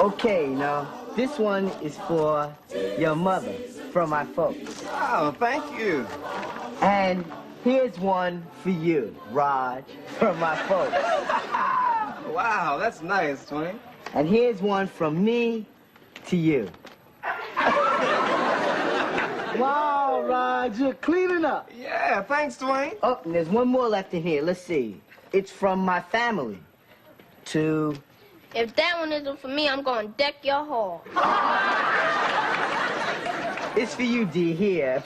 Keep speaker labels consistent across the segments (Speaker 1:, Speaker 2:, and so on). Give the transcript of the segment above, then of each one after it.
Speaker 1: Okay, now, this one is for your mother, from my folks.
Speaker 2: Oh, thank you.
Speaker 1: And here's one for you, Raj, from my folks.
Speaker 2: Wow, that's nice, Twain.
Speaker 1: And here's one from me to you.
Speaker 3: Wow, Raj, you're cleaning up.
Speaker 2: Yeah, thanks, Twain.
Speaker 1: Oh, and there's one more left in here. Let's see. It's from my family to...
Speaker 4: If that one isn't for me, I'm going to deck your hall.
Speaker 1: It's for you, D, here.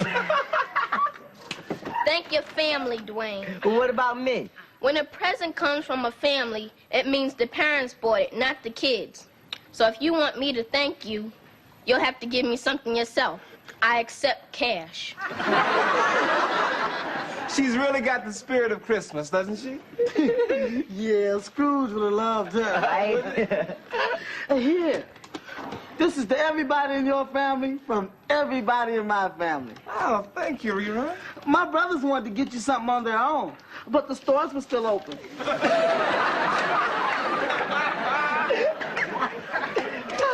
Speaker 4: Thank your family, Dwayne.
Speaker 1: But what about me?
Speaker 4: When a present comes from a family, it means the parents bought it, not the kids. So if you want me to thank you, you'll have to give me something yourself. I accept cash.
Speaker 2: She's really got the spirit of Christmas, doesn't she?
Speaker 3: Yeah, Scrooge would have loved her.
Speaker 1: Right?
Speaker 3: Hey, here. This is to everybody in your family from everybody in my family.
Speaker 2: Oh, thank you, Rerun.
Speaker 3: My brothers wanted to get you something on their own, but the stores were still open.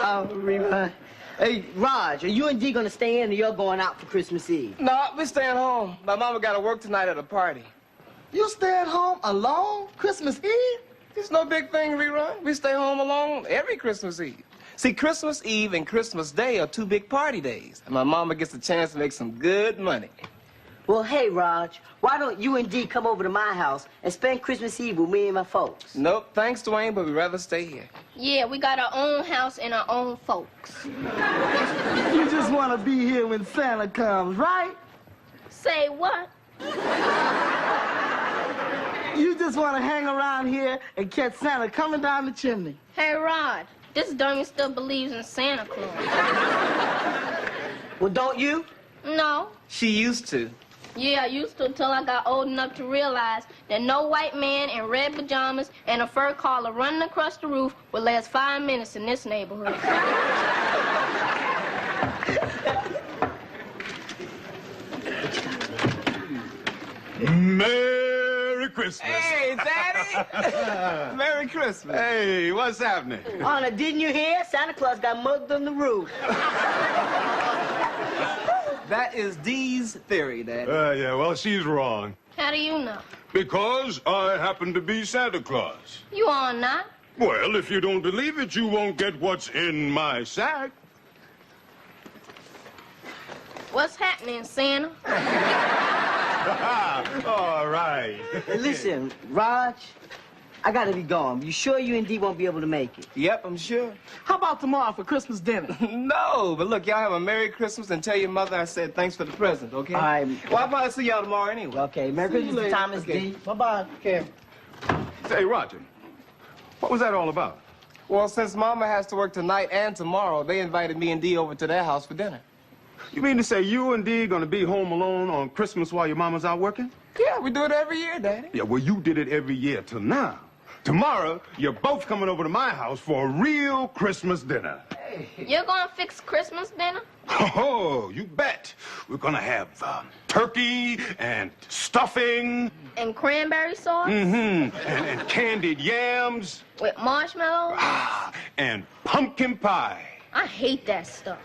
Speaker 1: Rerun. Hey, Raj, are you and Dee gonna stay in or you're going out for Christmas Eve?
Speaker 2: No, we're staying home. My mama got to work tonight at a party.
Speaker 3: You stay at home alone Christmas Eve?
Speaker 2: It's no big thing, Rerun. We stay home alone every Christmas Eve. See, Christmas Eve and Christmas Day are two big party days, and my mama gets a chance to make some good money.
Speaker 1: Well, hey, Raj, why don't you and Dee come over to my house and spend Christmas Eve with me and my folks?
Speaker 2: Nope, thanks, Dwayne, but we'd rather stay here.
Speaker 4: Yeah, we got our own house and our own folks.
Speaker 3: You just want to be here when Santa comes, right?
Speaker 4: Say what?
Speaker 3: You just want to hang around here and catch Santa coming down the chimney.
Speaker 4: Hey, Rod, this dummy still believes in Santa Claus.
Speaker 1: Well, don't you?
Speaker 4: No.
Speaker 2: She used to.
Speaker 4: Yeah, I used to until I got old enough to realize that no white man in red pajamas and a fur collar running across the roof would last 5 minutes in this neighborhood.
Speaker 5: Merry Christmas.
Speaker 2: Hey, Daddy! Merry Christmas.
Speaker 5: Hey, what's happening?
Speaker 1: Anna, didn't you hear? Santa Claus got mugged on the roof.
Speaker 2: That is Dee's theory, Daddy.
Speaker 5: Yeah, well, she's wrong.
Speaker 4: How do you know?
Speaker 5: Because I happen to be Santa Claus.
Speaker 4: You are not.
Speaker 5: Well, if you don't believe it, you won't get what's in my sack.
Speaker 4: What's happening, Santa?
Speaker 5: All right.
Speaker 1: Listen, Raj, I gotta be gone. You sure you and Dee won't be able to make it?
Speaker 2: Yep, I'm sure.
Speaker 3: How about tomorrow for Christmas dinner?
Speaker 2: No, but look, y'all have a Merry Christmas and tell your mother I said thanks for the present, okay? Well, I'll probably see y'all tomorrow anyway.
Speaker 1: Okay, Merry Christmas, Thomas
Speaker 2: Okay.
Speaker 1: D. Bye-bye.
Speaker 2: Okay.
Speaker 5: Hey, Roger, what was that all about?
Speaker 2: Well, since Mama has to work tonight and tomorrow, they invited me and Dee over to their house for dinner.
Speaker 5: You mean to say you and Dee gonna be home alone on Christmas while your mama's out working?
Speaker 2: Yeah, we do it every year, Daddy.
Speaker 5: Yeah, well, you did it every year till now. Tomorrow, you're both coming over to my house for a real Christmas dinner.
Speaker 4: You're gonna fix Christmas dinner?
Speaker 5: Oh, you bet. We're gonna have turkey and stuffing.
Speaker 4: And cranberry sauce?
Speaker 5: Mm-hmm. And candied yams.
Speaker 4: With marshmallows?
Speaker 5: Ah, and pumpkin pie.
Speaker 4: I hate that stuff.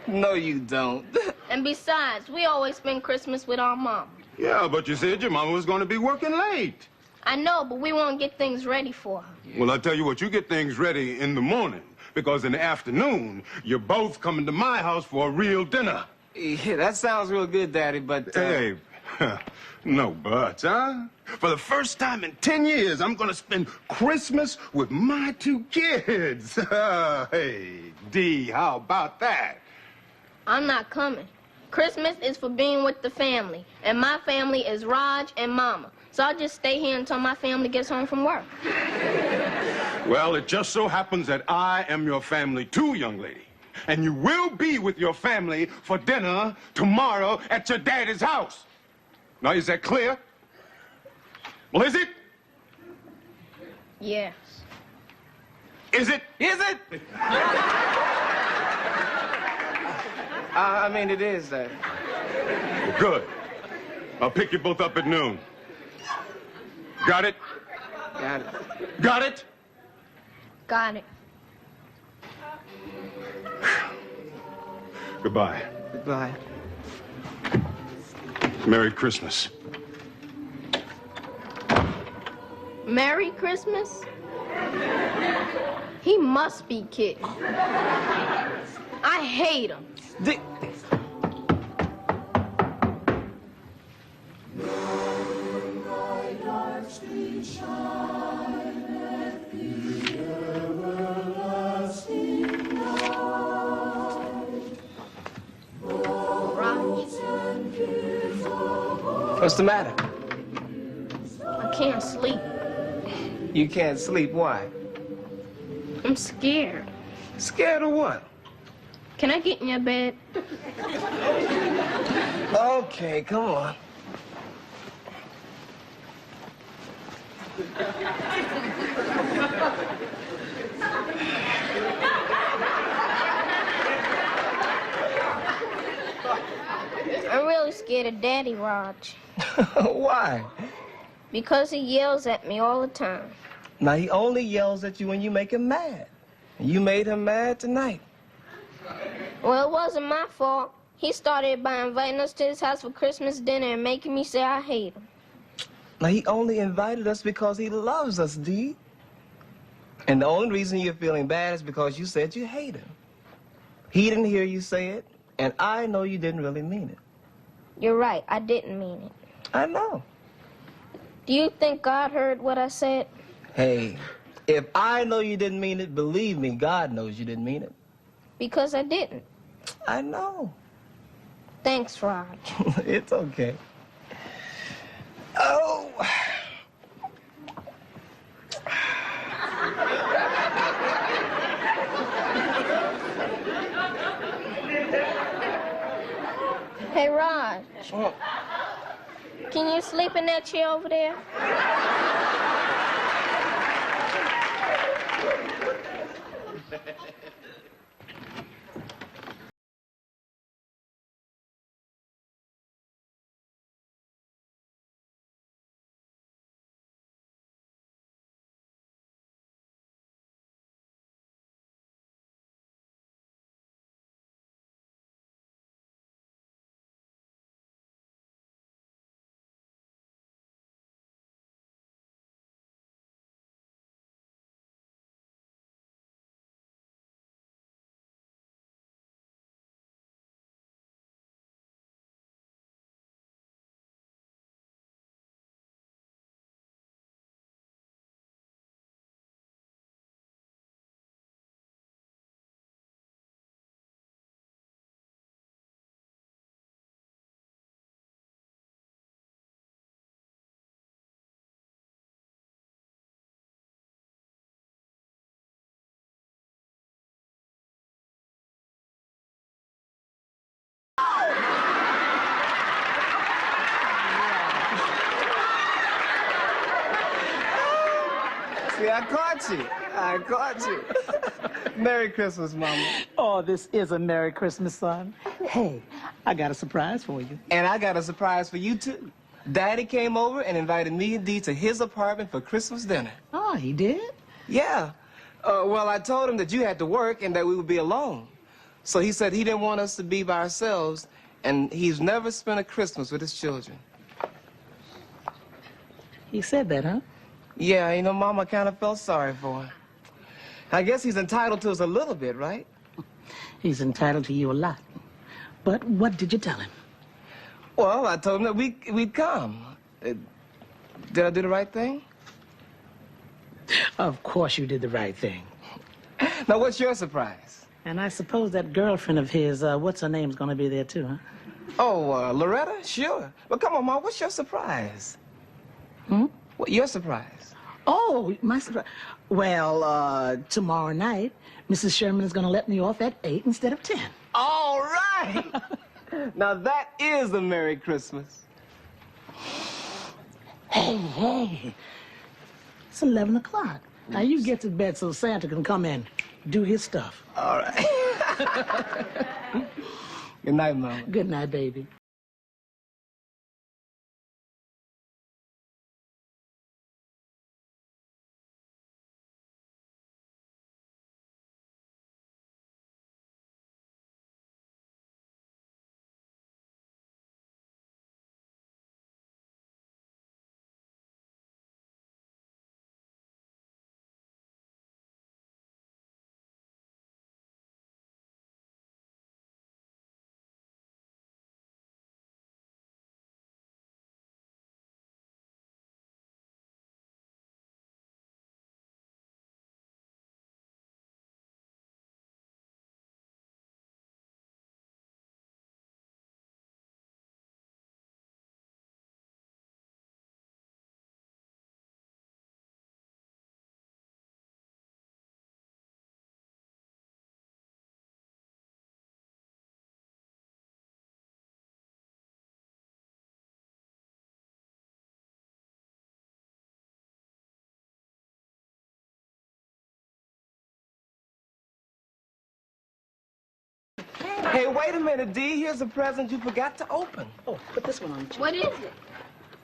Speaker 2: No, you don't.
Speaker 4: And besides, we always spend Christmas with our mom.
Speaker 5: Yeah, but you said your mama was gonna be working late.
Speaker 4: I know, but we won't get things ready for her.
Speaker 5: Well, I tell you what, you get things ready in the morning, because in the afternoon, you're both coming to my house for a real dinner.
Speaker 2: Yeah, that sounds real good, Daddy, but...
Speaker 5: Hey, no buts, huh? For the first time in 10 years, I'm gonna spend Christmas with my two kids. Hey, Dee, how about that?
Speaker 4: I'm not coming. Christmas is for being with the family, and my family is Raj and Mama. So I'll just stay here until my family gets home from work.
Speaker 5: Well, it just so happens that I am your family too, young lady. And you will be with your family for dinner tomorrow at your daddy's house. Now, is that clear? Well, is it?
Speaker 4: Yes.
Speaker 5: Is it?
Speaker 2: Is it? I mean, it is, Daddy.
Speaker 5: Well, good. I'll pick you both up at noon. Got it?
Speaker 2: Got it.
Speaker 5: Got it?
Speaker 4: Got it.
Speaker 5: Goodbye.
Speaker 2: Goodbye.
Speaker 5: Merry Christmas.
Speaker 4: Merry Christmas? He must be kidding. I hate him.
Speaker 2: What's the matter?
Speaker 4: I can't sleep.
Speaker 2: You can't sleep. Why?
Speaker 4: I'm scared.
Speaker 2: Scared of what?
Speaker 4: Can I get in your bed?
Speaker 2: Okay, come on.
Speaker 4: I'm really scared of Daddy, Raj.
Speaker 2: Why?
Speaker 4: Because he yells at me all the time.
Speaker 2: Now, he only yells at you when you make him mad. And you made him mad tonight.
Speaker 4: Well, it wasn't my fault. He started by inviting us to his house for Christmas dinner and making me say I hate him.
Speaker 2: Now, he only invited us because he loves us, Dee. And the only reason you're feeling bad is because you said you hate him. He didn't hear you say it, and I know you didn't really mean it.
Speaker 4: You're right, I didn't mean it.
Speaker 2: I know.
Speaker 4: Do you think God heard what I said?
Speaker 2: Hey, if I know you didn't mean it, believe me, God knows you didn't mean it.
Speaker 4: Because I didn't.
Speaker 2: I know.
Speaker 4: Thanks, Raj.
Speaker 2: It's okay. Oh.
Speaker 4: Hey, Raj,
Speaker 2: Oh.
Speaker 4: can you sleep in that chair over there?
Speaker 2: See, I caught you. I caught you. Merry Christmas, Mama.
Speaker 3: Oh, this is a Merry Christmas, son. Hey, I got a surprise for you.
Speaker 2: And I got a surprise for you, too. Daddy came over and invited me and Dee to his apartment for Christmas dinner.
Speaker 3: Oh, he did?
Speaker 2: Yeah. Well, I told him that you had to work and that we would be alone. So he said he didn't want us to be by ourselves, and he's never spent a Christmas with his children.
Speaker 3: He said that, huh?
Speaker 2: Yeah, you know, Mama kind of felt sorry for him. I guess he's entitled to us a little bit, right?
Speaker 3: He's entitled to you a lot. But what did you tell him?
Speaker 2: Well, I told him that we'd come. Did I do the right thing?
Speaker 3: Of course you did the right thing.
Speaker 2: Now, what's your surprise?
Speaker 3: And I suppose that girlfriend of his, what's her name's gonna be there too, huh?
Speaker 2: Oh, Loretta? Sure. Well, come on, Mom, what's your surprise? What, your surprise?
Speaker 3: Oh, my surprise. Well, tomorrow night, Mrs. Sherman is gonna let me off at 8 instead of 10.
Speaker 2: All right! Now, that is a Merry Christmas.
Speaker 3: Hey, it's 11 o'clock. Now you get to bed so Santa can come and do his stuff.
Speaker 2: All right. Good night, Mama.
Speaker 3: Good night, baby.
Speaker 2: Hey, wait a minute, Dee. Here's a present you forgot to open.
Speaker 6: Oh, put this one on the chair.
Speaker 4: What is it?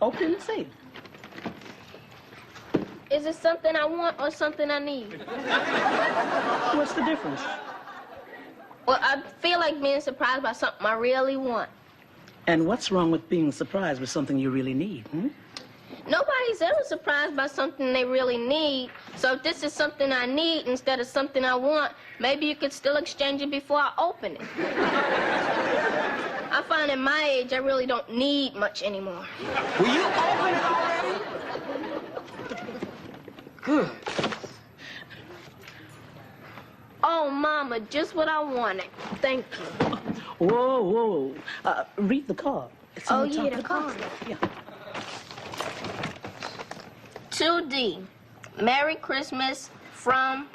Speaker 6: Open and see.
Speaker 4: Is it something I want or something I need?
Speaker 6: What's the difference?
Speaker 4: Well, I feel like being surprised by something I really want.
Speaker 6: And what's wrong with being surprised with something you really need, hmm?
Speaker 4: Nobody's ever surprised by something they really need. So if this is something I need instead of something I want, maybe you could still exchange it before I open it. I find at my age I really don't need much anymore.
Speaker 2: Will you open it already? Good.
Speaker 4: Oh, Mama, just what I wanted. Thank you.
Speaker 6: Whoa, whoa. Read the card. It's on
Speaker 4: Oh,
Speaker 6: top
Speaker 4: yeah,
Speaker 6: of
Speaker 4: the card.
Speaker 6: Yeah.
Speaker 4: 2D. Merry Christmas from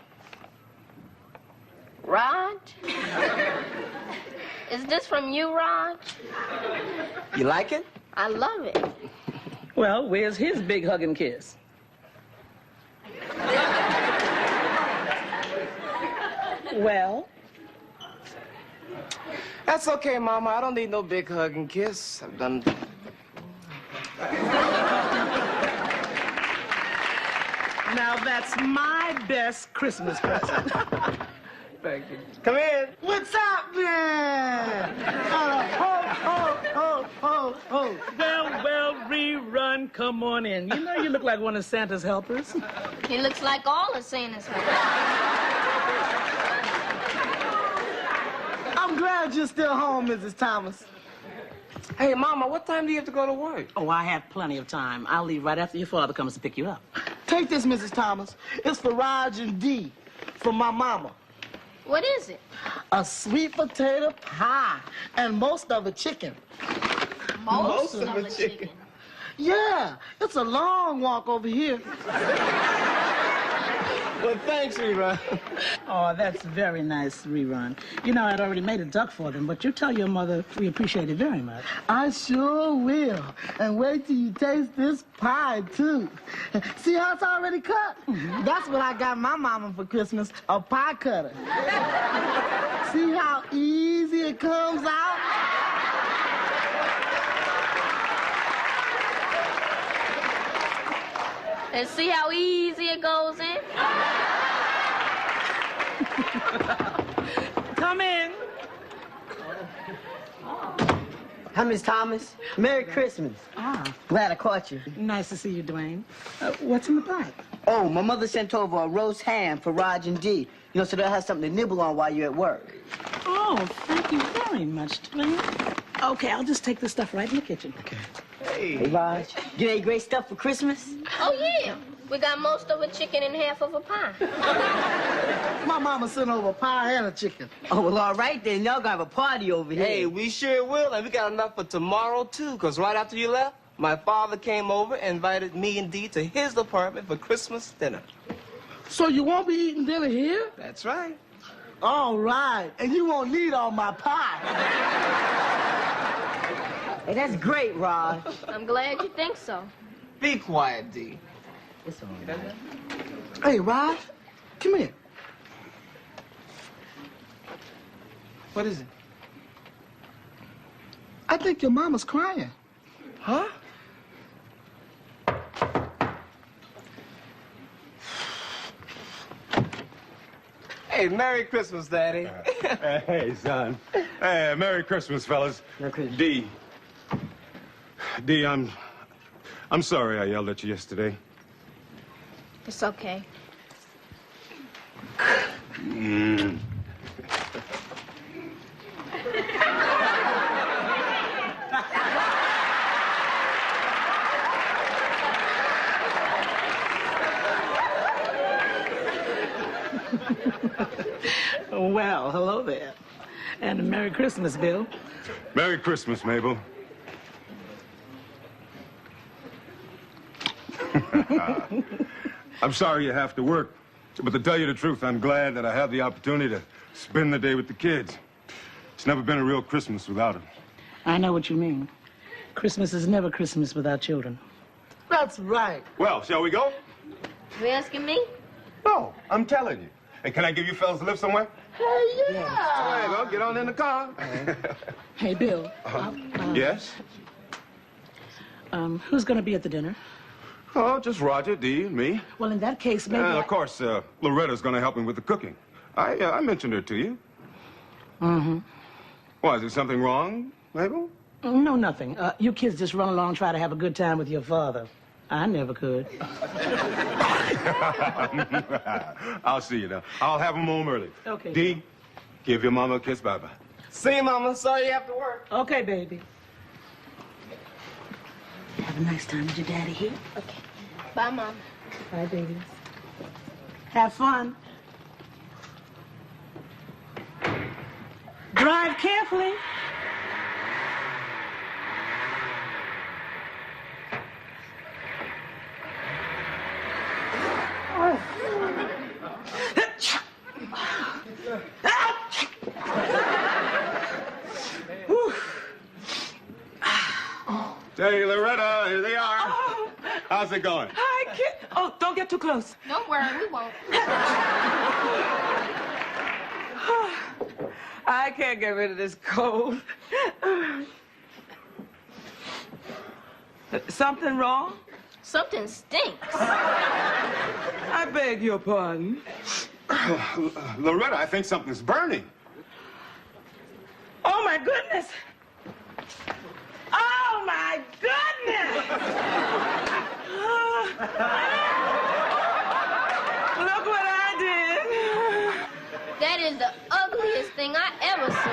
Speaker 4: Raj? Is this from you, Raj?
Speaker 2: You like it?
Speaker 4: I love it.
Speaker 6: Well, where's his big hug and kiss? Well,
Speaker 2: That's okay, Mama. I don't need no big hug and kiss. I've done...
Speaker 6: now that's my best Christmas present.
Speaker 2: Thank you. Come in.
Speaker 3: What's up, man? Ho, ho, ho, ho, ho.
Speaker 6: Well, rerun, come on in. You know you look like one of Santa's helpers.
Speaker 4: He looks like all of Santa's helpers.
Speaker 3: I'm glad you're still home, Mrs. Thomas.
Speaker 2: Hey, Mama, what time do you have to go to work?
Speaker 6: Oh, I have plenty of time. I'll leave right after your father comes to pick you up.
Speaker 3: Take this, Mrs. Thomas. It's for Raj and Dee from my mama.
Speaker 4: What is it?
Speaker 3: A sweet potato pie and most of it chicken.
Speaker 4: Most of a chicken.
Speaker 3: Yeah, it's a long walk over here.
Speaker 2: Well, thanks, Rerun.
Speaker 6: Oh, that's very nice, Rerun. You know, I'd already made a duck for them, but you tell your mother we appreciate it very much.
Speaker 3: I sure will. And wait till you taste this pie, too. See how it's already cut?
Speaker 6: Mm-hmm.
Speaker 3: That's what I got my mama for Christmas, a pie cutter. See how easy it comes out?
Speaker 4: And see how easy it goes in?
Speaker 6: Come in.
Speaker 1: Hi, Miss Thomas. Merry Christmas.
Speaker 6: Ah,
Speaker 1: Glad I caught you.
Speaker 6: nice to see you, Dwayne. What's in the pie?
Speaker 1: Oh, my mother sent over a roast ham for Raj and Dee. You know, so they'll have something to nibble on while you're at work.
Speaker 6: Oh, thank you very much, Dwayne. Okay, I'll just take this stuff right in the kitchen. Okay.
Speaker 1: Hey, Raj, get any great stuff for Christmas?
Speaker 4: Oh, yeah. We got most of a chicken and half of a pie.
Speaker 3: My mama sent over a pie and a chicken.
Speaker 1: Oh, well, all right then. Y'all gonna have a party over here.
Speaker 2: Hey, we sure will, and we got enough for tomorrow, too, because right after you left, my father came over and invited me and Dee to his apartment for Christmas dinner.
Speaker 3: So you won't be eating dinner here?
Speaker 2: That's right.
Speaker 3: All right. And you won't need all my pie.
Speaker 1: Hey, that's great, Raj.
Speaker 4: I'm glad you think so.
Speaker 2: Be quiet, Dee.
Speaker 1: It's all right.
Speaker 3: Hey, Raj, come here.
Speaker 2: What is it?
Speaker 3: I think your mama's crying.
Speaker 2: Huh? Hey, Merry Christmas, Daddy.
Speaker 5: Hey, son. Hey, Merry Christmas, fellas.
Speaker 1: Merry Christmas.
Speaker 5: Dee, I'm sorry I yelled at you yesterday.
Speaker 4: It's okay.
Speaker 6: Well, hello there. And a Merry Christmas, Bill.
Speaker 5: Merry Christmas, Mabel. I'm sorry you have to work, but to tell you the truth, I'm glad that I have the opportunity to spend the day with the kids. It's never been a real Christmas without them.
Speaker 6: I know what you mean. Christmas is never Christmas without children.
Speaker 3: That's right.
Speaker 5: Well, shall we go?
Speaker 4: You asking me?
Speaker 5: No, I'm telling you. Hey, can I give you fellas a lift somewhere?
Speaker 3: Hey, yeah.
Speaker 5: There you go. Get on in the car.
Speaker 6: Hey, Bill.
Speaker 5: Yes?
Speaker 6: Who's going to be at the dinner?
Speaker 5: Oh, just Roger, Dee, and me.
Speaker 6: Well, in that case, maybe
Speaker 5: And, of course, Loretta's going to help me with the cooking. I mentioned her to you.
Speaker 6: Mm-hmm.
Speaker 5: Why, is there something wrong, Mabel?
Speaker 6: No, nothing. You kids just run along, try to have a good time with your father. I never could.
Speaker 5: I'll see you now. I'll have him home early.
Speaker 6: Okay.
Speaker 5: Dee, give your mama a kiss. Bye-bye.
Speaker 2: See you, Mama. Sorry you have to work.
Speaker 6: Okay, baby. Have a nice time with your daddy here.
Speaker 4: Okay. Bye, Mom.
Speaker 6: Bye, babies. Have fun. Drive carefully.
Speaker 5: Hey, Loretta, here they are.
Speaker 7: Oh.
Speaker 5: How's it going?
Speaker 7: Hi, kid. Oh, don't get too close.
Speaker 4: Don't worry, we won't.
Speaker 7: I can't get rid of this cold. Something wrong?
Speaker 4: Something stinks.
Speaker 7: I beg your pardon.
Speaker 5: Loretta, I think something's burning.
Speaker 7: Oh, my goodness. Oh, my goodness. Look what I did.
Speaker 4: That is the ugliest thing I ever saw.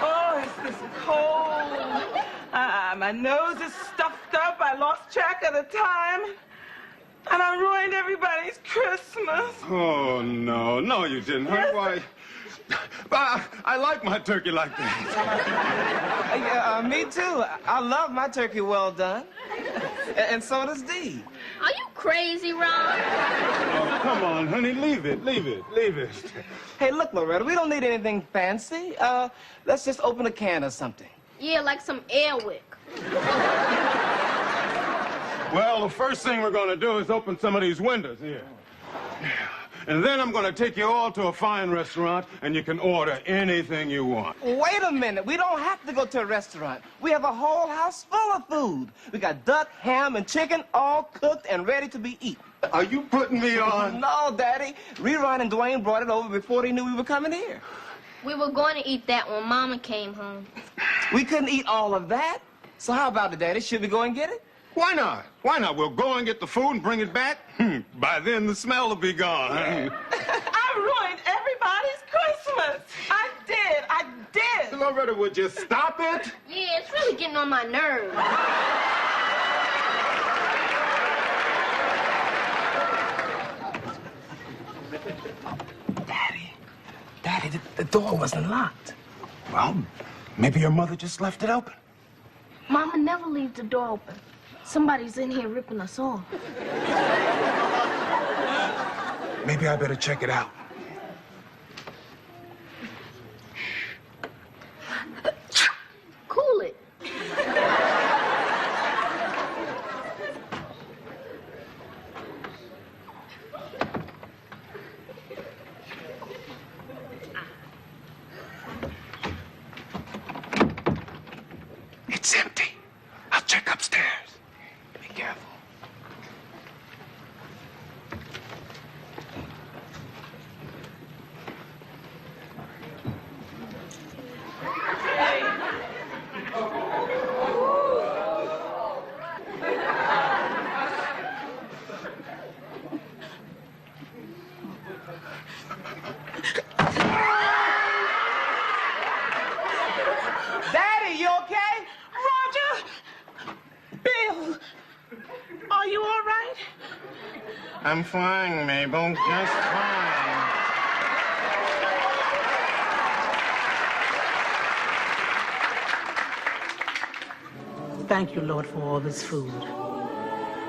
Speaker 7: Oh, it's this cold. My nose is stuffed up. I lost track of the time. And I ruined everybody's Christmas.
Speaker 5: Oh, no. No, you didn't.
Speaker 7: Yes.
Speaker 5: Why? I like my turkey like that.
Speaker 2: Yeah, me too. I love my turkey well done. And so does Dee.
Speaker 4: Are you crazy, Ron?
Speaker 5: Oh, come on, honey. Leave it. Leave it. Leave it.
Speaker 2: Hey, look, Loretta, we don't need anything fancy. Let's just open a can or something.
Speaker 4: Yeah, like some Airwick.
Speaker 5: Well, the first thing we're going to do is open some of these windows here. And then I'm going to take you all to a fine restaurant, and you can order anything you want.
Speaker 2: Wait a minute. We don't have to go to a restaurant. We have a whole house full of food. We got duck, ham, and chicken all cooked and ready to be eaten.
Speaker 5: Are you putting me on?
Speaker 2: No, Daddy. Rerun and Dwayne brought it over before they knew we were coming here.
Speaker 4: We were going to eat that when Mama came home.
Speaker 2: We couldn't eat all of that. So how about it, Daddy? Should we go and get it?
Speaker 5: Why not? Why not? We'll go and get the food and bring it back. By then, the smell will be gone.
Speaker 7: I ruined everybody's Christmas. I did.
Speaker 5: Loretta, would you stop it?
Speaker 4: Yeah, it's really getting on my nerves.
Speaker 2: Daddy, the door wasn't locked.
Speaker 5: Well, maybe your mother just left it open.
Speaker 4: Mama never leaves the door open. Somebody's in here ripping us off.
Speaker 5: Maybe I better check it out.
Speaker 4: Cool it.
Speaker 5: It's empty. I'll check upstairs. Be careful.
Speaker 2: Daddy, you okay?
Speaker 7: Roger! Bill! Are you all right?
Speaker 5: I'm fine, Mabel. Just fine.
Speaker 6: Thank you, Lord, for all this food.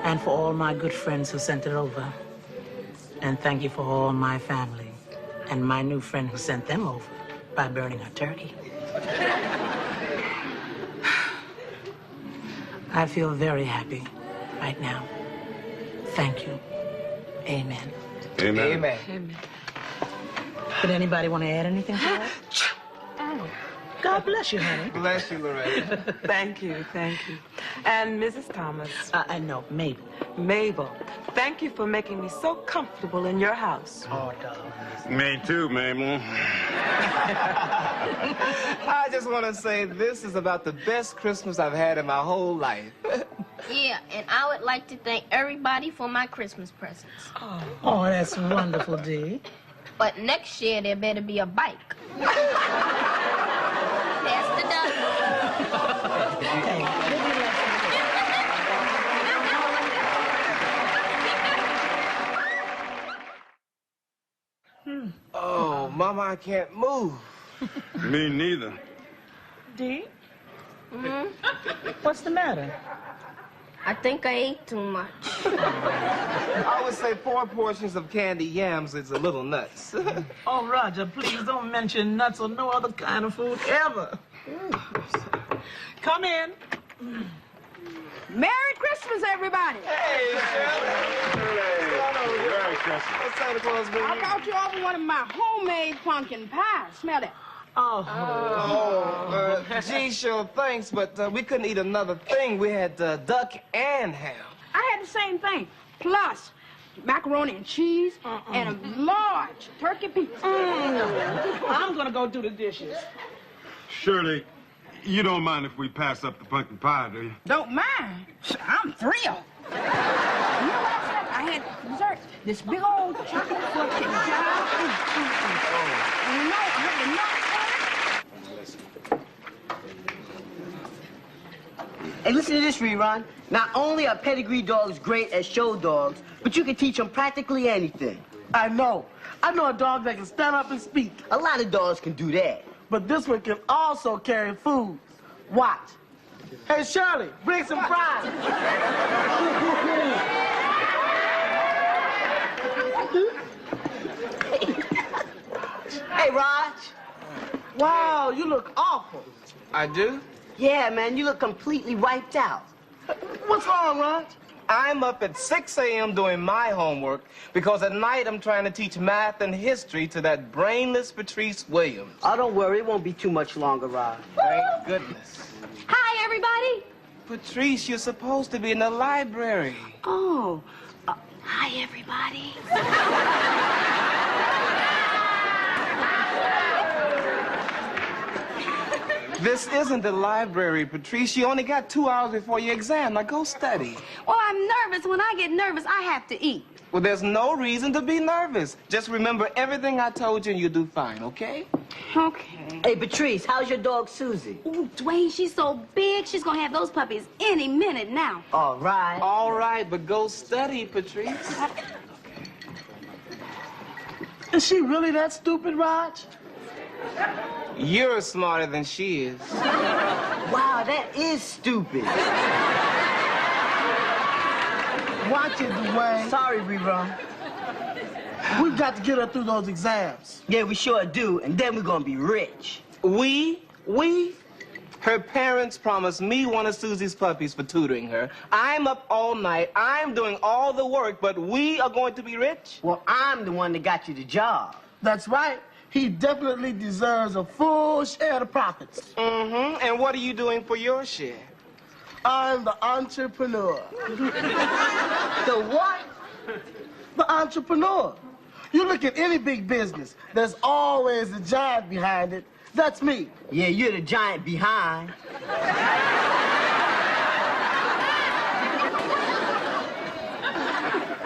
Speaker 6: And for all my good friends who sent it over. And thank you for all my family. And my new friend who sent them over by burning our turkey. I feel very happy right now. Thank you. Amen.
Speaker 5: Amen.
Speaker 2: Amen.
Speaker 6: Did anybody want to add anything to that? God bless you, honey.
Speaker 2: Bless you, Loretta.
Speaker 7: Thank you, thank you. And Mrs. Thomas.
Speaker 6: I know, Mabel.
Speaker 7: Mabel, thank you for making me so comfortable in your house.
Speaker 6: Oh, darling.
Speaker 5: Me too, Mabel.
Speaker 2: I just want to say this is about the best Christmas I've had in my whole life.
Speaker 4: Yeah, and I would like to thank everybody for my Christmas presents.
Speaker 6: Oh, that's wonderful, Dee.
Speaker 4: But next year, there better be a bike. Pass the duck.
Speaker 6: Hey,
Speaker 2: Oh, Mama, I can't move.
Speaker 5: Me neither.
Speaker 6: Dee? What's the matter?
Speaker 4: I think I ate too much.
Speaker 2: I would say 4 portions of candy yams is a little nuts.
Speaker 6: Oh, Roger, please don't mention nuts or no other kind of food ever. Come in.
Speaker 8: Merry Christmas, everybody.
Speaker 2: Hey, Shirley.
Speaker 5: Merry Christmas.
Speaker 2: What's Santa Claus bring
Speaker 8: I
Speaker 2: you?
Speaker 8: brought you over one of my homemade pumpkin pies. Smell it.
Speaker 6: Oh.
Speaker 2: Gee, sure, thanks, but we couldn't eat another thing. We had duck and ham.
Speaker 8: I had the same thing. Plus, macaroni and cheese and a large turkey pizza.
Speaker 6: I'm going to go do the dishes.
Speaker 5: Shirley, you don't mind if we pass up the pumpkin pie, do you?
Speaker 8: Don't mind. I'm thrilled. You know what I said? I had dessert. This big old chocolate cake jar. And you know, I had the nuts.
Speaker 1: Hey, listen to this, Rerun. Not only are pedigree dogs great as show dogs, but you can teach them practically anything.
Speaker 3: I know. I know a dog that can stand up and speak.
Speaker 1: A lot of dogs can do that.
Speaker 3: But this one can also carry food. Watch. Hey, Shirley, bring some fries.
Speaker 1: Hey, Raj.
Speaker 3: Wow, you look awful.
Speaker 2: I do?
Speaker 1: Yeah, man, you look completely wiped out.
Speaker 3: What's wrong, Raj?
Speaker 2: I'm up at 6 a.m. doing my homework because at night I'm trying to teach math and history to that brainless Patrice Williams.
Speaker 1: Oh, don't worry, it won't be too much longer, Raj.
Speaker 2: Thank goodness.
Speaker 8: Hi, everybody.
Speaker 2: Patrice, you're supposed to be in the library.
Speaker 8: Oh, hi, everybody.
Speaker 2: This isn't the library, Patrice. You only got 2 hours before your exam. Now go study.
Speaker 8: Well, I'm nervous. When I get nervous, I have to eat.
Speaker 2: Well, there's no reason to be nervous. Just remember everything I told you and you'll do fine, okay?
Speaker 8: Okay.
Speaker 1: Hey, Patrice, how's your dog, Susie?
Speaker 8: Ooh, Dwayne, she's so big, she's gonna have those puppies any minute now.
Speaker 1: All right.
Speaker 2: All right, but go study, Patrice.
Speaker 3: Is she really that stupid, Raj?
Speaker 2: You're smarter than she is.
Speaker 1: Wow, that is stupid.
Speaker 3: Watch it, Dwayne.
Speaker 1: Sorry, Rerun.
Speaker 3: We've got to get her through those exams.
Speaker 1: Yeah, we sure do, and then we're gonna be rich.
Speaker 2: We? Her parents promised me one of Susie's puppies for tutoring her. I'm up all night. I'm doing all the work, but we are going to be rich?
Speaker 1: Well, I'm the one that got you the job.
Speaker 3: That's right. He definitely deserves a full share of the profits.
Speaker 2: Mm-hmm. And what are you doing for your share?
Speaker 3: I'm the entrepreneur.
Speaker 1: The what?
Speaker 3: The entrepreneur. You look at any big business, there's always a giant behind it. That's me.
Speaker 1: Yeah, you're the giant behind.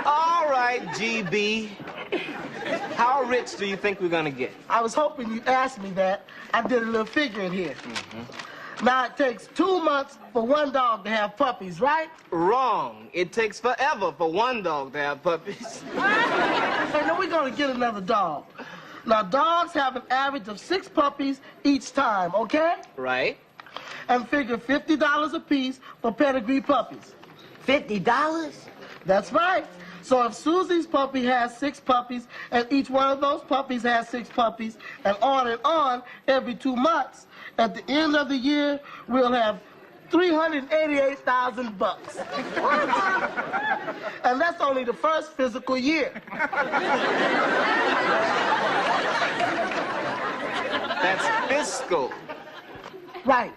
Speaker 2: All right, GB. How rich do you think we're gonna get?
Speaker 3: I was hoping you'd ask me that. I did a little figuring here. Now, it takes 2 months for one dog to have puppies, right?
Speaker 2: Wrong. It takes forever for one dog to have puppies.
Speaker 3: Hey, now we're gonna get another dog. Now, dogs have an average of 6 puppies each time, okay?
Speaker 2: Right?
Speaker 3: And figure $50 a piece for pedigree puppies.
Speaker 1: $50?
Speaker 3: That's right. So if Susie's puppy has 6 puppies, and each one of those puppies has 6 puppies, and on every 2 months, at the end of the year, we'll have $388,000. And that's only the first physical year.
Speaker 2: That's fiscal.
Speaker 3: Right.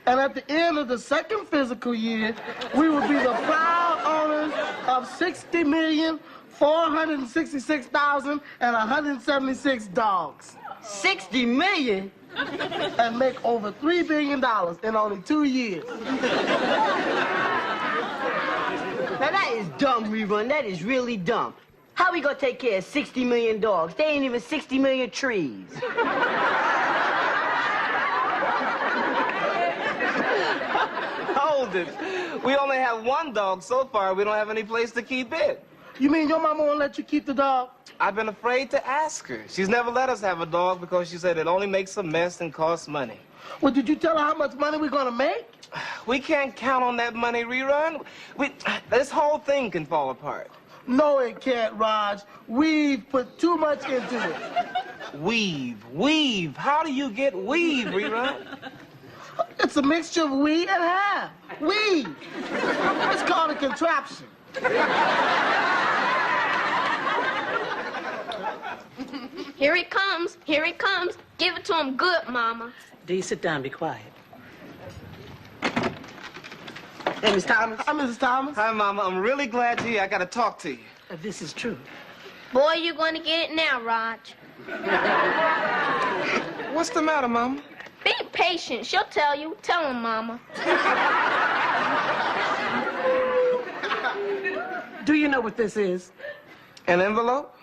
Speaker 3: And at the end of the second physical year, we will be the proud owners of 60,466,176 dogs.
Speaker 1: 60 million?
Speaker 3: And make over $3 billion in only 2 years.
Speaker 1: Now that is dumb, Rerun. That is really dumb. How we gonna take care of 60 million dogs? They ain't even 60 million trees.
Speaker 2: Hold it. We only have one dog so far. We don't have any place to keep it.
Speaker 3: You mean your mama won't let you keep the dog?
Speaker 2: I've been afraid to ask her. She's never let us have a dog because she said it only makes a mess and costs money.
Speaker 3: Well, did you tell her how much money we're gonna make?
Speaker 2: We can't count on that money, Rerun. This whole thing can fall apart.
Speaker 3: No, it can't, Raj. We've put too much into it.
Speaker 2: Weave. How do you get weave, Rerun?
Speaker 3: It's a mixture of weed and half. Weed. It's called a contraption.
Speaker 4: Here he comes. Here he comes. Give it to him good, Mama.
Speaker 6: Dee, sit down, be quiet.
Speaker 1: Hey, Miss Thomas.
Speaker 3: Hi, Mrs. Thomas.
Speaker 2: Hi, Mama. I'm really glad you're here. I got to talk to you.
Speaker 6: This is true.
Speaker 4: Boy, you're going to get it now, Raj.
Speaker 2: What's the matter, Mama?
Speaker 4: Be patient. She'll tell you. Tell him, Mama.
Speaker 6: Do you know what this is?
Speaker 2: An envelope?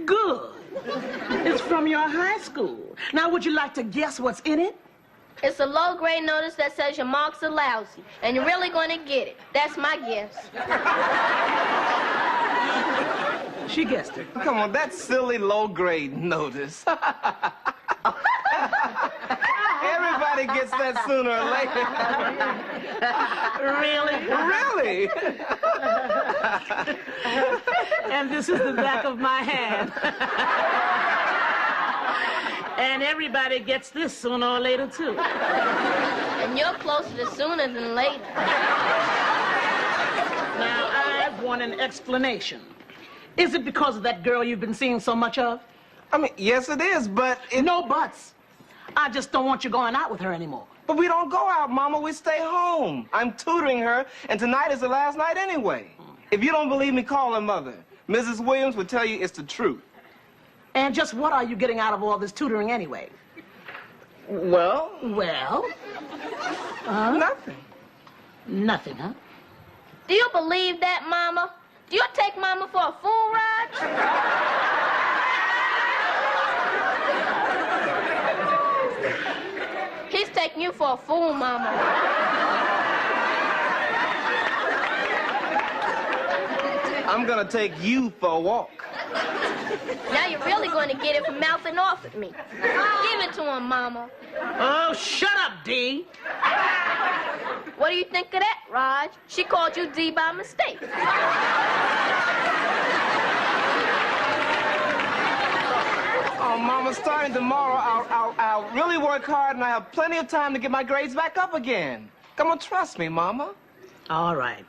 Speaker 6: Good. It's from your high school. Now, would you like to guess what's in it?
Speaker 4: It's a low-grade notice that says your marks are lousy, and you're really going to get it. That's my guess.
Speaker 6: She guessed it.
Speaker 2: Come on, that silly low-grade notice. Everybody gets that sooner or later.
Speaker 6: Really?
Speaker 2: Really?
Speaker 6: And this is the back of my hand. And everybody gets this sooner or later, too.
Speaker 4: And you're closer to sooner than later.
Speaker 6: Now, I want an explanation. Is it because of that girl you've been seeing so much of?
Speaker 2: I mean, yes, it is, but
Speaker 6: No buts. I just don't want you going out with her anymore.
Speaker 2: But we don't go out, Mama. We stay home. I'm tutoring her, and tonight is the last night anyway. If you don't believe me, call her mother. Mrs. Williams would tell you it's the truth.
Speaker 6: And just what are you getting out of all this tutoring anyway?
Speaker 2: Well,
Speaker 6: Nothing. Nothing, huh?
Speaker 4: Do you believe that, Mama? Do you take Mama for a fool, Raj? He's taking you for a fool, Mama.
Speaker 2: I'm gonna take you for a walk.
Speaker 4: Now you're really going to get it for mouthing off at me. Give it to him, Mama.
Speaker 6: Oh, shut up, Dee.
Speaker 4: What do you think of that, Raj? She called you D by mistake.
Speaker 2: Oh, Mama, starting tomorrow, I'll really work hard, and I have plenty of time to get my grades back up again. Come on, trust me, Mama.
Speaker 6: All right.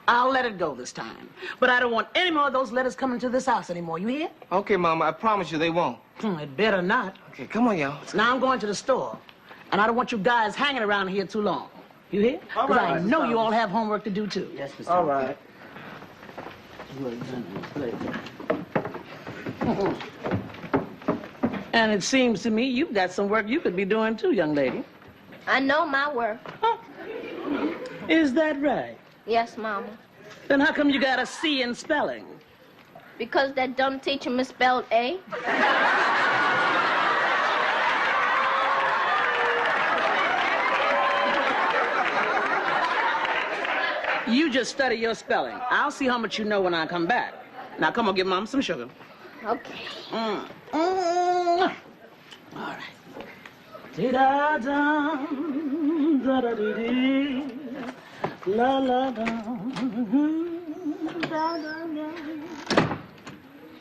Speaker 6: I'll let it go this time. But I don't want any more of those letters coming to this house anymore. You hear?
Speaker 2: Okay, Mama, I promise you they won't.
Speaker 6: It better not.
Speaker 2: Okay, come on, y'all.
Speaker 6: Now I'm going to the store. And I don't want you guys hanging around here too long. You hear?
Speaker 3: All
Speaker 6: Because
Speaker 3: right,
Speaker 6: I
Speaker 3: Mrs.
Speaker 6: know you
Speaker 3: Thomas.
Speaker 6: all have homework to do, too.
Speaker 1: Yes, Miss
Speaker 3: All
Speaker 1: Thomas.
Speaker 3: right.
Speaker 6: And it seems to me you've got some work you could be doing, too, young lady.
Speaker 4: I know my work.
Speaker 6: Is that right?
Speaker 4: Yes, Mama.
Speaker 6: Then how come you got a C in spelling?
Speaker 4: Because that dumb teacher misspelled A.
Speaker 6: You just study your spelling. I'll see how much you know when I come back. Now, come on, give Mom some sugar.
Speaker 4: Okay.
Speaker 6: All right. Dee-da-da, da-da-dee-dee, la-la-da, da-da-da.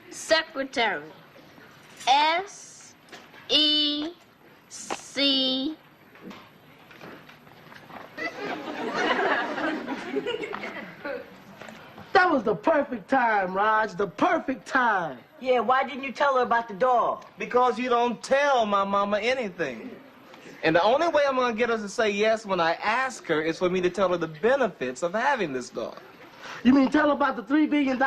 Speaker 4: Secretary. S-E-C.
Speaker 3: That was the perfect time, Raj, the perfect time.
Speaker 1: Yeah, why didn't you tell her about the dog?
Speaker 2: Because you don't tell my mama anything. And the only way I'm gonna get her to say yes when I ask her is for me to tell her the benefits of having this dog.
Speaker 3: You mean tell her about the $3 billion?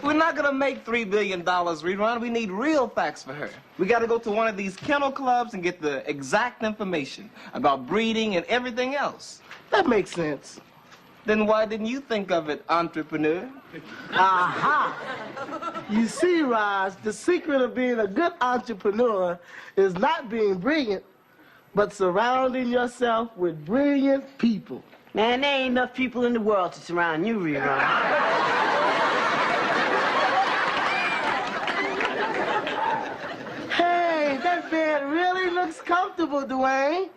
Speaker 2: We're not gonna make $3 billion, Rerun. We need real facts for her. We gotta go to one of these kennel clubs and get the exact information about breeding and everything else.
Speaker 3: That makes sense.
Speaker 2: Then why didn't you think of it, entrepreneur?
Speaker 3: Aha! You see, Raj, the secret of being a good entrepreneur is not being brilliant, but surrounding yourself with brilliant people.
Speaker 1: Man, there ain't enough people in the world to surround you, Rerun.
Speaker 3: Hey, that bed really looks comfortable, Dwayne.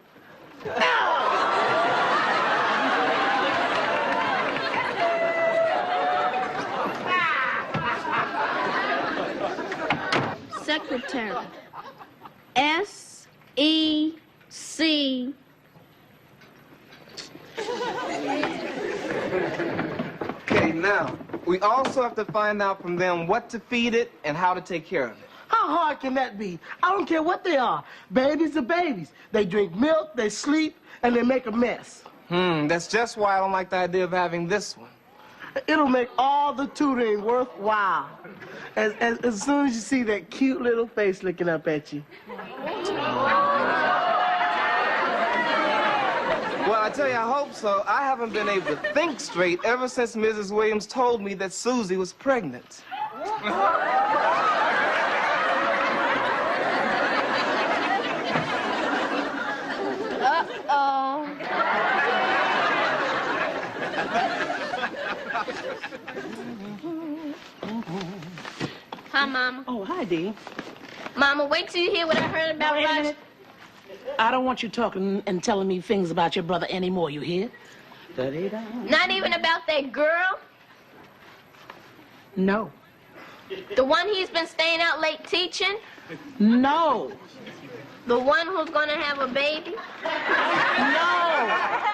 Speaker 4: Secretary. S-E-C.
Speaker 2: Okay, now, we also have to find out from them what to feed it and how to take care of it.
Speaker 3: How hard can that be? I don't care what they are. Babies are babies. They drink milk, they sleep, and they make a mess.
Speaker 2: That's just why I don't like the idea of having this one.
Speaker 3: It'll make all the tutoring worthwhile. As soon as you see that cute little face looking up at you.
Speaker 2: Well, I tell you, I hope so. I haven't been able to think straight ever since Mrs. Williams told me that Susie was pregnant.
Speaker 4: Uh-oh. Hi, Mama.
Speaker 6: Oh, hi, Dee.
Speaker 4: Mama, wait till you hear what I heard about
Speaker 6: Wait a
Speaker 4: Roger.
Speaker 6: minute. I don't want you talking and telling me things about your brother anymore, you hear?
Speaker 4: Not even about that girl?
Speaker 6: No.
Speaker 4: The one he's been staying out late teaching?
Speaker 6: No.
Speaker 4: The one who's gonna have a baby?
Speaker 6: No.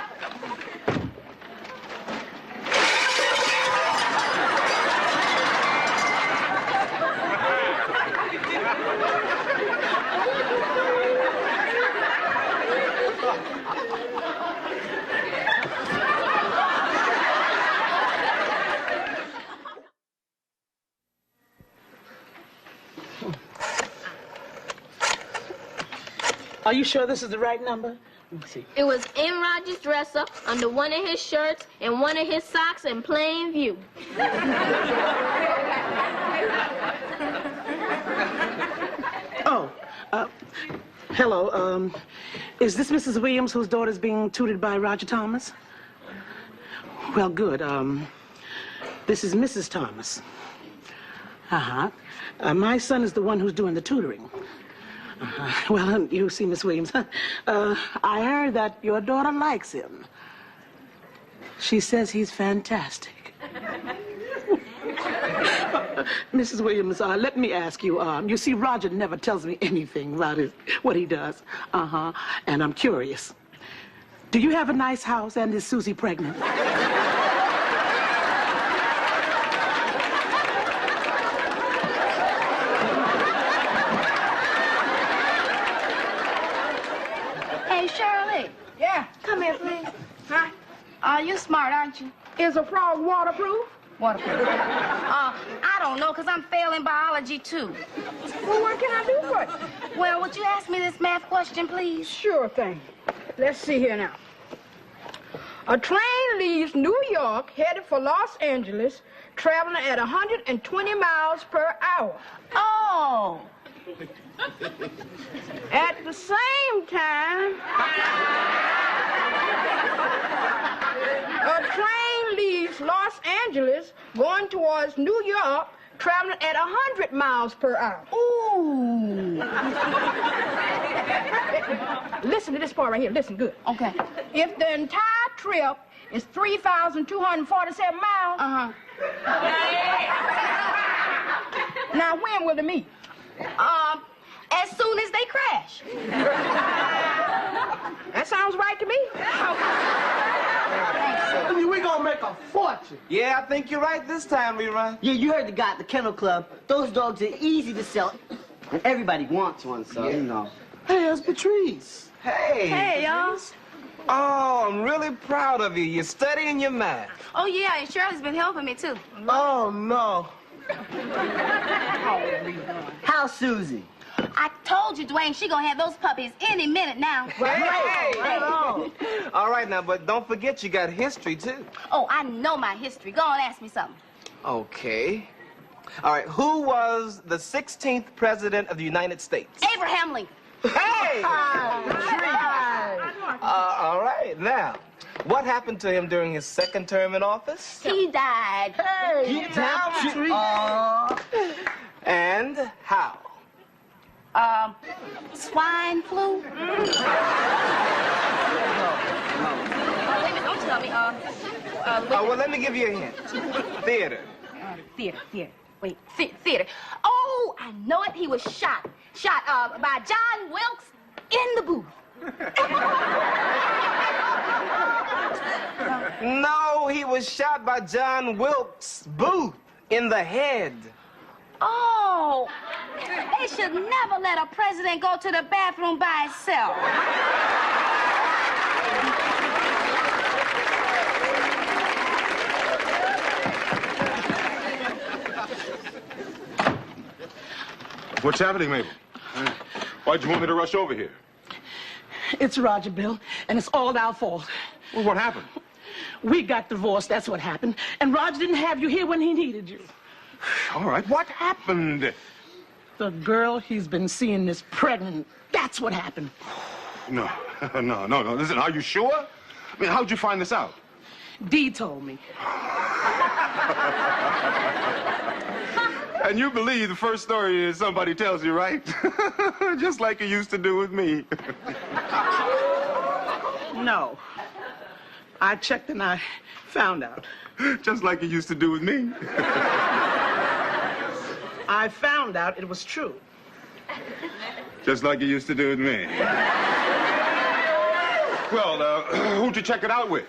Speaker 6: Are you sure this is the right number? Let me see.
Speaker 4: It was in Roger's dresser, under one of his shirts, and one of his socks in plain view.
Speaker 6: Oh, hello. Is this Mrs. Williams whose daughter's being tutored by Roger Thomas? Well, good. This is Mrs. Thomas. Uh-huh. My son is the one who's doing the tutoring. Well, you see, Miss Williams, I heard that your daughter likes him. She says he's fantastic. Mrs. Williams, let me ask you, you see, Roger never tells me anything about what he does. And I'm curious. Do you have a nice house, and is Susie pregnant?
Speaker 8: Hey, Shirley.
Speaker 9: Yeah.
Speaker 8: Come here, please.
Speaker 9: Huh?
Speaker 8: You're smart, aren't you?
Speaker 9: Is a frog waterproof?
Speaker 8: Waterproof. I don't know, because I'm failing biology, too.
Speaker 9: Well, what can I do for it?
Speaker 8: Well, would you ask me this math question, please?
Speaker 9: Sure thing. Let's see here now. A train leaves New York headed for Los Angeles, traveling at 120 miles per hour.
Speaker 8: Oh.
Speaker 9: At the same time, a train leaves Los Angeles going towards New York, traveling at 100 miles per hour.
Speaker 8: Ooh.
Speaker 9: Listen to this part right here. Listen good.
Speaker 8: Okay.
Speaker 9: If the entire trip is 3,247 miles, now when will it meet?
Speaker 8: As soon as they crash.
Speaker 9: That sounds right to me.
Speaker 8: Thanks,
Speaker 3: we're gonna make a fortune.
Speaker 2: Yeah, I think you're right this time, Rerun.
Speaker 1: Yeah, you heard the guy at the kennel club. Those dogs are easy to sell. Everybody wants one, so, you know.
Speaker 3: Hey, it's Patrice.
Speaker 2: Hey.
Speaker 8: Hey, y'all.
Speaker 2: Oh, I'm really proud of you. You're studying your math.
Speaker 8: Oh, yeah, and Shirley's been helping me, too.
Speaker 3: Oh, no.
Speaker 1: How's Susie?
Speaker 8: I told you, Dwayne, she gonna have those puppies any minute now.
Speaker 2: Hey! All right, now, but don't forget you got history, too.
Speaker 8: Oh, I know my history. Go on, ask me something.
Speaker 2: Okay. All right, who was the 16th president of the United States?
Speaker 8: Abraham Lincoln.
Speaker 2: Hey! All right, now, what happened to him during his second term in office?
Speaker 8: He died.
Speaker 3: Hey, Patrice.
Speaker 2: And how?
Speaker 8: Swine flu? Wait a minute, don't tell me.
Speaker 2: Well, let me give you a hint. Theater.
Speaker 8: Theater. Wait, theater. Oh, I know it. He was shot. Shot by John Wilkes in the booth.
Speaker 2: No, he was shot by John Wilkes Booth in the head.
Speaker 8: Oh, they should never let a president go to the bathroom by himself.
Speaker 5: What's happening, Mabel? Why'd you want me to rush over here?
Speaker 6: It's Roger, Bill, and it's all our fault.
Speaker 5: Well, what happened?
Speaker 6: We got divorced, that's what happened. And Roger didn't have you here when he needed you.
Speaker 5: All right, what happened?
Speaker 6: The girl he's been seeing is pregnant. That's what happened.
Speaker 5: No. Listen, are you sure? I mean, how'd you find this out?
Speaker 6: Dee told me.
Speaker 5: And you believe the first story is somebody tells you, right? Just like you used to do with me.
Speaker 6: No. I checked and I found out.
Speaker 5: Just like you used to do with me.
Speaker 6: I found out it was true.
Speaker 5: Just like you used to do with me. Well, who'd you check it out with?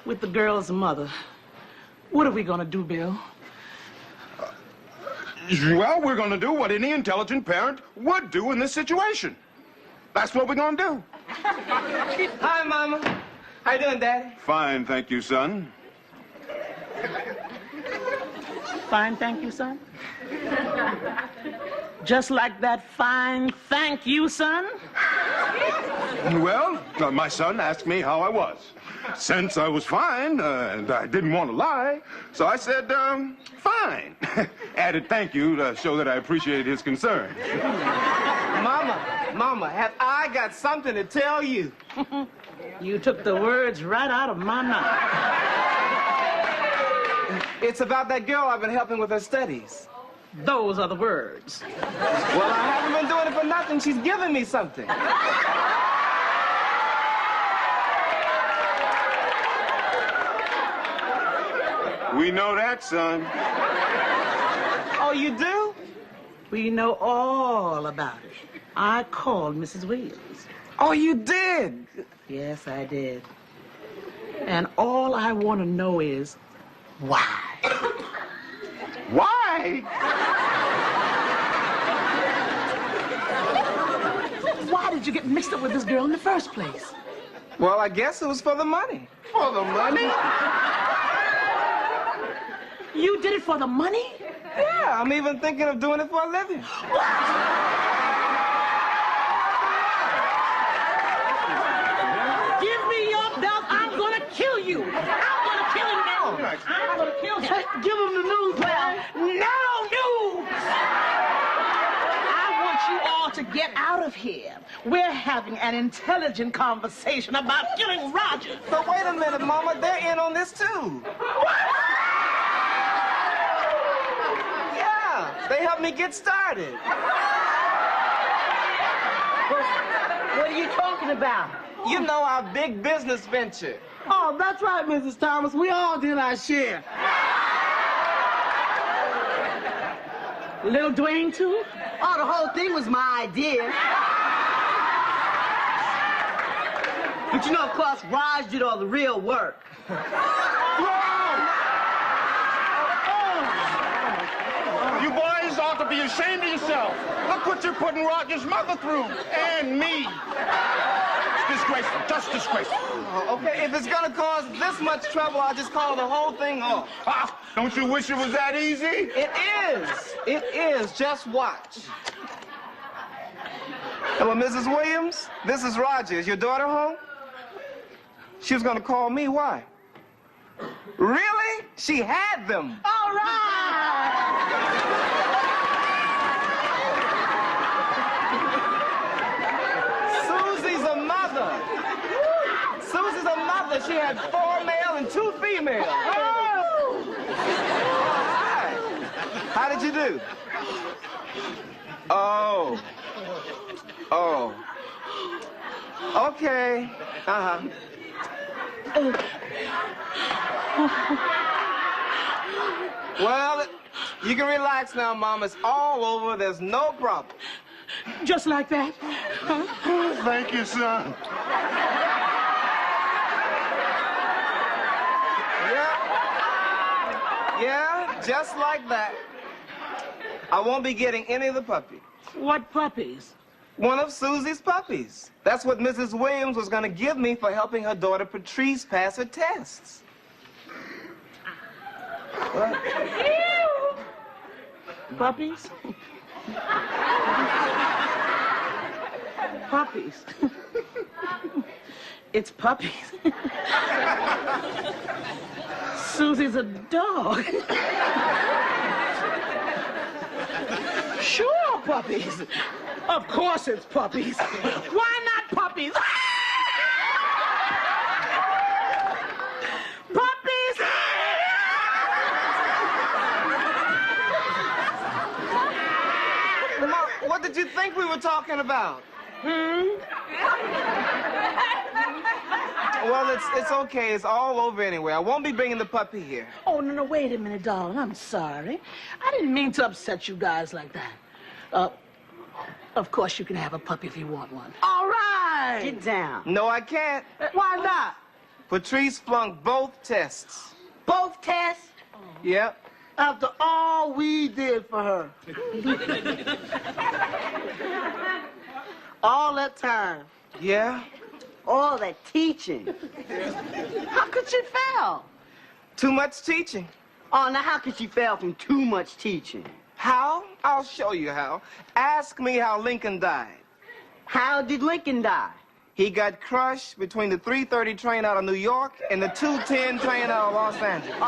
Speaker 6: With the girl's mother. What are we gonna do, Bill?
Speaker 5: Well, we're gonna do what any intelligent parent would do in this situation. That's what we're gonna do.
Speaker 2: Hi, Mama. How you doing, Daddy?
Speaker 5: Fine, thank you, son.
Speaker 6: Fine, thank you, son. Just like that fine thank you, son.
Speaker 5: Well, my son asked me how I was. Since I was fine, and I didn't want to lie, so I said, fine. Added thank you to show that I appreciated his concern.
Speaker 2: Mama, have I got something to tell you?
Speaker 6: You took the words right out of my mouth.
Speaker 2: It's about that girl I've been helping with her studies.
Speaker 6: Those are the words.
Speaker 2: Well, I haven't been doing it for nothing. She's giving me something.
Speaker 5: We know that, son.
Speaker 2: Oh, you do?
Speaker 6: We know all about it. I called Mrs. Williams.
Speaker 2: Oh, you did?
Speaker 6: Yes, I did. And all I want to know is why.
Speaker 5: Why?
Speaker 6: Why did you get mixed up with this girl in the first place?
Speaker 2: Well, I guess it was for the money.
Speaker 5: For the money?
Speaker 6: You did it for the money?
Speaker 2: Yeah, I'm even thinking of doing it for a living.
Speaker 6: Give me your belt. I'm going to kill you. I'm going to kill him now. I'm going to kill him.
Speaker 3: Hey, give him the news, man.
Speaker 6: No news! I want you all to get out of here. We're having an intelligent conversation about killing Roger.
Speaker 2: But wait a minute, Mama. They're in on this, too. Yeah, they helped me get started.
Speaker 1: What are you talking about?
Speaker 2: You know, our big business venture.
Speaker 3: Oh, that's right, Mrs. Thomas. We all did our share.
Speaker 6: Little Dwayne, too?
Speaker 1: Oh, the whole thing was my idea. But you know, of course, Raj did all the real work.
Speaker 5: You boys ought to be ashamed of yourself. Look what you're putting Roger's mother through, and me. It's disgraceful, just disgraceful.
Speaker 2: Okay, if it's gonna cause this much trouble, I'll just call the whole thing off.
Speaker 5: Ah, don't you wish it was that easy?
Speaker 2: It is. It is. Just watch. Hello, Mrs. Williams. This is Roger. Is your daughter home? She was gonna call me. Why? Really? She had them.
Speaker 1: All right!
Speaker 2: Susie's a mother. Susie's a mother. She had 4 male and 2 female. Oh. Hi. How did you do? Oh. Oh. Okay. Uh-huh. Well, you can relax now, Mom. It's all over. There's no problem.
Speaker 6: Just like that? Huh?
Speaker 5: Thank you, son.
Speaker 2: Yeah, just like that. I won't be getting any of the puppies.
Speaker 6: What puppies?
Speaker 2: One of Susie's puppies. That's what Mrs. Williams was going to give me for helping her daughter Patrice pass her tests. What?
Speaker 6: Puppies? Puppies. It's puppies. Susie's a dog. Sure, puppies. Of course it's puppies. Why not puppies? Puppies!
Speaker 2: Mom, what did you think we were talking about? Well, it's okay. It's all over anyway. I won't be bringing the puppy here.
Speaker 6: Oh, no, wait a minute, darling. I'm sorry. I didn't mean to upset you guys like that. Of course you can have a puppy if you want one.
Speaker 1: All right! Get down.
Speaker 2: No, I can't.
Speaker 1: Why not?
Speaker 2: Patrice flunked both tests.
Speaker 1: Both tests?
Speaker 2: Yep.
Speaker 3: After all we did for her. All that time.
Speaker 2: Yeah?
Speaker 1: All that teaching. How could she fail?
Speaker 2: Too much teaching.
Speaker 1: Oh, now how could she fail from too much teaching?
Speaker 2: How? I'll show you how. Ask me how Lincoln died.
Speaker 1: How did Lincoln die?
Speaker 2: He got crushed between the 3:30 train out of New York and the 2:10 train out of Los Angeles.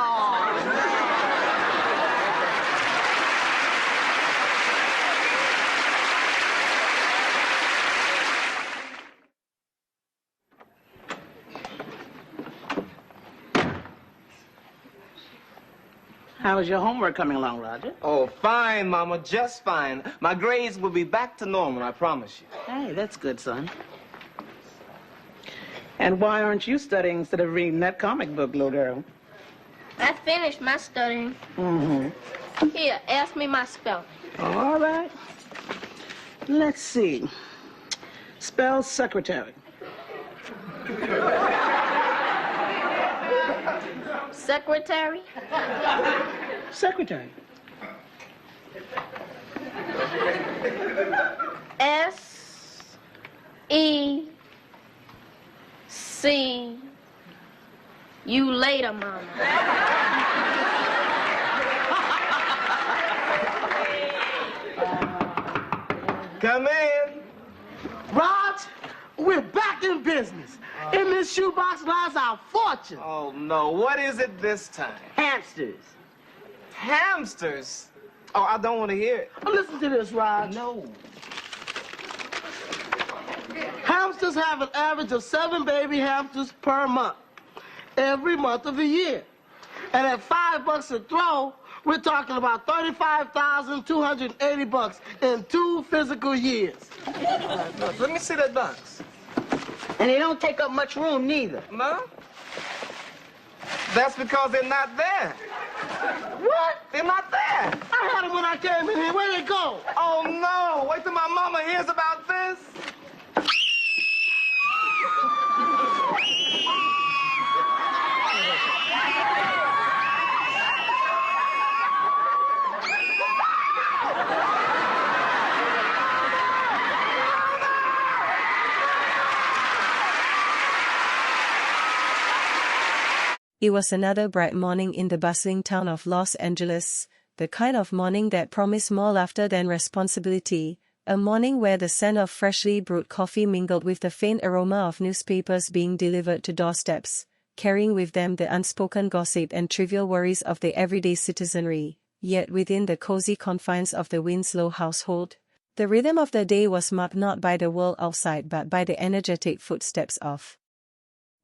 Speaker 6: How is your homework coming along, Roger?
Speaker 2: Oh, fine, Mama, just fine. My grades will be back to normal, I promise you.
Speaker 6: Hey, that's good, son. And why aren't you studying instead of reading that comic book, little girl?
Speaker 4: I finished my studying.
Speaker 6: Mm-hmm.
Speaker 4: Here, ask me my spelling.
Speaker 6: All right. Let's see. Spell secretary.
Speaker 4: Secretary?
Speaker 6: Secretary.
Speaker 4: S-E-C. You later, Mama.
Speaker 2: Come in.
Speaker 3: Raj, we're back in business. In this shoebox lies our fortune.
Speaker 2: Oh, no. What is it this time?
Speaker 1: Hamsters.
Speaker 2: Hamsters? Oh, I don't want to hear it.
Speaker 3: Listen to this, Raj.
Speaker 2: No.
Speaker 3: Hamsters have an average of 7 baby hamsters per month, every month of the year. And at $5 a throw, we're talking about $35,280 in 2 physical years.
Speaker 2: Look, let me see that box.
Speaker 1: And they don't take up much room, neither.
Speaker 2: No? That's because they're not there.
Speaker 3: What?
Speaker 2: They're not there.
Speaker 3: I had them when I came in here. Where'd they go?
Speaker 2: Oh, no. Wait till my mama hears about this.
Speaker 10: It was another bright morning in the bustling town of Los Angeles, the kind of morning that promised more laughter than responsibility, a morning where the scent of freshly brewed coffee mingled with the faint aroma of newspapers being delivered to doorsteps, carrying with them the unspoken gossip and trivial worries of the everyday citizenry. Yet within the cozy confines of the Winslow household, the rhythm of the day was marked not by the world outside but by the energetic footsteps of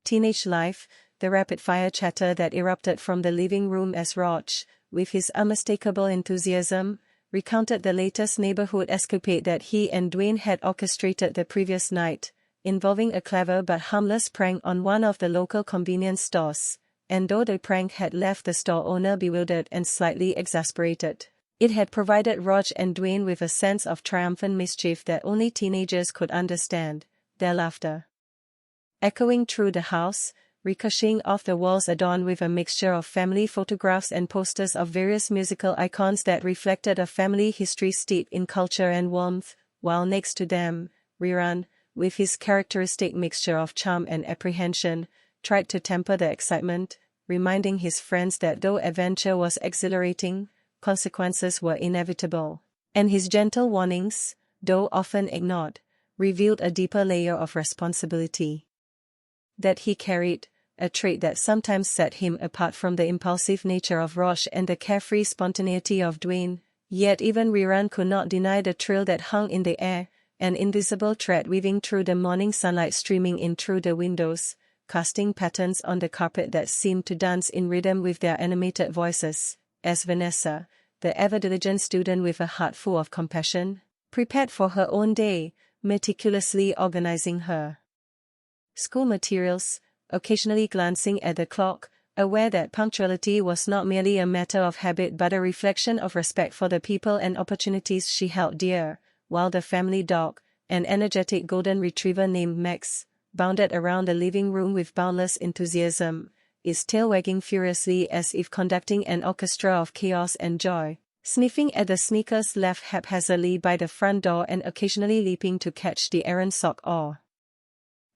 Speaker 10: teenage life, the rapid-fire chatter that erupted from the living room as Roch, with his unmistakable enthusiasm, recounted the latest neighborhood escapade that he and Dwayne had orchestrated the previous night, involving a clever but harmless prank on one of the local convenience stores. And though the prank had left the store owner bewildered and slightly exasperated, it had provided Roch and Dwayne with a sense of triumphant mischief that only teenagers could understand, their laughter echoing through the house, ricocheting off the walls adorned with a mixture of family photographs and posters of various musical icons that reflected a family history steeped in culture and warmth, while next to them, Rerun, with his characteristic mixture of charm and apprehension, tried to temper the excitement, reminding his friends that though adventure was exhilarating, consequences were inevitable, and his gentle warnings, though often ignored, revealed a deeper layer of responsibility that he carried, a trait that sometimes set him apart from the impulsive nature of Roch and the carefree spontaneity of Dwayne. Yet even Rerun could not deny the thrill that hung in the air, an invisible thread weaving through the morning sunlight streaming in through the windows, casting patterns on the carpet that seemed to dance in rhythm with their animated voices, as Vanessa, the ever-diligent student with a heart full of compassion, prepared for her own day, meticulously organizing her school materials, occasionally glancing at the clock, aware that punctuality was not merely a matter of habit but a reflection of respect for the people and opportunities she held dear, while the family dog, an energetic golden retriever named Max, bounded around the living room with boundless enthusiasm, its tail wagging furiously as if conducting an orchestra of chaos and joy, sniffing at the sneakers left haphazardly by the front door and occasionally leaping to catch the errant sock or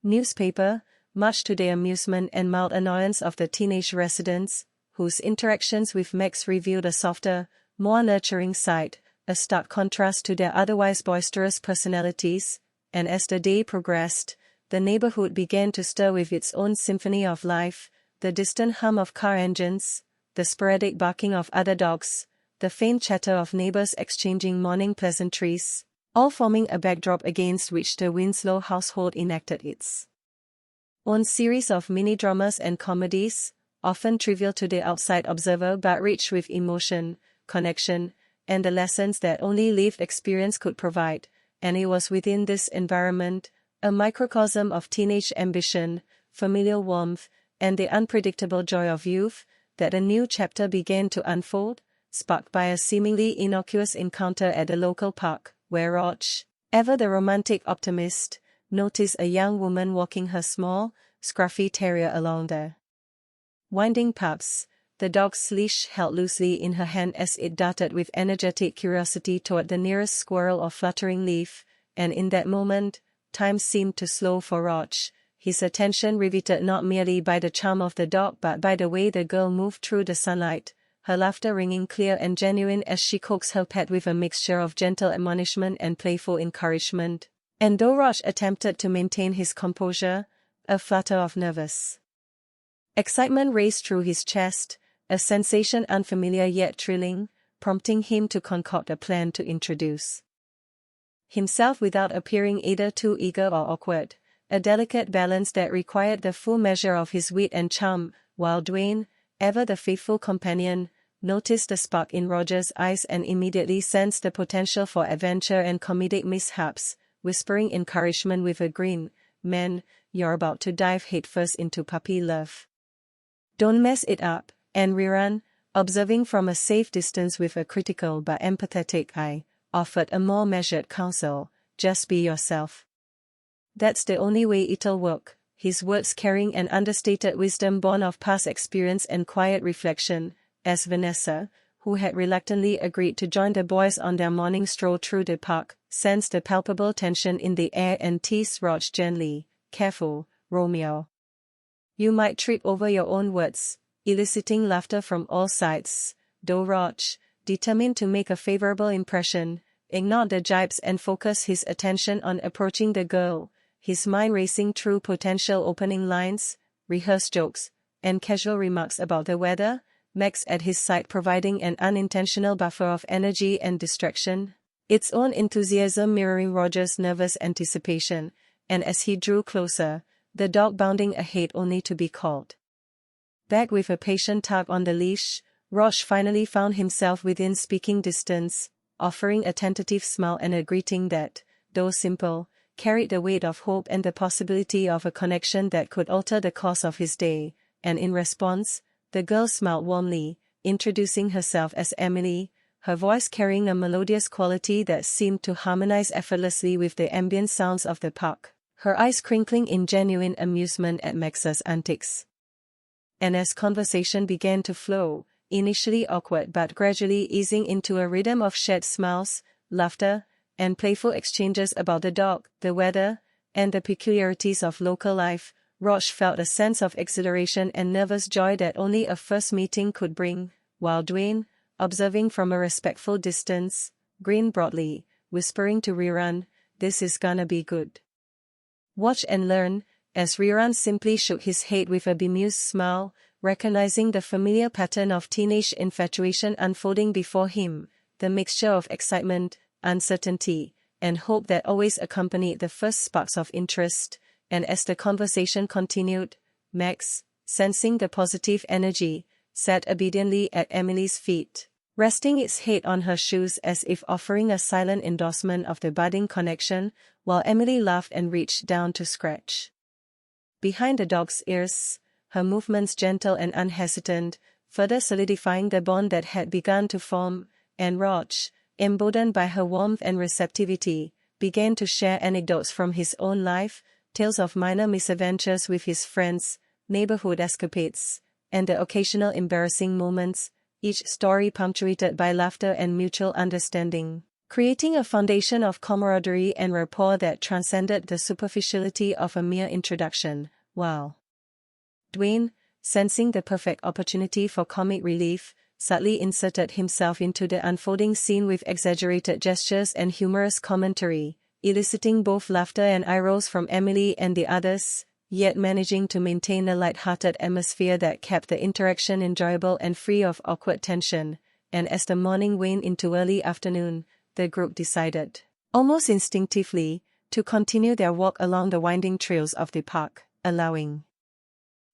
Speaker 10: newspaper, much to the amusement and mild annoyance of the teenage residents, whose interactions with Max revealed a softer, more nurturing side, a stark contrast to their otherwise boisterous personalities, and as the day progressed, the neighborhood began to stir with its own symphony of life, the distant hum of car engines, the sporadic barking of other dogs, the faint chatter of neighbors exchanging morning pleasantries, all forming a backdrop against which the Winslow household enacted its own series of mini-dramas and comedies, often trivial to the outside observer but rich with emotion, connection, and the lessons that only lived experience could provide. And it was within this environment, a microcosm of teenage ambition, familial warmth, and the unpredictable joy of youth, that a new chapter began to unfold, sparked by a seemingly innocuous encounter at the local park, where Roch, ever the romantic optimist, noticed a young woman walking her small, scruffy terrier along the winding paths, the dog's leash held loosely in her hand as it darted with energetic curiosity toward the nearest squirrel or fluttering leaf, and in that moment, time seemed to slow for Roch, his attention riveted not merely by the charm of the dog but by the way the girl moved through the sunlight, her laughter ringing clear and genuine as she coaxed her pet with a mixture of gentle admonishment and playful encouragement. And though Roch attempted to maintain his composure, a flutter of nervous excitement raced through his chest, a sensation unfamiliar yet thrilling, prompting him to concoct a plan to introduce himself without appearing either too eager or awkward, a delicate balance that required the full measure of his wit and charm, while Dwayne, ever the faithful companion, noticed the spark in Roger's eyes and immediately sensed the potential for adventure and comedic mishaps, whispering encouragement with a grin, "Man, you're about to dive headfirst into puppy love. Don't mess it up," and Rerun, observing from a safe distance with a critical but empathetic eye, offered a more measured counsel, "Just be yourself. That's the only way it'll work," his words carrying an understated wisdom born of past experience and quiet reflection, as Vanessa, who had reluctantly agreed to join the boys on their morning stroll through the park, sensed the palpable tension in the air and teased Roch gently, "Careful, Romeo. You might trip over your own words," eliciting laughter from all sides, though Roch, determined to make a favorable impression, ignored the jibes and focused his attention on approaching the girl, his mind racing through potential opening lines, rehearsed jokes, and casual remarks about the weather, Max at his side providing an unintentional buffer of energy and distraction, its own enthusiasm mirroring Roger's nervous anticipation, and as he drew closer, the dog bounding ahead only to be called back with a patient tug on the leash. Roch finally found himself within speaking distance, offering a tentative smile and a greeting that, though simple, carried the weight of hope and the possibility of a connection that could alter the course of his day, and in response, the girl smiled warmly, introducing herself as Emily, her voice carrying a melodious quality that seemed to harmonize effortlessly with the ambient sounds of the park, her eyes crinkling in genuine amusement at Max's antics. And as conversation began to flow, initially awkward but gradually easing into a rhythm of shared smiles, laughter, and playful exchanges about the dog, the weather, and the peculiarities of local life, Roch felt a sense of exhilaration and nervous joy that only a first meeting could bring, while Dwayne, observing from a respectful distance, grinned broadly, whispering to Riran, "This is gonna be good. Watch and learn," as Riran simply shook his head with a bemused smile, recognizing the familiar pattern of teenage infatuation unfolding before him, the mixture of excitement, uncertainty, and hope that always accompanied the first sparks of interest. And as the conversation continued, Max, sensing the positive energy, sat obediently at Emily's feet, resting its head on her shoes as if offering a silent endorsement of the budding connection, while Emily laughed and reached down to scratch behind the dog's ears, her movements gentle and unhesitant, further solidifying the bond that had begun to form, and Roch, emboldened by her warmth and receptivity, began to share anecdotes from his own life, tales of minor misadventures with his friends, neighborhood escapades, and the occasional embarrassing moments, each story punctuated by laughter and mutual understanding, creating a foundation of camaraderie and rapport that transcended the superficiality of a mere introduction, while Dwayne, sensing the perfect opportunity for comic relief, subtly inserted himself into the unfolding scene with exaggerated gestures and humorous commentary, eliciting both laughter and eye rolls from Emily and the others, yet managing to maintain a light-hearted atmosphere that kept the interaction enjoyable and free of awkward tension. And as the morning waned into early afternoon, the group decided, almost instinctively, to continue their walk along the winding trails of the park, allowing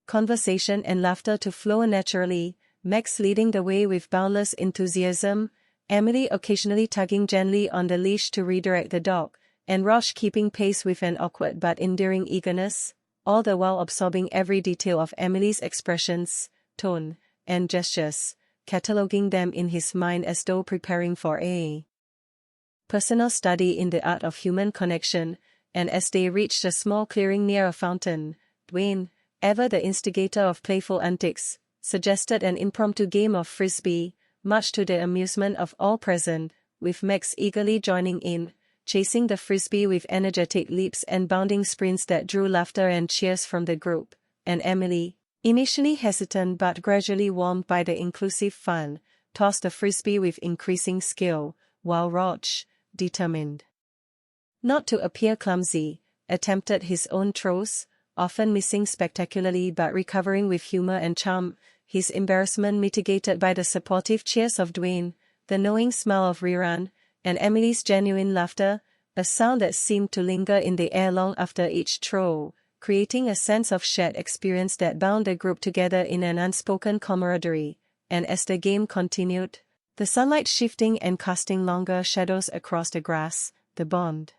Speaker 10: conversation and laughter to flow naturally, Max leading the way with boundless enthusiasm, Emily occasionally tugging gently on the leash to redirect the dog, and Roch keeping pace with an awkward but endearing eagerness, all the while absorbing every detail of Emily's expressions, tone, and gestures, cataloging them in his mind as though preparing for a personal study in the art of human connection. And as they reached a small clearing near a fountain, Dwayne, ever the instigator of playful antics, suggested an impromptu game of frisbee, much to the amusement of all present, with Max eagerly joining in, chasing the frisbee with energetic leaps and bounding sprints that drew laughter and cheers from the group, and Emily, initially hesitant but gradually warmed by the inclusive fun, tossed the frisbee with increasing skill, while Roch, determined not to appear clumsy, attempted his own throws, often missing spectacularly but recovering with humor and charm, his embarrassment mitigated by the supportive cheers of Dwayne, the knowing smile of Riran, and Emily's genuine laughter, a sound that seemed to linger in the air long after each throw, creating a sense of shared experience that bound the group together in an unspoken camaraderie. And as the game continued, the sunlight shifting and casting longer shadows across the grass, the bond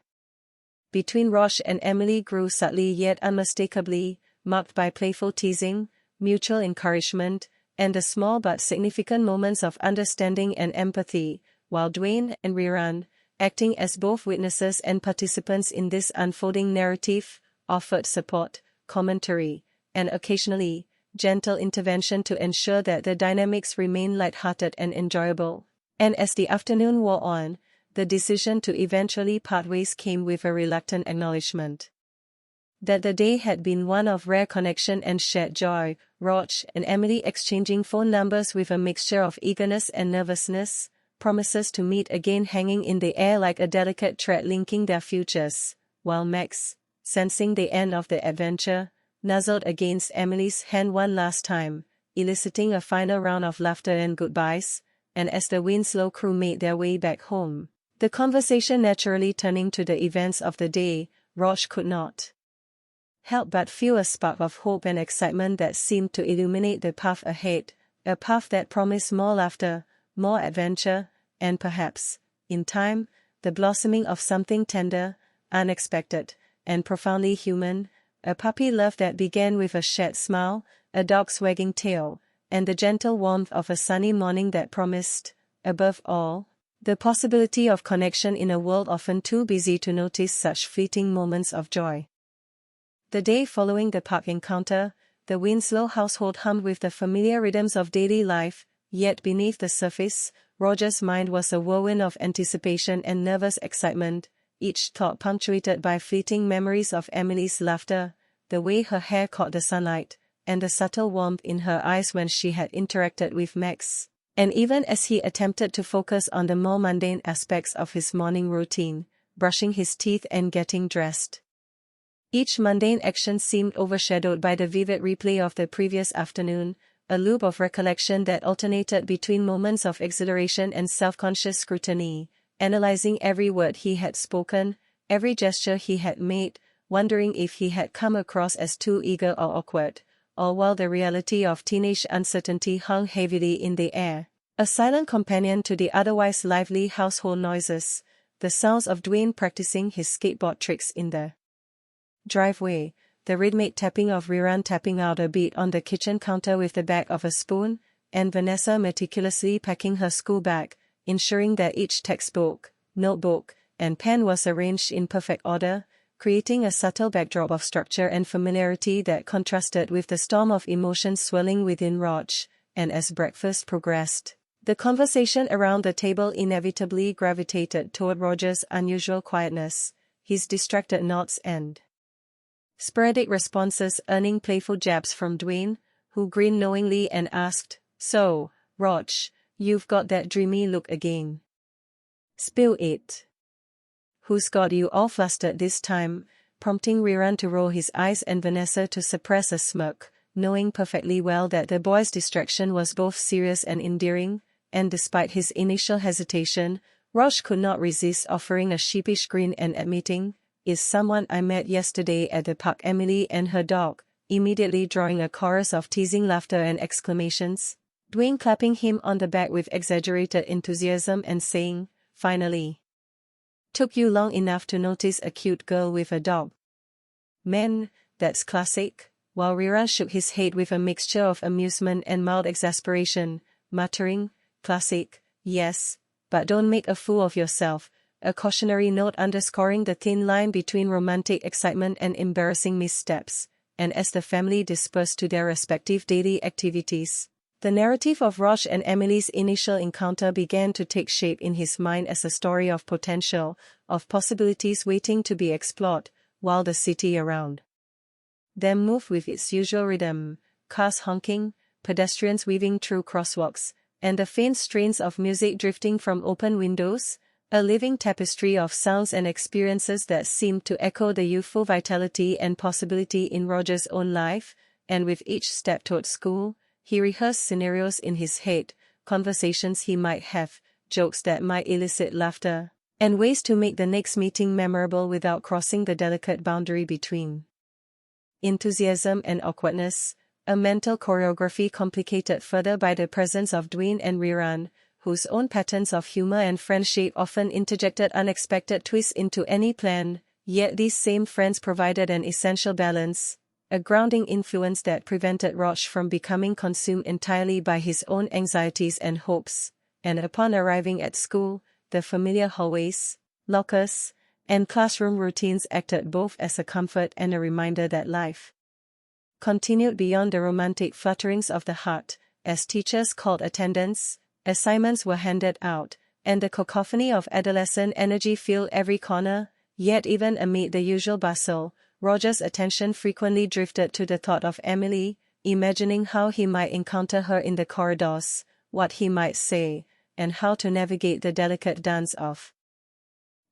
Speaker 10: between Roch and Emily grew subtly yet unmistakably, marked by playful teasing, mutual encouragement, and the small but significant moments of understanding and empathy, while Dwayne and Riran, acting as both witnesses and participants in this unfolding narrative, offered support, commentary, and occasionally, gentle intervention to ensure that the dynamics remained light-hearted and enjoyable. And as the afternoon wore on, the decision to eventually part ways came with a reluctant acknowledgement That the day had been one of rare connection and shared joy, Roch and Emily exchanging phone numbers with a mixture of eagerness and nervousness, promises to meet again hanging in the air like a delicate thread linking their futures, while Max, sensing the end of the adventure, nuzzled against Emily's hand one last time, eliciting a final round of laughter and goodbyes, and as the Winslow crew made their way back home, the conversation naturally turning to the events of the day, Roch could not help but feel a spark of hope and excitement that seemed to illuminate the path ahead, a path that promised more laughter, more adventure, and perhaps, in time, the blossoming of something tender, unexpected, and profoundly human, a puppy love that began with a shared smile, a dog's wagging tail, and the gentle warmth of a sunny morning that promised, above all, the possibility of connection in a world often too busy to notice such fleeting moments of joy. The day following the park encounter, the Winslow household hummed with the familiar rhythms of daily life, yet beneath the surface, Roger's mind was a whirlwind of anticipation and nervous excitement, each thought punctuated by fleeting memories of Emily's laughter, the way her hair caught the sunlight, and the subtle warmth in her eyes when she had interacted with Max. And even as he attempted to focus on the more mundane aspects of his morning routine, brushing his teeth and getting dressed, each mundane action seemed overshadowed by the vivid replay of the previous afternoon, a loop of recollection that alternated between moments of exhilaration and self-conscious scrutiny, analyzing every word he had spoken, every gesture he had made, wondering if he had come across as too eager or awkward, all while the reality of teenage uncertainty hung heavily in the air, a silent companion to the otherwise lively household noises, the sounds of Dwayne practicing his skateboard tricks in the driveway, the rhythmic tapping of Riran tapping out a beat on the kitchen counter with the back of a spoon, and Vanessa meticulously packing her school bag, ensuring that each textbook, notebook, and pen was arranged in perfect order, creating a subtle backdrop of structure and familiarity that contrasted with the storm of emotions swelling within Roch. And as breakfast progressed, the conversation around the table inevitably gravitated toward Roger's unusual quietness, his distracted nods and sporadic responses earning playful jabs from Dwayne, who grinned knowingly and asked, "So, Roch, you've got that dreamy look again. Spill it. Who's got you all flustered this time?" prompting Riran to roll his eyes and Vanessa to suppress a smirk, knowing perfectly well that the boy's distraction was both serious and endearing, and despite his initial hesitation, Roch could not resist offering a sheepish grin and admitting, "Is someone I met yesterday at the park Emily and her dog," immediately drawing a chorus of teasing laughter and exclamations, Dwayne clapping him on the back with exaggerated enthusiasm and saying, "Finally. Took you long enough to notice a cute girl with a dog. Man, that's classic," while Riran shook his head with a mixture of amusement and mild exasperation, muttering, "Classic, yes, but don't make a fool of yourself," a cautionary note underscoring the thin line between romantic excitement and embarrassing missteps, and as the family dispersed to their respective daily activities, the narrative of Roch and Emily's initial encounter began to take shape in his mind as a story of potential, of possibilities waiting to be explored, while the city around them moved with its usual rhythm, cars honking, pedestrians weaving through crosswalks, and the faint strains of music drifting from open windows, a living tapestry of sounds and experiences that seemed to echo the youthful vitality and possibility in Roger's own life, and with each step toward school, he rehearsed scenarios in his head, conversations he might have, jokes that might elicit laughter, and ways to make the next meeting memorable without crossing the delicate boundary between enthusiasm and awkwardness, a mental choreography complicated further by the presence of Dwayne and Riran, whose own patterns of humor and friendship often interjected unexpected twists into any plan, yet these same friends provided an essential balance, a grounding influence that prevented Roch from becoming consumed entirely by his own anxieties and hopes, and upon arriving at school, the familiar hallways, lockers, and classroom routines acted both as a comfort and a reminder that life continued beyond the romantic flutterings of the heart, as teachers called attendance, assignments were handed out, and the cacophony of adolescent energy filled every corner, yet even amid the usual bustle, Roger's attention frequently drifted to the thought of Emily, imagining how he might encounter her in the corridors, what he might say, and how to navigate the delicate dance of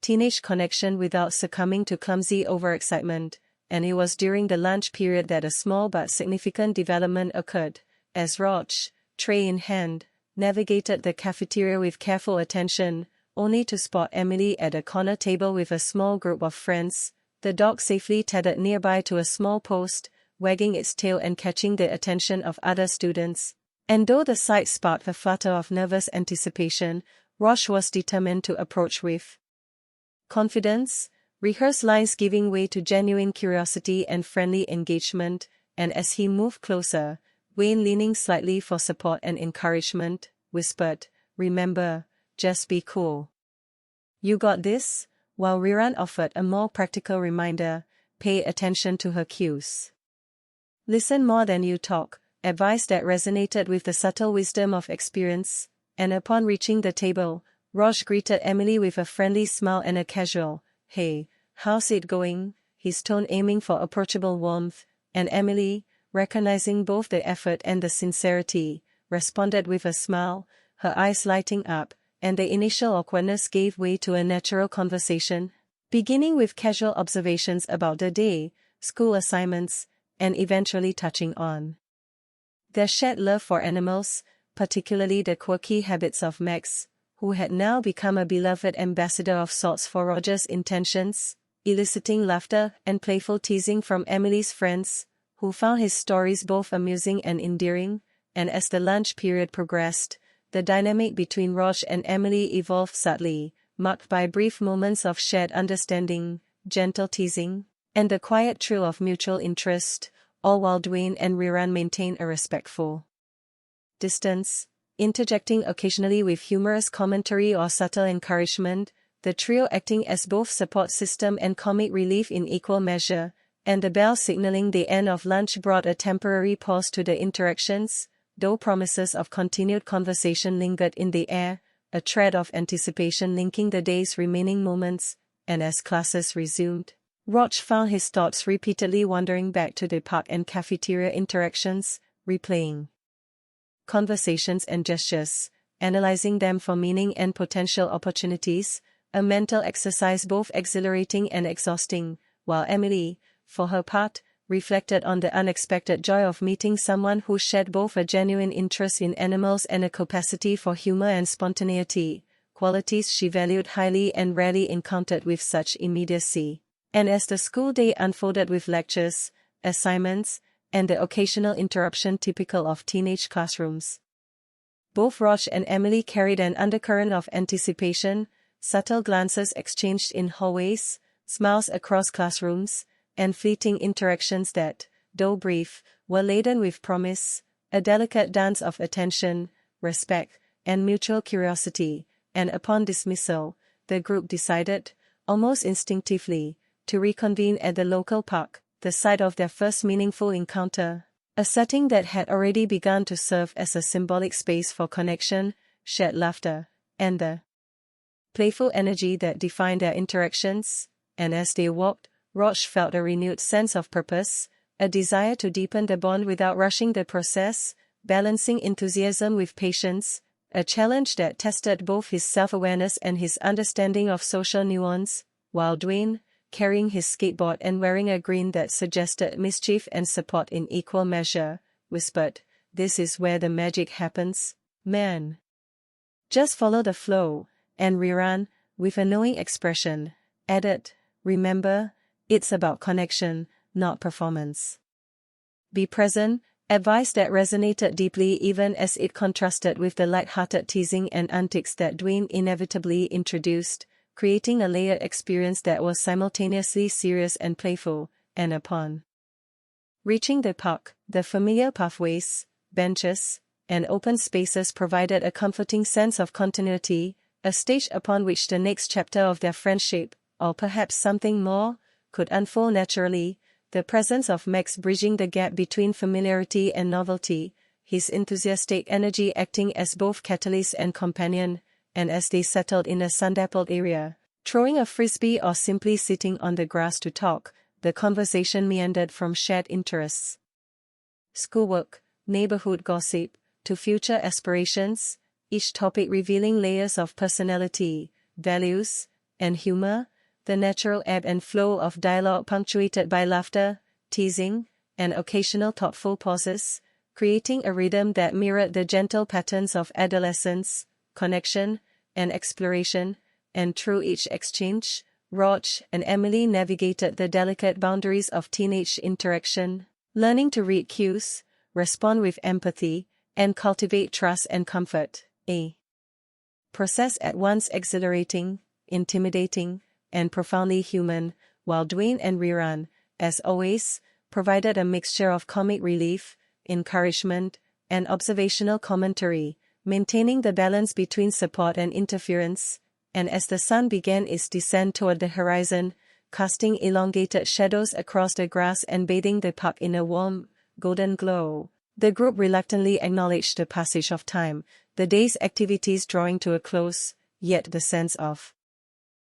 Speaker 10: teenage connection without succumbing to clumsy overexcitement. And it was during the lunch period that a small but significant development occurred, as Roch, tray in hand, navigated the cafeteria with careful attention, only to spot Emily at a corner table with a small group of friends, the dog safely tethered nearby to a small post, wagging its tail and catching the attention of other students. And though the sight sparked a flutter of nervous anticipation, Roch was determined to approach with confidence, rehearsed lines giving way to genuine curiosity and friendly engagement, and as he moved closer, Wayne, leaning slightly for support and encouragement, whispered, "Remember, just be cool. You got this," while Riran offered a more practical reminder, "Pay attention to her cues. Listen more than you talk," advice that resonated with the subtle wisdom of experience, and upon reaching the table, Roch greeted Emily with a friendly smile and a casual, "Hey, how's it going?" his tone aiming for approachable warmth, and Emily, recognizing both the effort and the sincerity, responded with a smile, her eyes lighting up, and the initial awkwardness gave way to a natural conversation, beginning with casual observations about the day, school assignments, and eventually touching on their shared love for animals, particularly the quirky habits of Max, who had now become a beloved ambassador of sorts for Roger's intentions, eliciting laughter and playful teasing from Emily's friends, who found his stories both amusing and endearing. And as the lunch period progressed, the dynamic between Roch and Emily evolved subtly, marked by brief moments of shared understanding, gentle teasing, and the quiet thrill of mutual interest, all while Dwayne and Riran maintained a respectful distance, interjecting occasionally with humorous commentary or subtle encouragement, the trio acting as both support system and comic relief in equal measure, and the bell signaling the end of lunch brought a temporary pause to the interactions, though promises of continued conversation lingered in the air, a thread of anticipation linking the day's remaining moments. And as classes resumed, Roch found his thoughts repeatedly wandering back to the park and cafeteria interactions, replaying conversations and gestures, analyzing them for meaning and potential opportunities, a mental exercise both exhilarating and exhausting, while Emily, for her part, reflected on the unexpected joy of meeting someone who shared both a genuine interest in animals and a capacity for humor and spontaneity, qualities she valued highly and rarely encountered with such immediacy. And as the school day unfolded with lectures, assignments, and the occasional interruption typical of teenage classrooms, both Roch and Emily carried an undercurrent of anticipation, subtle glances exchanged in hallways, smiles across classrooms, and fleeting interactions that, though brief, were laden with promise, a delicate dance of attention, respect, and mutual curiosity. And upon dismissal, the group decided, almost instinctively, to reconvene at the local park, the site of their first meaningful encounter, a setting that had already begun to serve as a symbolic space for connection, shared laughter, and the playful energy that defined their interactions. And as they walked, Roch felt a renewed sense of purpose, a desire to deepen the bond without rushing the process, balancing enthusiasm with patience, a challenge that tested both his self-awareness and his understanding of social nuance, while Dwayne, carrying his skateboard and wearing a grin that suggested mischief and support in equal measure, whispered, "This is where the magic happens, man. Just follow the flow," and Riran, with a knowing expression, added, "Remember, it's about connection, not performance. Be present," advice that resonated deeply even as it contrasted with the light-hearted teasing and antics that Dwayne inevitably introduced, creating a layered experience that was simultaneously serious and playful. And upon reaching the park, the familiar pathways, benches, and open spaces provided a comforting sense of continuity, a stage upon which the next chapter of their friendship, or perhaps something more, could unfold naturally, the presence of Max bridging the gap between familiarity and novelty, his enthusiastic energy acting as both catalyst and companion. And as they settled in a sun-dappled area, throwing a frisbee or simply sitting on the grass to talk, the conversation meandered from shared interests. Schoolwork, neighborhood gossip, to future aspirations, each topic revealing layers of personality, values, and humor, the natural ebb and flow of dialogue punctuated by laughter, teasing, and occasional thoughtful pauses, creating a rhythm that mirrored the gentle patterns of adolescence, connection, and exploration, and through each exchange, Rog and Emily navigated the delicate boundaries of teenage interaction, learning to read cues, respond with empathy, and cultivate trust and comfort. A process at once exhilarating, intimidating, and profoundly human, while Dwayne and Riran, as always, provided a mixture of comic relief, encouragement, and observational commentary, maintaining the balance between support and interference. And as the sun began its descent toward the horizon, casting elongated shadows across the grass and bathing the park in a warm, golden glow, the group reluctantly acknowledged the passage of time, the day's activities drawing to a close, yet the sense of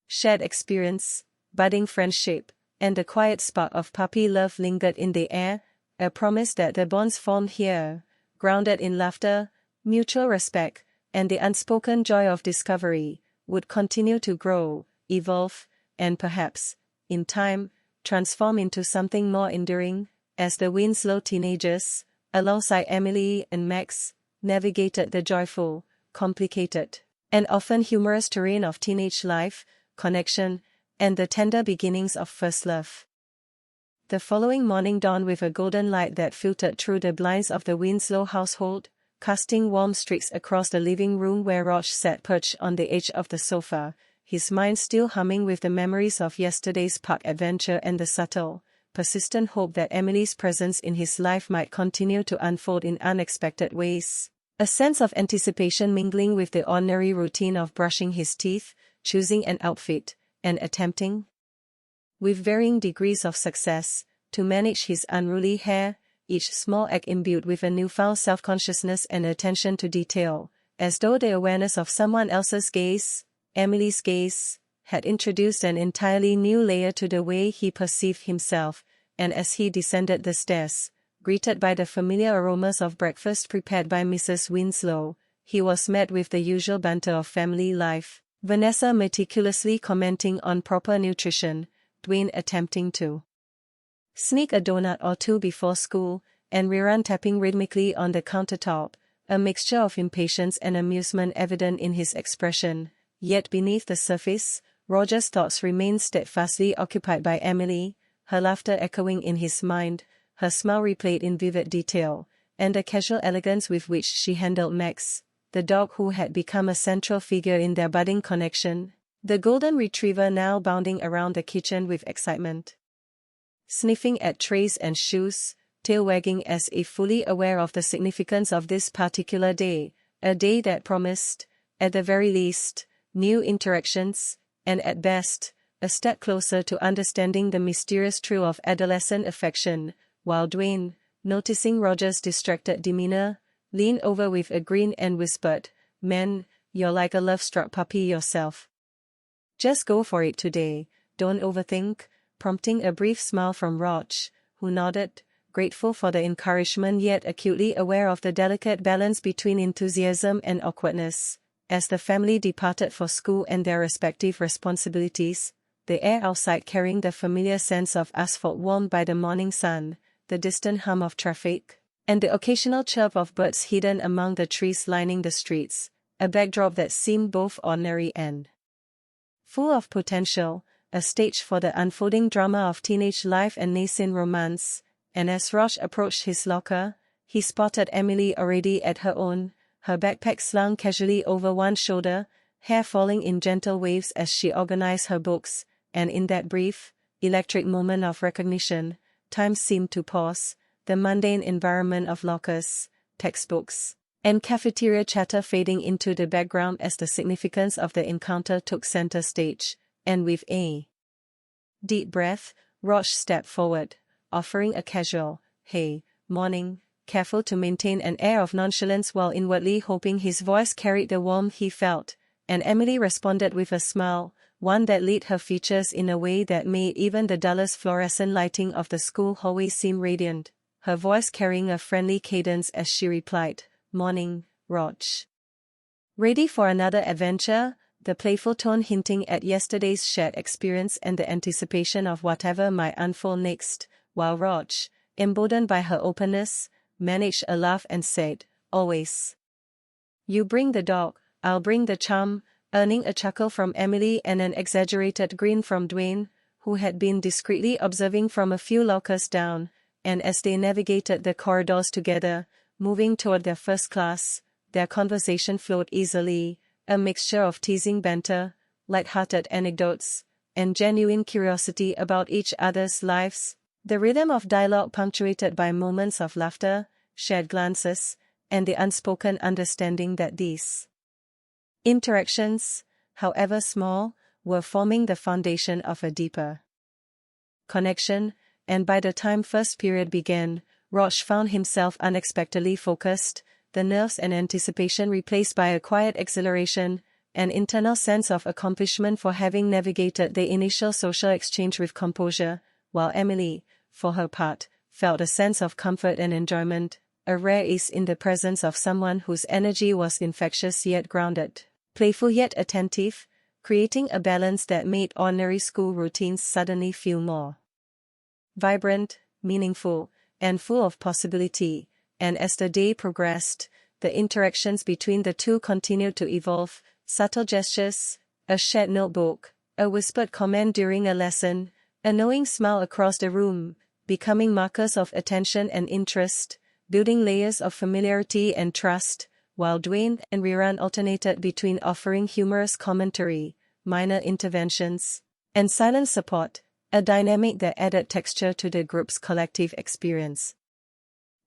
Speaker 10: shared experience, budding friendship, and the quiet spark of puppy love lingered in the air, a promise that the bonds formed here, grounded in laughter, mutual respect, and the unspoken joy of discovery, would continue to grow, evolve, and perhaps, in time, transform into something more enduring, as the Winslow teenagers, alongside Emily and Max, navigated the joyful, complicated, and often humorous terrain of teenage life, connection, and the tender beginnings of first love. The following morning dawned with a golden light that filtered through the blinds of the Winslow household, casting warm streaks across the living room where Rog sat perched on the edge of the sofa, his mind still humming with the memories of yesterday's park adventure and the subtle, persistent hope that Emily's presence in his life might continue to unfold in unexpected ways. A sense of anticipation mingling with the ordinary routine of brushing his teeth, choosing an outfit, and attempting, with varying degrees of success, to manage his unruly hair, each small act imbued with a newfound self-consciousness and attention to detail, as though the awareness of someone else's gaze, Emily's gaze, had introduced an entirely new layer to the way he perceived himself, and as he descended the stairs, greeted by the familiar aromas of breakfast prepared by Mrs. Winslow, he was met with the usual banter of family life, Vanessa meticulously commenting on proper nutrition, Dwayne attempting to sneak a donut or two before school, and Riran tapping rhythmically on the countertop, a mixture of impatience and amusement evident in his expression. Yet beneath the surface, Roger's thoughts remained steadfastly occupied by Emily, her laughter echoing in his mind, her smile replayed in vivid detail, and the casual elegance with which she handled Max, the dog who had become a central figure in their budding connection, the golden retriever now bounding around the kitchen with excitement, sniffing at trays and shoes, tail wagging as if fully aware of the significance of this particular day, a day that promised, at the very least, new interactions, and at best, a step closer to understanding the mysterious thrill of adolescent affection, while Dwayne, noticing Roger's distracted demeanor, leaned over with a grin and whispered, "Man, you're like a love-struck puppy yourself. Just go for it today, don't overthink," prompting a brief smile from Rog, who nodded, grateful for the encouragement yet acutely aware of the delicate balance between enthusiasm and awkwardness. As the family departed for school and their respective responsibilities, the air outside carrying the familiar sense of asphalt warmed by the morning sun, the distant hum of traffic, and the occasional chirp of birds hidden among the trees lining the streets, a backdrop that seemed both ordinary and full of potential, a stage for the unfolding drama of teenage life and nascent romance. And as Rog approached his locker, he spotted Emily already at her own, her backpack slung casually over one shoulder, hair falling in gentle waves as she organized her books, and in that brief, electric moment of recognition, time seemed to pause, the mundane environment of lockers, textbooks, and cafeteria chatter fading into the background as the significance of the encounter took center stage, and with a deep breath, Rog stepped forward, offering a casual, "Hey, morning," careful to maintain an air of nonchalance while inwardly hoping his voice carried the warmth he felt, and Emily responded with a smile, one that lit her features in a way that made even the dullest fluorescent lighting of the school hallway seem radiant, her voice carrying a friendly cadence as she replied, "Morning, Rog. Ready for another adventure?" The playful tone hinting at yesterday's shared experience and the anticipation of whatever might unfold next, while Rog, emboldened by her openness, managed a laugh and said, "Always. You bring the dog, I'll bring the charm," earning a chuckle from Emily and an exaggerated grin from Dwayne, who had been discreetly observing from a few lockers down, and as they navigated the corridors together, moving toward their first class, their conversation flowed easily, a mixture of teasing banter, light-hearted anecdotes, and genuine curiosity about each other's lives, the rhythm of dialogue punctuated by moments of laughter, shared glances, and the unspoken understanding that these interactions, however small, were forming the foundation of a deeper connection, and by the time first period began, Rog found himself unexpectedly focused, the nerves and anticipation replaced by a quiet exhilaration, an internal sense of accomplishment for having navigated the initial social exchange with composure, while Emily, for her part, felt a sense of comfort and enjoyment, a rare ease in the presence of someone whose energy was infectious yet grounded, playful yet attentive, creating a balance that made ordinary school routines suddenly feel more vibrant, meaningful, and full of possibility. And as the day progressed, the interactions between the two continued to evolve, subtle gestures, a shared notebook, a whispered comment during a lesson, a knowing smile across the room, becoming markers of attention and interest, building layers of familiarity and trust, while Dwayne and Riran alternated between offering humorous commentary, minor interventions, and silent support, a dynamic that added texture to the group's collective experience,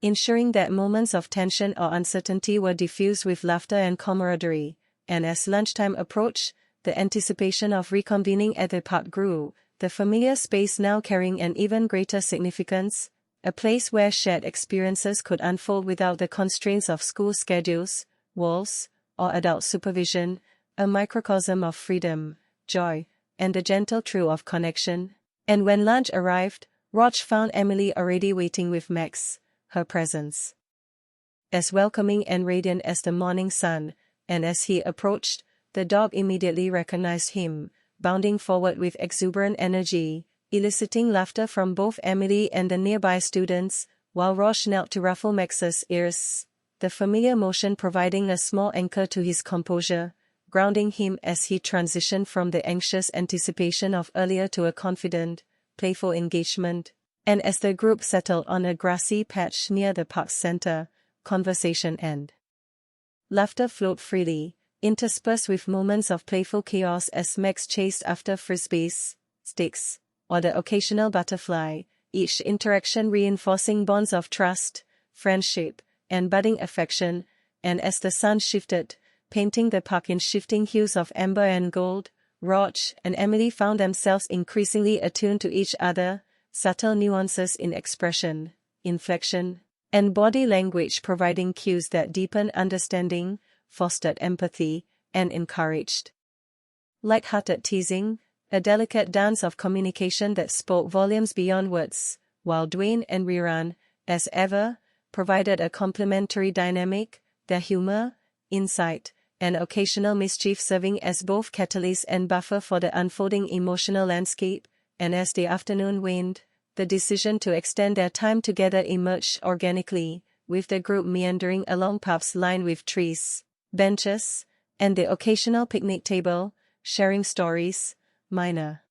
Speaker 10: ensuring that moments of tension or uncertainty were diffused with laughter and camaraderie. And as lunchtime approached, the anticipation of reconvening at the park grew, the familiar space now carrying an even greater significance, a place where shared experiences could unfold without the constraints of school schedules, walls, or adult supervision, a microcosm of freedom, joy, and the gentle thrill of connection. And when lunch arrived, Rog found Emily already waiting with Max, her presence as welcoming and radiant as the morning sun, and as he approached, the dog immediately recognized him, bounding forward with exuberant energy, eliciting laughter from both Emily and the nearby students, while Rog knelt to ruffle Max's ears, the familiar motion providing a small anchor to his composure, grounding him as he transitioned from the anxious anticipation of earlier to a confident, playful engagement. And as the group settled on a grassy patch near the park's center, conversation and laughter flowed freely, interspersed with moments of playful chaos as Max chased after frisbees, sticks, or the occasional butterfly, each interaction reinforcing bonds of trust, friendship, and budding affection. And as the sun shifted, painting the park in shifting hues of amber and gold, Rog and Emily found themselves increasingly attuned to each other, subtle nuances in expression, inflection, and body language providing cues that deepened understanding, fostered empathy, and encouraged light-hearted teasing, a delicate dance of communication that spoke volumes beyond words, while Dwayne and Riran, as ever, provided a complementary dynamic, their humor, insight, and occasional mischief serving as both catalyst and buffer for the unfolding emotional landscape. And as the afternoon waned, the decision to extend their time together emerged organically, with the group meandering along paths lined with trees, benches, and the occasional picnic table, sharing stories, minor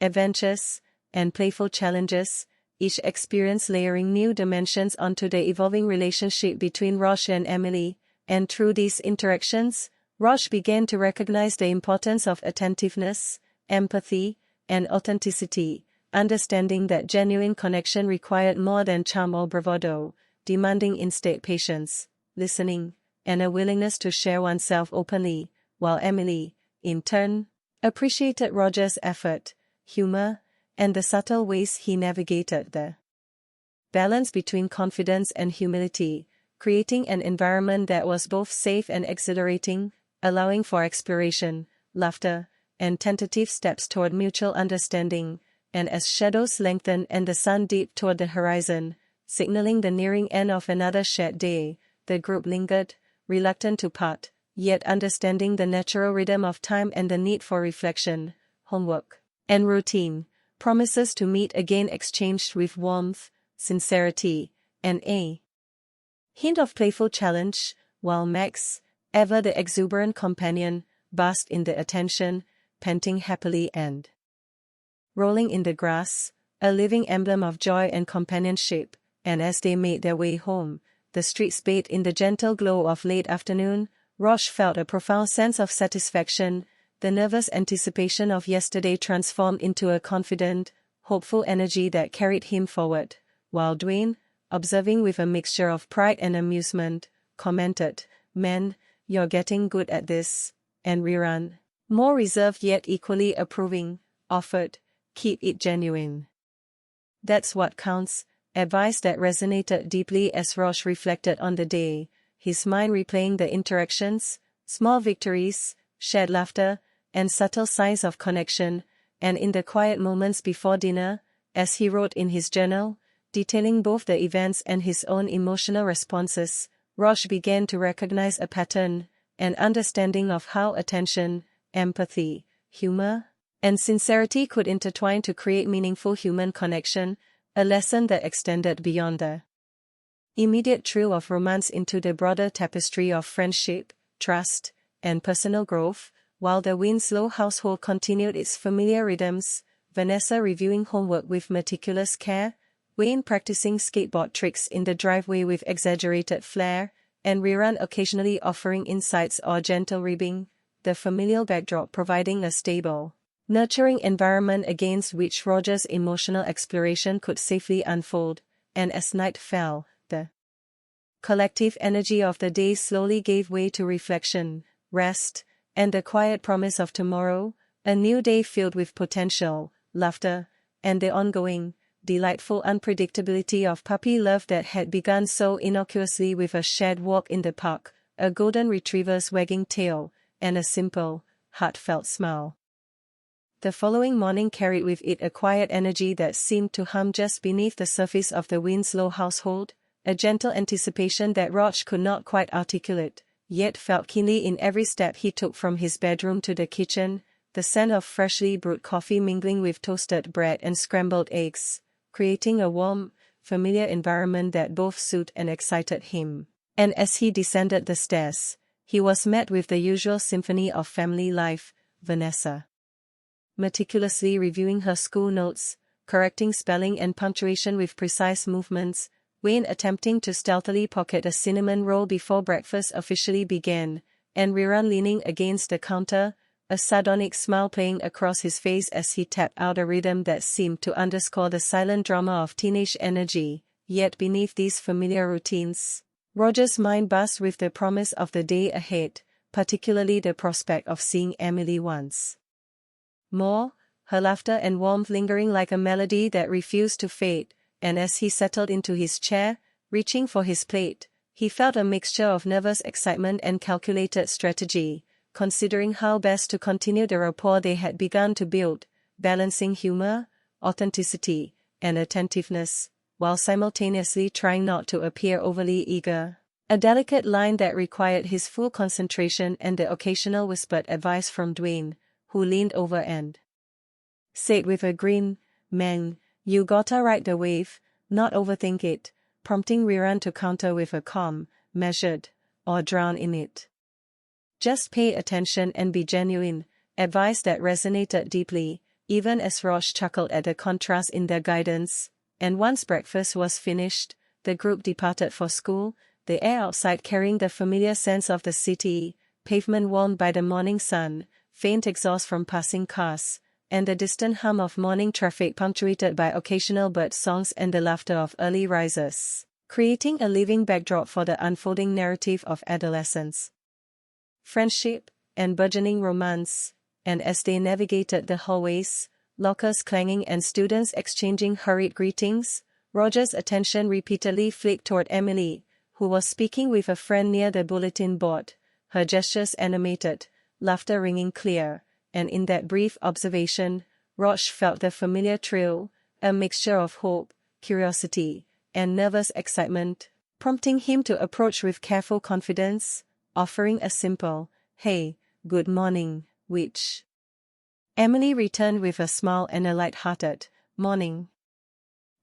Speaker 10: adventures, and playful challenges, each experience layering new dimensions onto the evolving relationship between Rog and Emily. And through these interactions, Rog began to recognize the importance of attentiveness, empathy, and authenticity, understanding that genuine connection required more than charm or bravado, demanding instead patience, listening, and a willingness to share oneself openly, while Emily, in turn, appreciated Roger's effort, humor, and the subtle ways he navigated the balance between confidence and humility, creating an environment that was both safe and exhilarating, allowing for exploration, laughter, and tentative steps toward mutual understanding, and as shadows lengthened and the sun dipped toward the horizon, signaling the nearing end of another shared day, the group lingered, reluctant to part, yet understanding the natural rhythm of time and the need for reflection, homework, and routine. Promises to meet again exchanged with warmth, sincerity, and a hint of playful challenge, while Max, ever the exuberant companion, basked in the attention, panting happily and rolling in the grass, a living emblem of joy and companionship, and as they made their way home, the streets bathed in the gentle glow of late afternoon, Roche felt a profound sense of satisfaction, the nervous anticipation of yesterday transformed into a confident, hopeful energy that carried him forward, while Dwayne, observing with a mixture of pride and amusement, commented, "Man, you're getting good at this," and Riran, more reserved yet equally approving, offered, "Keep it genuine. That's what counts," advice that resonated deeply as Roche reflected on the day, his mind replaying the interactions, small victories, shared laughter, and subtle signs of connection, and in the quiet moments before dinner, as he wrote in his journal, detailing both the events and his own emotional responses, Roche began to recognize a pattern, an understanding of how attention, empathy, humor, and sincerity could intertwine to create meaningful human connection, a lesson that extended beyond the immediate thrill of romance into the broader tapestry of friendship, trust, and personal growth. While the Winslow household continued its familiar rhythms, Vanessa reviewing homework with meticulous care, Wayne practicing skateboard tricks in the driveway with exaggerated flair, and Riran occasionally offering insights or gentle ribbing, the familial backdrop providing a stable, nurturing environment against which Roger's emotional exploration could safely unfold, and as night fell, the collective energy of the day slowly gave way to reflection, rest, and the quiet promise of tomorrow, a new day filled with potential, laughter, and the ongoing, delightful unpredictability of puppy love that had begun so innocuously with a shared walk in the park, a golden retriever's wagging tail, and a simple, heartfelt smile. The following morning carried with it a quiet energy that seemed to hum just beneath the surface of the Winslow household, a gentle anticipation that Roch could not quite articulate, yet felt keenly in every step he took from his bedroom to the kitchen, the scent of freshly brewed coffee mingling with toasted bread and scrambled eggs, creating a warm, familiar environment that both soothed and excited him. And as he descended the stairs, he was met with the usual symphony of family life, Vanessa meticulously reviewing her school notes, correcting spelling and punctuation with precise movements, Wayne attempting to stealthily pocket a cinnamon roll before breakfast officially began, and Riran leaning against the counter, a sardonic smile playing across his face as he tapped out a rhythm that seemed to underscore the silent drama of teenage energy. Yet beneath these familiar routines, Roger's mind buzzed with the promise of the day ahead, particularly the prospect of seeing Emily once more, her laughter and warmth lingering like a melody that refused to fade, and as he settled into his chair, reaching for his plate, he felt a mixture of nervous excitement and calculated strategy, considering how best to continue the rapport they had begun to build, balancing humor, authenticity, and attentiveness, while simultaneously trying not to appear overly eager. A delicate line that required his full concentration and the occasional whispered advice from Dwayne, who leaned over and said with a grin, "Man, you gotta ride the wave, not overthink it," prompting Riran to counter with a calm, measured, "or drown in it. Just pay attention and be genuine," advice that resonated deeply, even as Roche chuckled at the contrast in their guidance, and once breakfast was finished, the group departed for school, the air outside carrying the familiar sense of the city, pavement warmed by the morning sun, faint exhaust from passing cars, and the distant hum of morning traffic punctuated by occasional bird songs and the laughter of early risers, creating a living backdrop for the unfolding narrative of adolescence, friendship, and burgeoning romance. And as they navigated the hallways, lockers clanging and students exchanging hurried greetings, Roger's attention repeatedly flicked toward Emily, who was speaking with a friend near the bulletin board, her gestures animated, laughter ringing clear, and in that brief observation, Roch felt the familiar thrill, a mixture of hope, curiosity, and nervous excitement, prompting him to approach with careful confidence, offering a simple, "Hey, good morning," which Emily returned with a smile and a light-hearted, "Morning."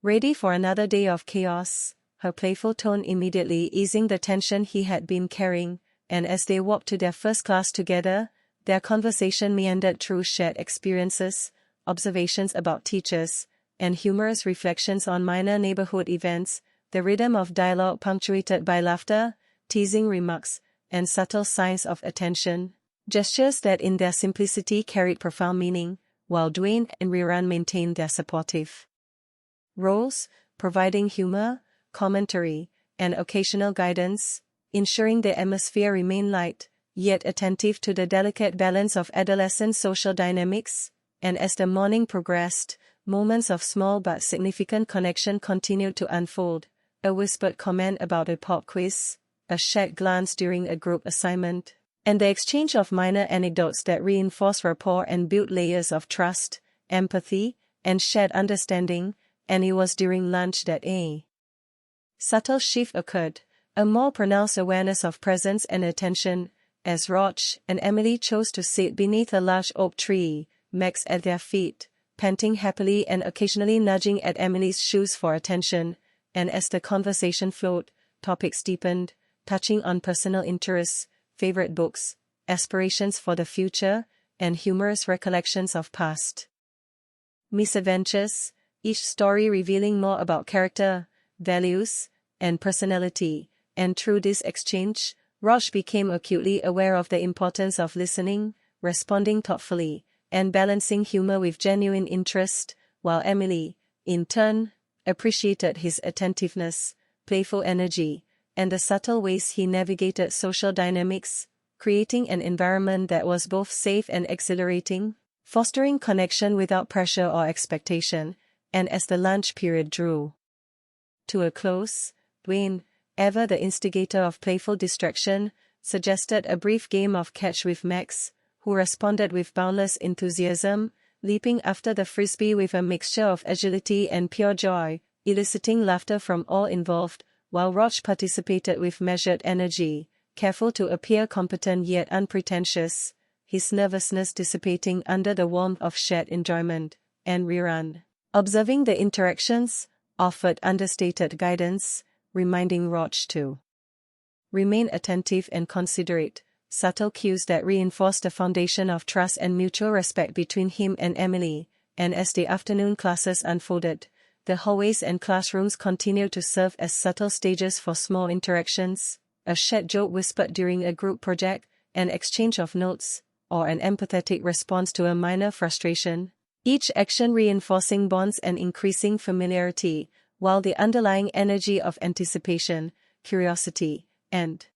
Speaker 10: Ready for another day of chaos, her playful tone immediately easing the tension he had been carrying, and as they walked to their first class together, their conversation meandered through shared experiences, observations about teachers, and humorous reflections on minor neighborhood events, the rhythm of dialogue punctuated by laughter, teasing remarks, and subtle signs of attention, gestures that in their simplicity carried profound meaning, while Dwayne and Riran maintained their supportive roles, providing humor, commentary, and occasional guidance, ensuring the atmosphere remained light, yet attentive to the delicate balance of adolescent social dynamics, and as the morning progressed, moments of small but significant connection continued to unfold, a whispered comment about a pop quiz, a shared glance during a group assignment, and the exchange of minor anecdotes that reinforced rapport and built layers of trust, empathy, and shared understanding, and it was during lunch that a subtle shift occurred, a more pronounced awareness of presence and attention, as Roch and Emily chose to sit beneath a large oak tree, Max at their feet, panting happily and occasionally nudging at Emily's shoes for attention, and as the conversation flowed, topics deepened, touching on personal interests, favorite books, aspirations for the future, and humorous recollections of past misadventures, each story revealing more about character, values, and personality, and through this exchange, Roch became acutely aware of the importance of listening, responding thoughtfully, and balancing humor with genuine interest, while Emily, in turn, appreciated his attentiveness, playful energy, and the subtle ways he navigated social dynamics, creating an environment that was both safe and exhilarating, fostering connection without pressure or expectation, and as the lunch period drew to a close, Dwayne, ever the instigator of playful distraction, suggested a brief game of catch with Max, who responded with boundless enthusiasm, leaping after the frisbee with a mixture of agility and pure joy, eliciting laughter from all involved, while Roch participated with measured energy, careful to appear competent yet unpretentious, his nervousness dissipating under the warmth of shared enjoyment, and Riran, observing the interactions, offered understated guidance, reminding Roch to remain attentive and considerate, subtle cues that reinforced the foundation of trust and mutual respect between him and Emily, and as the afternoon classes unfolded, the hallways and classrooms continued to serve as subtle stages for small interactions, a shared joke whispered during a group project, an exchange of notes, or an empathetic response to a minor frustration, each action reinforcing bonds and increasing familiarity, while the underlying energy of anticipation, curiosity, and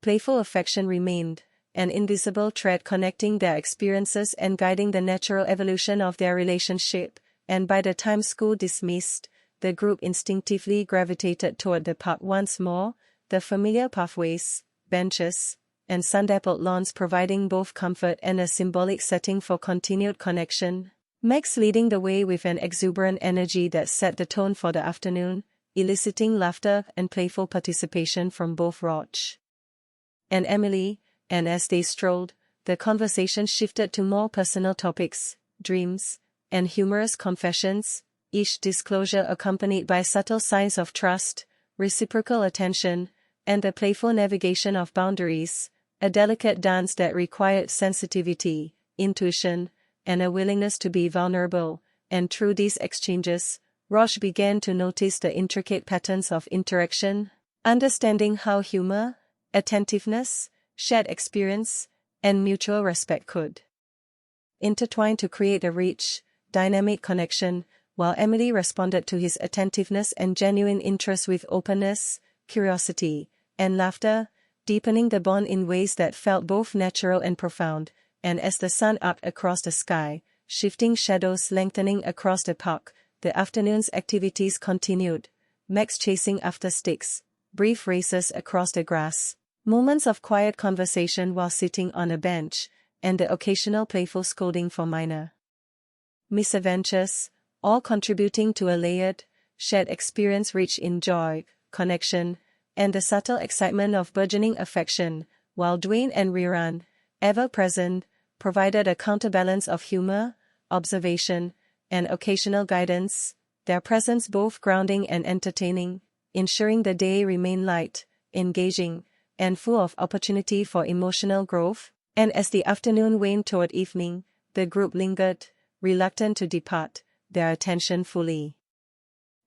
Speaker 10: playful affection remained, an invisible thread connecting their experiences and guiding the natural evolution of their relationship, and by the time school dismissed, the group instinctively gravitated toward the park once more, the familiar pathways, benches, and sun-dappled lawns providing both comfort and a symbolic setting for continued connection. Max leading the way with an exuberant energy that set the tone for the afternoon, eliciting laughter and playful participation from both Roch and Emily, and as they strolled, the conversation shifted to more personal topics, dreams, and humorous confessions, each disclosure accompanied by subtle signs of trust, reciprocal attention, and the playful navigation of boundaries, a delicate dance that required sensitivity, intuition, and a willingness to be vulnerable, and through these exchanges, Roch began to notice the intricate patterns of interaction, understanding how humor, attentiveness, shared experience, and mutual respect could intertwine to create a rich, dynamic connection, while Emily responded to his attentiveness and genuine interest with openness, curiosity, and laughter, deepening the bond in ways that felt both natural and profound, and as the sun arced across the sky, shifting shadows lengthening across the park, the afternoon's activities continued, Max chasing after sticks, brief races across the grass, moments of quiet conversation while sitting on a bench, and the occasional playful scolding for minor misadventures, all contributing to a layered, shared experience rich in joy, connection, and the subtle excitement of burgeoning affection, while Dwayne and Rerun, ever present, provided a counterbalance of humor, observation, and occasional guidance, their presence both grounding and entertaining, ensuring the day remained light, engaging, and full of opportunity for emotional growth. And as the afternoon waned toward evening, the group lingered, reluctant to depart, their attention fully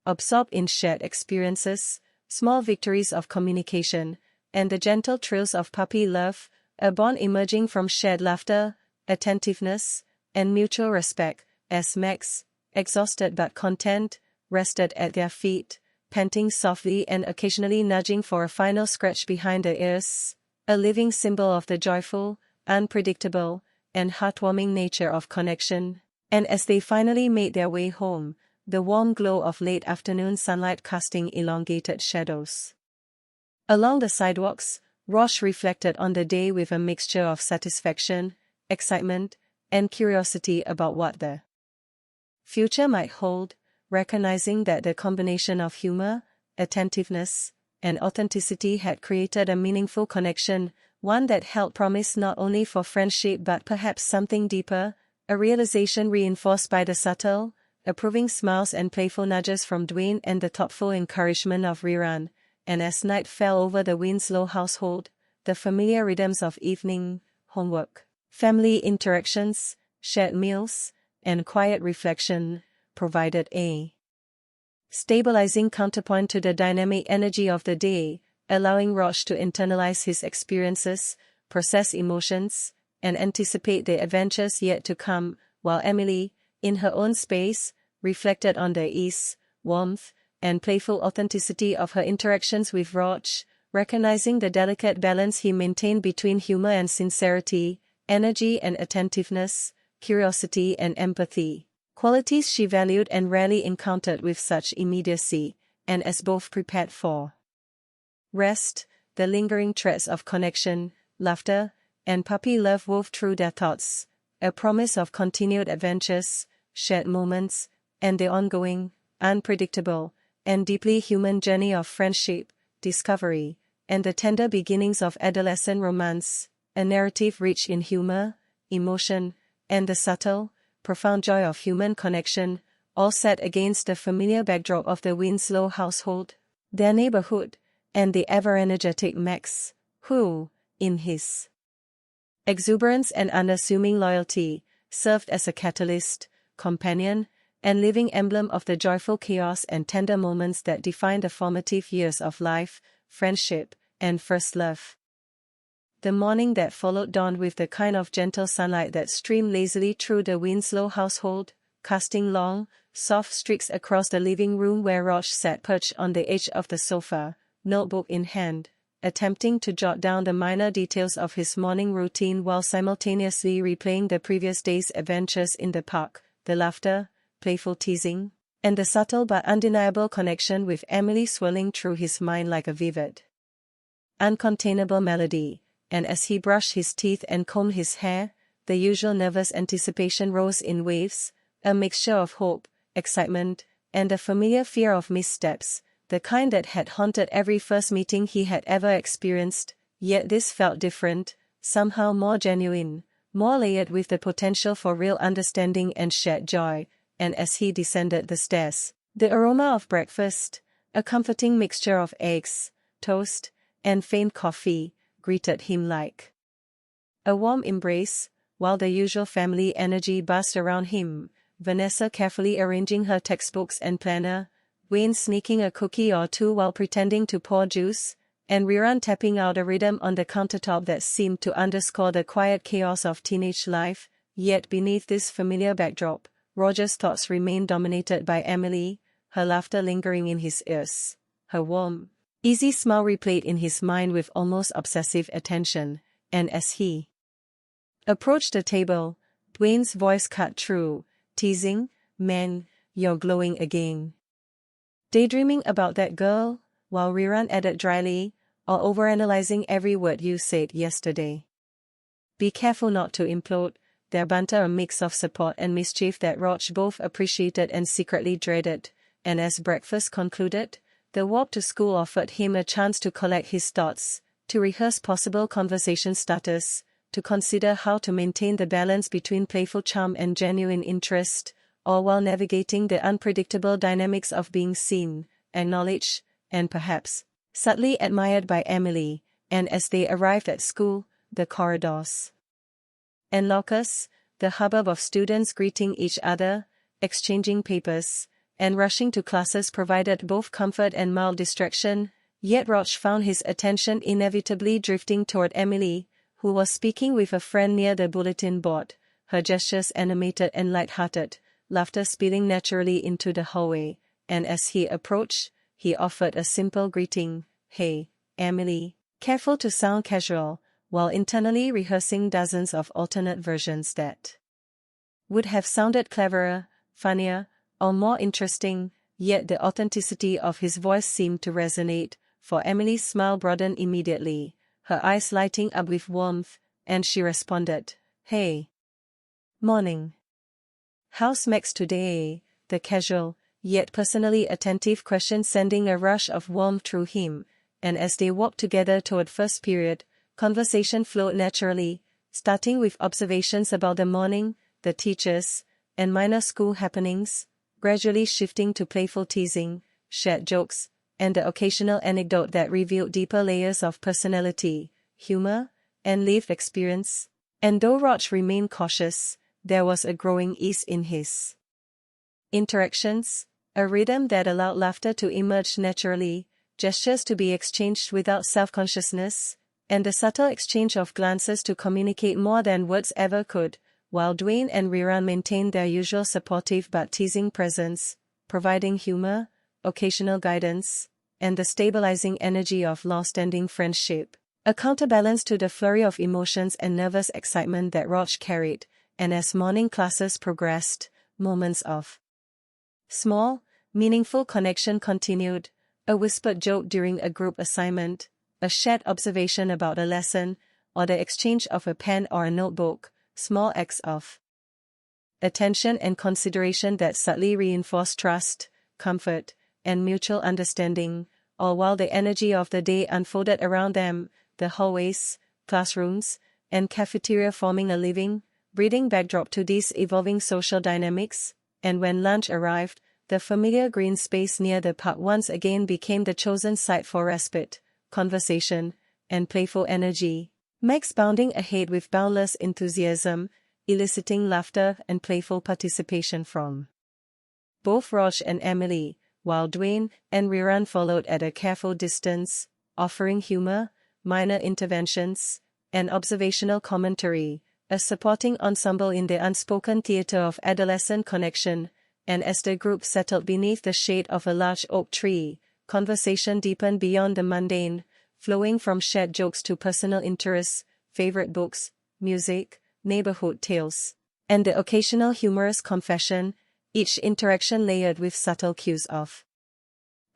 Speaker 10: absorbed in shared experiences, small victories of communication, and the gentle thrills of puppy love, a bond emerging from shared laughter, attentiveness, and mutual respect, as Max, exhausted but content, rested at their feet, panting softly and occasionally nudging for a final scratch behind the ears, a living symbol of the joyful, unpredictable, and heartwarming nature of connection. And as they finally made their way home, the warm glow of late afternoon sunlight casting elongated shadows along the sidewalks, Roche reflected on the day with a mixture of satisfaction, excitement, and curiosity about what the future might hold, recognizing that the combination of humor, attentiveness, and authenticity had created a meaningful connection, one that held promise not only for friendship but perhaps something deeper, a realization reinforced by the subtle, approving smiles and playful nudges from Dwayne and the thoughtful encouragement of Rerun. And as night fell over the Winslow household, the familiar rhythms of evening, homework, family interactions, shared meals, and quiet reflection provided a stabilizing counterpoint to the dynamic energy of the day, allowing Roche to internalize his experiences, process emotions, and anticipate the adventures yet to come, while Emily, in her own space, reflected on the ease, warmth, and playful authenticity of her interactions with Roche, recognizing the delicate balance he maintained between humor and sincerity, energy and attentiveness, curiosity and empathy, qualities she valued and rarely encountered with such immediacy. And as both prepared for rest, the lingering threads of connection, laughter, and puppy love wove through their thoughts, a promise of continued adventures, shared moments, and the ongoing, unpredictable, and deeply human journey of friendship, discovery, and the tender beginnings of adolescent romance, a narrative rich in humor, emotion, and the subtle, profound joy of human connection, all set against the familiar backdrop of the Winslow household, their neighborhood, and the ever-energetic Max, who, in his exuberance and unassuming loyalty, served as a catalyst, companion, and living emblem of the joyful chaos and tender moments that defined the formative years of life, friendship, and first love. The morning that followed dawned with the kind of gentle sunlight that streamed lazily through the Winslow household, casting long, soft streaks across the living room where Roche sat perched on the edge of the sofa, notebook in hand, attempting to jot down the minor details of his morning routine while simultaneously replaying the previous day's adventures in the park, the laughter, playful teasing, and the subtle but undeniable connection with Emily swirling through his mind like a vivid, uncontainable melody. And as he brushed his teeth and combed his hair, the usual nervous anticipation rose in waves, a mixture of hope, excitement, and a familiar fear of missteps, the kind that had haunted every first meeting he had ever experienced. Yet this felt different, somehow more genuine, more layered with the potential for real understanding and shared joy. And as he descended the stairs, the aroma of breakfast, a comforting mixture of eggs, toast, and faint coffee, greeted him like a warm embrace, while the usual family energy buzzed around him, Vanessa carefully arranging her textbooks and planner, Wayne sneaking a cookie or two while pretending to pour juice, and Rerun tapping out a rhythm on the countertop that seemed to underscore the quiet chaos of teenage life. Yet beneath this familiar backdrop, Roger's thoughts remained dominated by Emily, her laughter lingering in his ears, her warm, easy smile replayed in his mind with almost obsessive attention. And as he approached the table, Dwayne's voice cut through, teasing, "Man, you're glowing again. Daydreaming about that girl?" while Rerun added dryly, "Or overanalyzing every word you said yesterday." Be careful not to implode, their banter a mix of support and mischief that Roch both appreciated and secretly dreaded, and as breakfast concluded, the walk to school offered him a chance to collect his thoughts, to rehearse possible conversation starters, to consider how to maintain the balance between playful charm and genuine interest, all while navigating the unpredictable dynamics of being seen, acknowledged, and perhaps subtly admired by Emily. And as they arrived at school, the corridors and lockers, the hubbub of students greeting each other, exchanging papers, and rushing to classes provided both comfort and mild distraction, yet Roch found his attention inevitably drifting toward Emily, who was speaking with a friend near the bulletin board, her gestures animated and light-hearted, laughter spilling naturally into the hallway, and as he approached, he offered a simple greeting, "Hey, Emily," careful to sound casual, while internally rehearsing dozens of alternate versions that would have sounded cleverer, funnier, or more interesting, yet the authenticity of his voice seemed to resonate, for Emily's smile broadened immediately, her eyes lighting up with warmth, and she responded, "Hey. Morning. How's Max today?" The casual, yet personally attentive question sending a rush of warmth through him, and as they walked together toward first period, conversation flowed naturally, starting with observations about the morning, the teachers, and minor school happenings, gradually shifting to playful teasing, shared jokes, and the occasional anecdote that revealed deeper layers of personality, humor, and lived experience. And though Roch remained cautious, there was a growing ease in his interactions, a rhythm that allowed laughter to emerge naturally, gestures to be exchanged without self-consciousness, and the subtle exchange of glances to communicate more than words ever could, while Dwayne and Riran maintained their usual supportive but teasing presence, providing humor, occasional guidance, and the stabilizing energy of long-standing friendship, a counterbalance to the flurry of emotions and nervous excitement that Roch carried. And as morning classes progressed, moments of small, meaningful connection continued, a whispered joke during a group assignment, a shared observation about a lesson, or the exchange of a pen or a notebook, small acts of attention and consideration that subtly reinforced trust, comfort, and mutual understanding, all while the energy of the day unfolded around them, the hallways, classrooms, and cafeteria forming a living, breathing backdrop to these evolving social dynamics. And when lunch arrived, the familiar green space near the park once again became the chosen site for respite, conversation, and playful energy. Max bounding ahead with boundless enthusiasm, eliciting laughter and playful participation from both Roch and Emily, while Dwayne and Riran followed at a careful distance, offering humor, minor interventions, and observational commentary, a supporting ensemble in the unspoken theater of adolescent connection. And as the group settled beneath the shade of a large oak tree, conversation deepened beyond the mundane, flowing from shared jokes to personal interests, favorite books, music, neighborhood tales, and the occasional humorous confession, each interaction layered with subtle cues of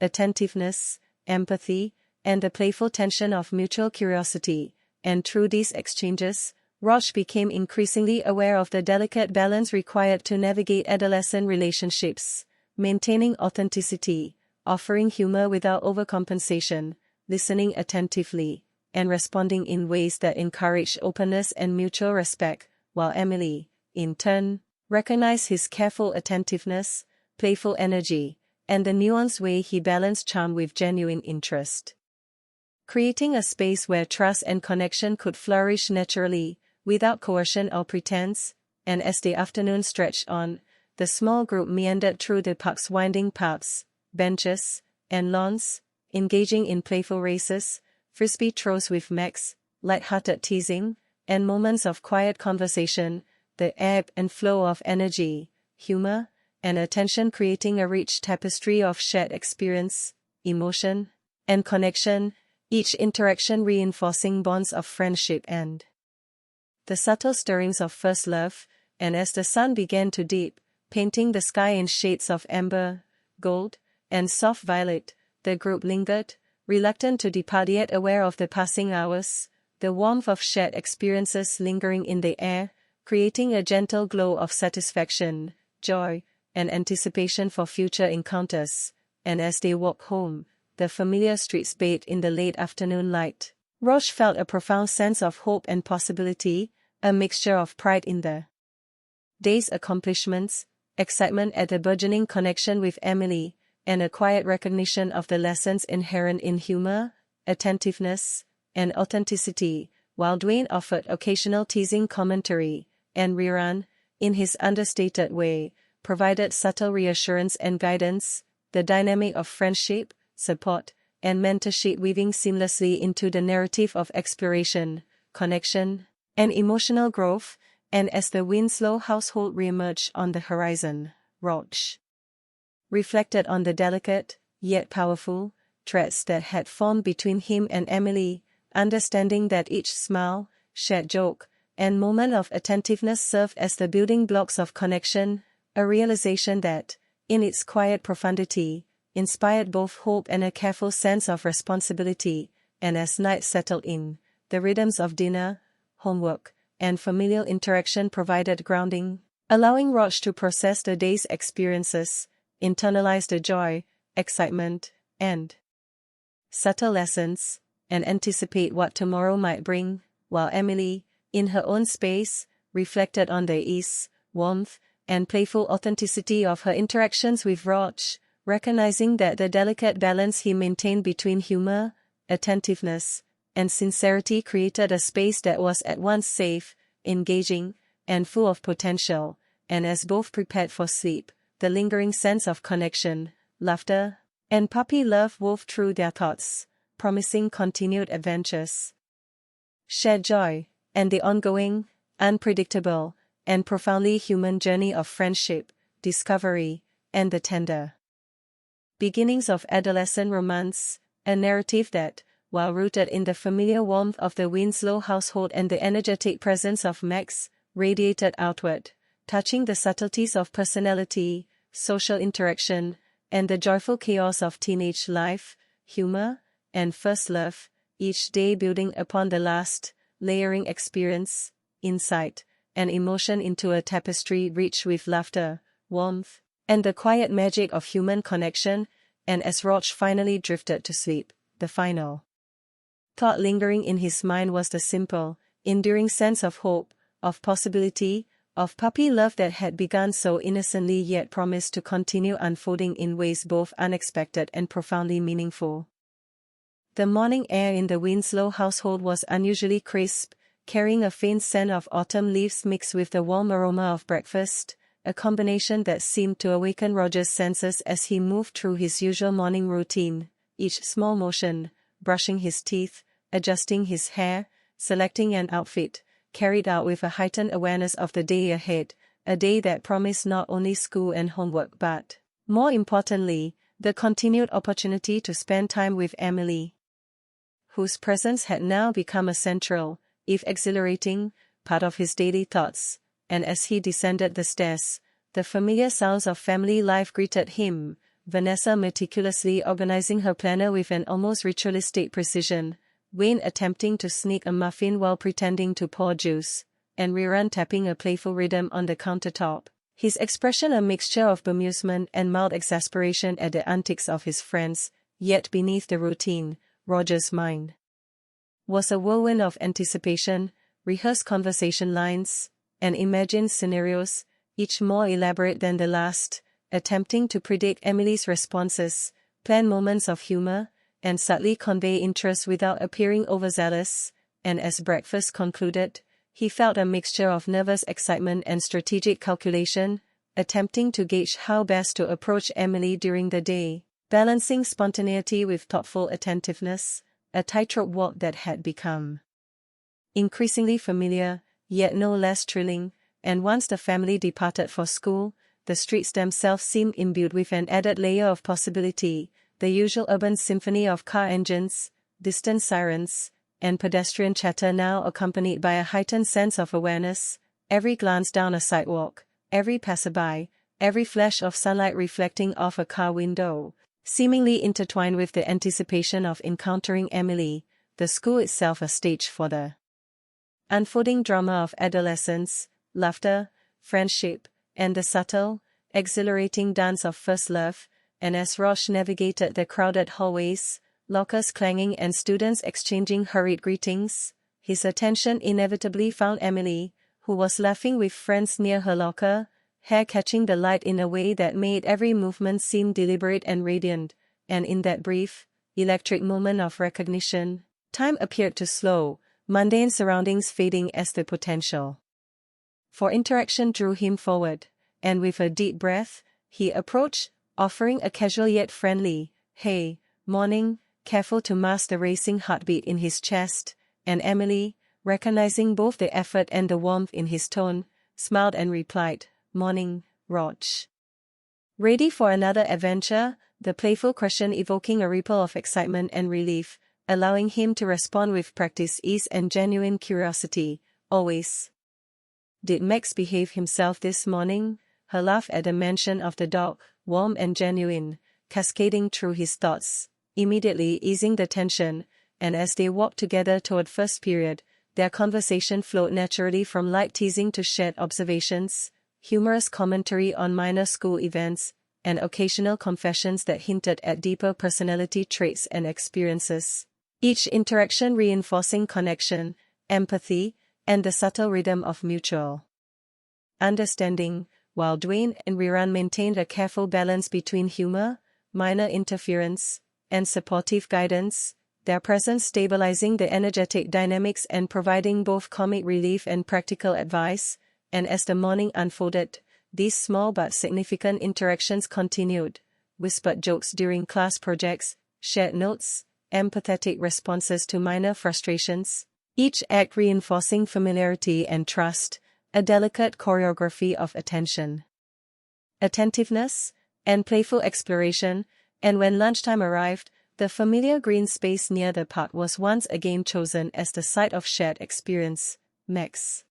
Speaker 10: attentiveness, empathy, and the playful tension of mutual curiosity. And through these exchanges, Roch became increasingly aware of the delicate balance required to navigate adolescent relationships, maintaining authenticity, offering humor without overcompensation, listening attentively, and responding in ways that encourage openness and mutual respect, while Emily, in turn, recognized his careful attentiveness, playful energy, and the nuanced way he balanced charm with genuine interest, creating a space where trust and connection could flourish naturally, without coercion or pretense. And as the afternoon stretched on, the small group meandered through the park's winding paths, benches, and lawns, engaging in playful races, frisbee throws with Max, light-hearted teasing, and moments of quiet conversation, the ebb and flow of energy, humor, and attention creating a rich tapestry of shared experience, emotion, and connection, each interaction reinforcing bonds of friendship and the subtle stirrings of first love. And as the sun began to dip, painting the sky in shades of amber, gold, and soft violet, the group lingered, reluctant to depart yet aware of the passing hours, the warmth of shared experiences lingering in the air, creating a gentle glow of satisfaction, joy, and anticipation for future encounters. And as they walked home, the familiar streets bathed in the late afternoon light, Roche felt a profound sense of hope and possibility, a mixture of pride in the day's accomplishments, excitement at the burgeoning connection with Emily, and a quiet recognition of the lessons inherent in humor, attentiveness, and authenticity, while Dwayne offered occasional teasing commentary, and Riran, in his understated way, provided subtle reassurance and guidance, the dynamic of friendship, support, and mentorship weaving seamlessly into the narrative of exploration, connection, and emotional growth. And as the Winslow household reemerged on the horizon, Roach reflected on the delicate, yet powerful, threads that had formed between him and Emily, understanding that each smile, shared joke, and moment of attentiveness served as the building blocks of connection, a realization that, in its quiet profundity, inspired both hope and a careful sense of responsibility. And as night settled in, the rhythms of dinner, homework, and familial interaction provided grounding, allowing Roach to process the day's experiences, internalize the joy, excitement, and subtle lessons, and anticipate what tomorrow might bring, while Emily, in her own space, reflected on the ease, warmth, and playful authenticity of her interactions with Roach, recognizing that the delicate balance he maintained between humor, attentiveness, and sincerity created a space that was at once safe, engaging, and full of potential. And as both prepared for sleep, the lingering sense of connection, laughter, and puppy love wove through their thoughts, promising continued adventures, shared joy, and the ongoing, unpredictable, and profoundly human journey of friendship, discovery, and the tender beginnings of adolescent romance, a narrative that, while rooted in the familiar warmth of the Winslow household and the energetic presence of Max, radiated outward, touching the subtleties of personality, social interaction, and the joyful chaos of teenage life, humor, and first love, each day building upon the last, layering experience, insight, and emotion into a tapestry rich with laughter, warmth, and the quiet magic of human connection. And as Roach finally drifted to sleep, the final thought lingering in his mind was the simple, enduring sense of hope, of possibility, of puppy love that had begun so innocently yet promised to continue unfolding in ways both unexpected and profoundly meaningful. The morning air in the Winslow household was unusually crisp, carrying a faint scent of autumn leaves mixed with the warm aroma of breakfast, a combination that seemed to awaken Roger's senses as he moved through his usual morning routine, each small motion, brushing his teeth, adjusting his hair, selecting an outfit, carried out with a heightened awareness of the day ahead, a day that promised not only school and homework but, more importantly, the continued opportunity to spend time with Emily, whose presence had now become a central, if exhilarating, part of his daily thoughts. And as he descended the stairs, the familiar sounds of family life greeted him, Vanessa meticulously organizing her planner with an almost ritualistic precision, Wayne attempting to sneak a muffin while pretending to pour juice, and Riran tapping a playful rhythm on the countertop, his expression a mixture of bemusement and mild exasperation at the antics of his friends. Yet beneath the routine, Roger's mind was a whirlwind of anticipation, rehearsed conversation lines, and imagined scenarios, each more elaborate than the last, attempting to predict Emily's responses, plan moments of humor, and subtly convey interest without appearing overzealous. And as breakfast concluded, he felt a mixture of nervous excitement and strategic calculation, attempting to gauge how best to approach Emily during the day, balancing spontaneity with thoughtful attentiveness, a tightrope walk that had become increasingly familiar, yet no less thrilling. And once the family departed for school, the streets themselves seemed imbued with an added layer of possibility, the usual urban symphony of car engines, distant sirens, and pedestrian chatter now accompanied by a heightened sense of awareness, every glance down a sidewalk, every passerby, every flash of sunlight reflecting off a car window, seemingly intertwined with the anticipation of encountering Emily, the school itself a stage for the unfolding drama of adolescence, laughter, friendship, and the subtle, exhilarating dance of first love. And as Roche navigated the crowded hallways, lockers clanging and students exchanging hurried greetings, his attention inevitably found Emily, who was laughing with friends near her locker, hair catching the light in a way that made every movement seem deliberate and radiant. And in that brief, electric moment of recognition, time appeared to slow, mundane surroundings fading as the potential for interaction drew him forward, and with a deep breath, he approached, offering a casual yet friendly, "Hey, morning," careful to mask the racing heartbeat in his chest. And Emily, recognizing both the effort and the warmth in his tone, smiled and replied, "Morning, Rog." Ready for another adventure? The playful question evoking a ripple of excitement and relief, allowing him to respond with practiced ease and genuine curiosity. Always. Did Max behave himself this morning? Her laugh at the mention of the dog, warm and genuine, cascading through his thoughts, immediately easing the tension, and as they walked together toward first period, their conversation flowed naturally from light teasing to shared observations, humorous commentary on minor school events, and occasional confessions that hinted at deeper personality traits and experiences. Each interaction reinforcing connection, empathy, and the subtle rhythm of mutual understanding, while Dwayne and Riran maintained a careful balance between humor, minor interference, and supportive guidance, their presence stabilizing the energetic dynamics and providing both comic relief and practical advice. And as the morning unfolded, these small but significant interactions continued, whispered jokes during class projects, shared notes, empathetic responses to minor frustrations, each act reinforcing familiarity and trust, a delicate choreography of attention, attentiveness, and playful exploration. And when lunchtime arrived, the familiar green space near the park was once again chosen as the site of shared experience. Max,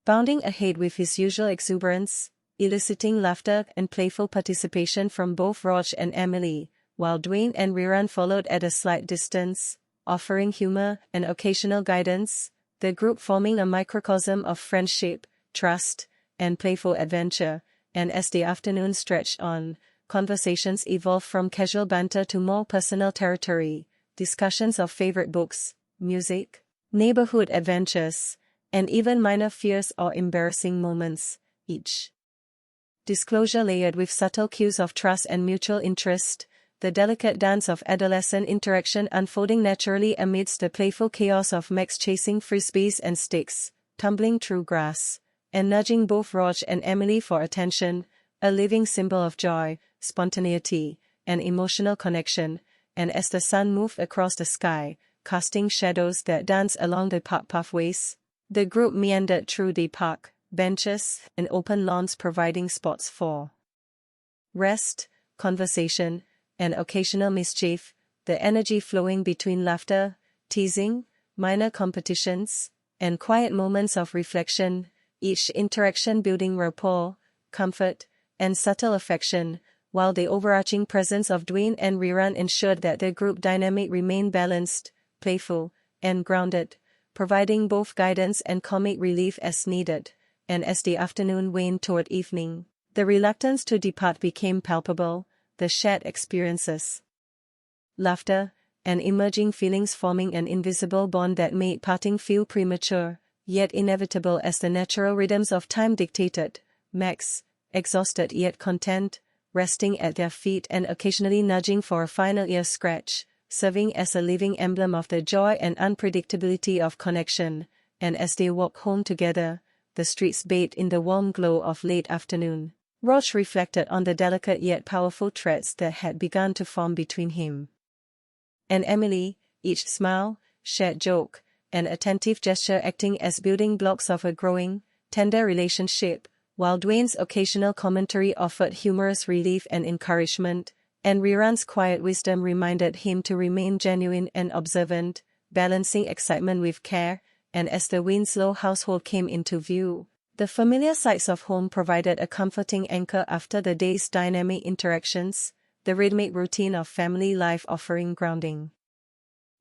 Speaker 10: bounding ahead with his usual exuberance, eliciting laughter and playful participation from both Rog and Emily, while Dwayne and Riran followed at a slight distance, offering humor and occasional guidance, the group forming a microcosm of friendship, trust, and playful adventure. And as the afternoon stretched on, conversations evolved from casual banter to more personal territory, discussions of favorite books, music, neighborhood adventures, and even minor fears or embarrassing moments, each disclosure layered with subtle cues of trust and mutual interest, the delicate dance of adolescent interaction unfolding naturally amidst the playful chaos of Max chasing frisbees and sticks, tumbling through grass, and nudging both Rog and Emily for attention, a living symbol of joy, spontaneity, and emotional connection. And as the sun moved across the sky, casting shadows that danced along the park pathways, the group meandered through the park, benches, and open lawns providing spots for rest, conversation, and occasional mischief, the energy flowing between laughter, teasing, minor competitions, and quiet moments of reflection, each interaction building rapport, comfort, and subtle affection, while the overarching presence of Dwayne and Riran ensured that the group dynamic remained balanced, playful, and grounded, providing both guidance and comic relief as needed. And as the afternoon waned toward evening, the reluctance to depart became palpable, the shared experiences, laughter, and emerging feelings forming an invisible bond that made parting feel premature, yet inevitable as the natural rhythms of time dictated. Max, exhausted yet content, resting at their feet and occasionally nudging for a final ear scratch, serving as a living emblem of the joy and unpredictability of connection. And as they walked home together, the streets bathed in the warm glow of late afternoon, Rog reflected on the delicate yet powerful threads that had begun to form between him and Emily, each smile, shared joke, and attentive gesture acting as building blocks of a growing, tender relationship, while Dwayne's occasional commentary offered humorous relief and encouragement, and Riran's quiet wisdom reminded him to remain genuine and observant, balancing excitement with care. And as the Winslow household came into view, the familiar sights of home provided a comforting anchor after the day's dynamic interactions, the rhythmic routine of family life offering grounding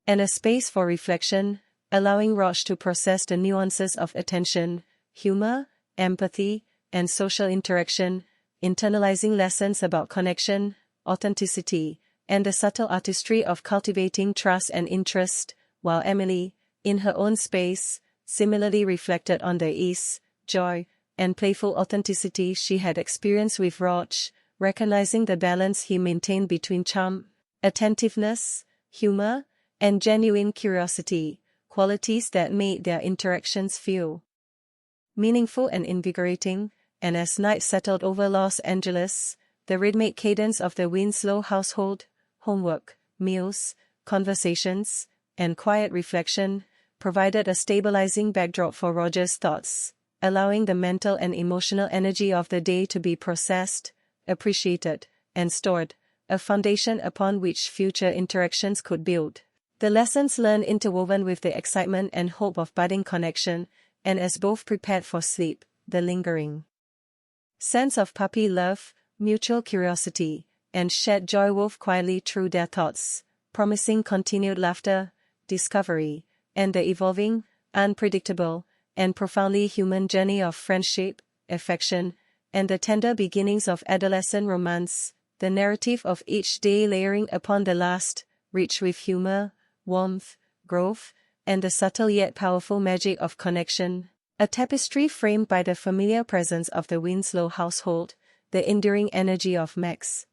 Speaker 10: and a space for reflection, allowing Roch to process the nuances of attention, humor, empathy, and social interaction, internalizing lessons about connection, authenticity, and the subtle artistry of cultivating trust and interest, while Emily, in her own space, similarly reflected on the ease, joy, and playful authenticity she had experienced with Roch, recognizing the balance he maintained between charm, attentiveness, humor, and genuine curiosity, qualities that made their interactions feel meaningful and invigorating. And as night settled over Los Angeles, the rhythmic cadence of the Winslow household, homework, meals, conversations, and quiet reflection, provided a stabilizing backdrop for Roger's thoughts, allowing the mental and emotional energy of the day to be processed, appreciated, and stored, a foundation upon which future interactions could build. The lessons learned interwoven with the excitement and hope of budding connection, and as both prepared for sleep, the lingering sense of puppy love, mutual curiosity, and shared joy wove quietly through their thoughts, promising continued laughter, discovery, and the evolving, unpredictable, and profoundly human journey of friendship, affection, and the tender beginnings of adolescent romance, the narrative of each day layering upon the last, rich with humor, warmth, growth, and the subtle yet powerful magic of connection. A tapestry framed by the familiar presence of the Winslow household, the enduring energy of Max,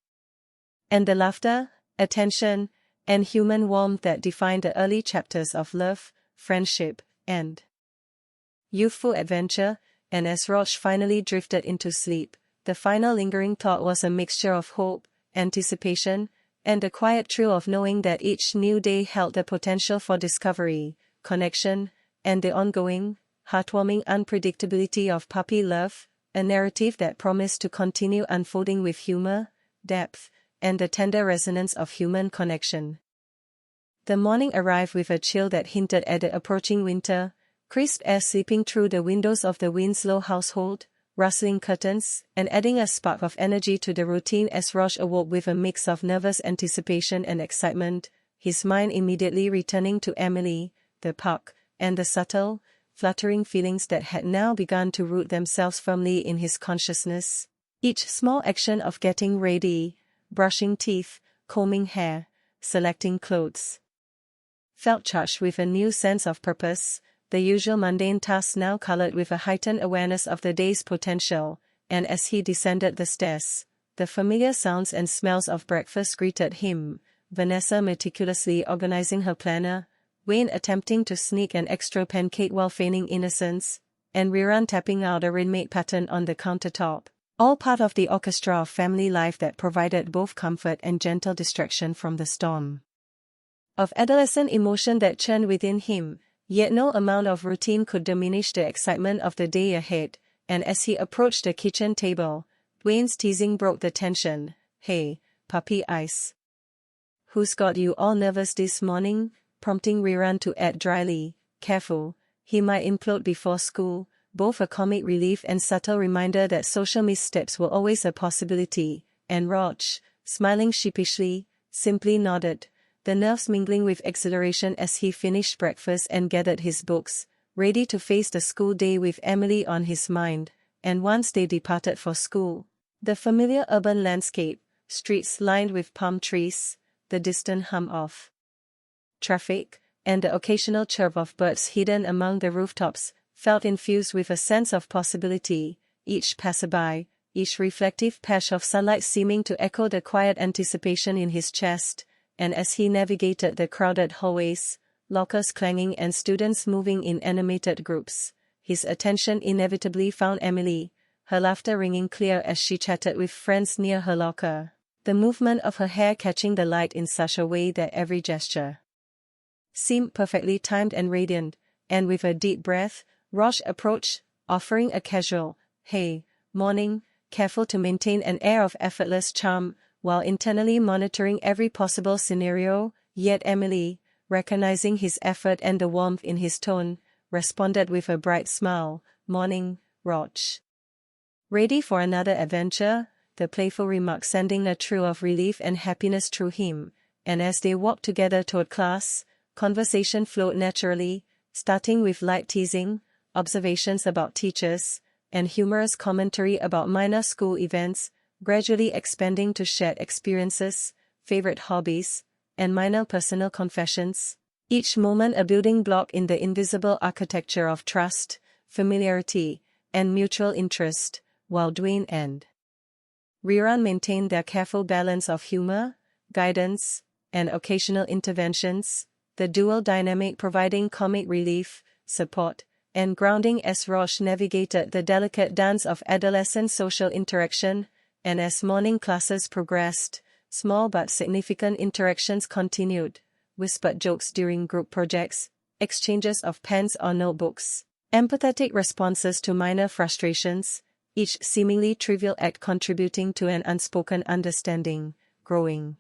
Speaker 10: and the laughter, attention, and human warmth that defined the early chapters of love, friendship, and youthful adventure. And as Roch finally drifted into sleep, the final lingering thought was a mixture of hope, anticipation, and the quiet thrill of knowing that each new day held the potential for discovery, connection, and the ongoing, heartwarming unpredictability of puppy love, a narrative that promised to continue unfolding with humor, depth, and the tender resonance of human connection. The morning arrived with a chill that hinted at the approaching winter, crisp air seeping through the windows of the Winslow household, rustling curtains, and adding a spark of energy to the routine as Roch awoke with a mix of nervous anticipation and excitement, his mind immediately returning to Emily, the park, and the subtle, fluttering feelings that had now begun to root themselves firmly in his consciousness. Each small action of getting ready, brushing teeth, combing hair, selecting clothes, felt charged with a new sense of purpose, the usual mundane tasks now colored with a heightened awareness of the day's potential, and as he descended the stairs, the familiar sounds and smells of breakfast greeted him, Vanessa meticulously organizing her planner, Wayne attempting to sneak an extra pancake while feigning innocence, and Riran tapping out a rhythmic pattern on the countertop, all part of the orchestra of family life that provided both comfort and gentle distraction from the storm of adolescent emotion that churned within him. Yet no amount of routine could diminish the excitement of the day ahead, and as he approached the kitchen table, Wayne's teasing broke the tension. "Hey, puppy eyes. Who's got you all nervous this morning?" prompting Riran to add dryly, "Careful, he might implode before school," both a comic relief and subtle reminder that social missteps were always a possibility, and Roch, smiling sheepishly, simply nodded, the nerves mingling with exhilaration as he finished breakfast and gathered his books, ready to face the school day with Emily on his mind. And once they departed for school, the familiar urban landscape, streets lined with palm trees, the distant hum of traffic, and the occasional chirp of birds hidden among the rooftops, felt infused with a sense of possibility, each passerby, each reflective patch of sunlight seeming to echo the quiet anticipation in his chest. And as he navigated the crowded hallways, lockers clanging and students moving in animated groups, his attention inevitably found Emily, her laughter ringing clear as she chatted with friends near her locker, the movement of her hair catching the light in such a way that every gesture seemed perfectly timed and radiant. And with a deep breath, Roch approached, offering a casual, "Hey, morning," careful to maintain an air of effortless charm, while internally monitoring every possible scenario. Yet Emily, recognizing his effort and the warmth in his tone, responded with a bright smile. "Morning, Roch. Ready for another adventure?" the playful remark sending a thrill of relief and happiness through him, and as they walked together toward class, conversation flowed naturally, starting with light teasing, observations about teachers, and humorous commentary about minor school events, gradually expanding to shared experiences, favorite hobbies, and minor personal confessions. Each moment a building block in the invisible architecture of trust, familiarity, and mutual interest, while Dwayne and Riran maintained their careful balance of humor, guidance, and occasional interventions, the dual dynamic providing comic relief, support, and grounding as Roche navigated the delicate dance of adolescent social interaction, and as morning classes progressed, small but significant interactions continued, whispered jokes during group projects, exchanges of pens or notebooks, empathetic responses to minor frustrations, each seemingly trivial act contributing to an unspoken understanding, growing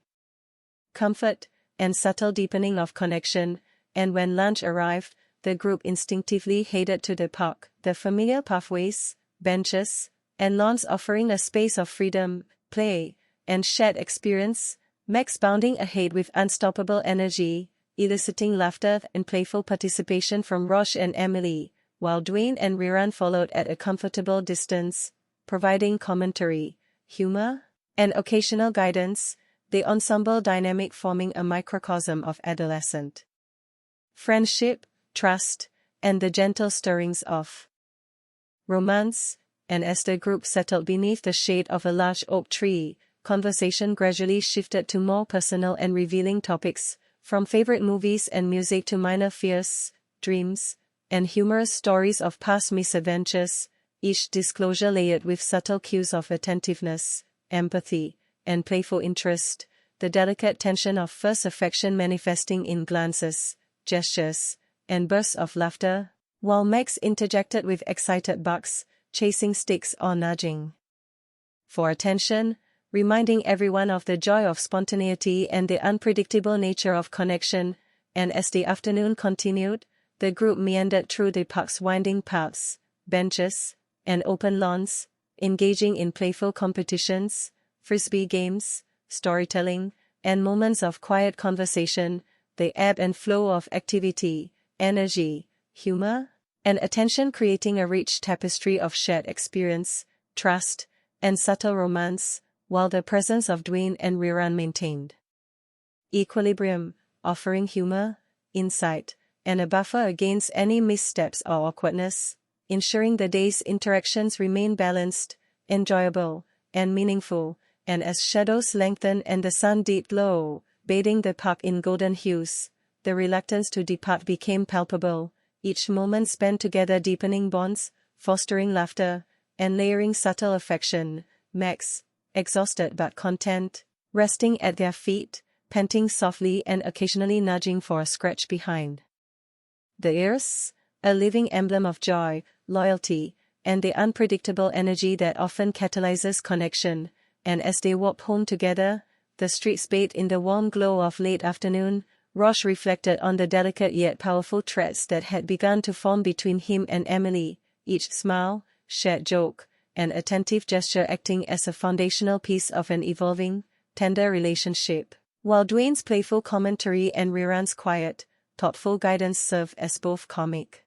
Speaker 10: comfort, and subtle deepening of connection, and when lunch arrived, the group instinctively headed to the park, the familiar pathways, benches, and lawns offering a space of freedom, play, and shared experience, Max bounding ahead with unstoppable energy, eliciting laughter and playful participation from Roche and Emily, while Dwayne and Riran followed at a comfortable distance, providing commentary, humor, and occasional guidance, the ensemble dynamic forming a microcosm of adolescent friendship, trust, and the gentle stirrings of romance, and as the group settled beneath the shade of a large oak tree, conversation gradually shifted to more personal and revealing topics, from favorite movies and music to minor fears, dreams, and humorous stories of past misadventures, each disclosure layered with subtle cues of attentiveness, empathy, and playful interest, the delicate tension of first affection manifesting in glances, gestures, and bursts of laughter, while Max interjected with excited barks, chasing sticks or nudging for attention, reminding everyone of the joy of spontaneity and the unpredictable nature of connection, and as the afternoon continued, the group meandered through the park's winding paths, benches, and open lawns, engaging in playful competitions, frisbee games, storytelling, and moments of quiet conversation, the ebb and flow of activity, energy, humor, and attention creating a rich tapestry of shared experience, trust, and subtle romance, while the presence of Dwayne and Riran maintained equilibrium, offering humor, insight, and a buffer against any missteps or awkwardness, ensuring the day's interactions remain balanced, enjoyable, and meaningful, and as shadows lengthened and the sun did glow, bathing the park in golden hues, the reluctance to depart became palpable, each moment spent together deepening bonds, fostering laughter, and layering subtle affection, Max, exhausted but content, resting at their feet, panting softly and occasionally nudging for a scratch behind the ears, a living emblem of joy, loyalty, and the unpredictable energy that often catalyzes connection, and as they walked home together, the streets bathed in the warm glow of late afternoon, Roche reflected on the delicate yet powerful threads that had begun to form between him and Emily, each smile, shared joke, and attentive gesture acting as a foundational piece of an evolving, tender relationship, while Dwayne's playful commentary and Riran's quiet, thoughtful guidance served as both comic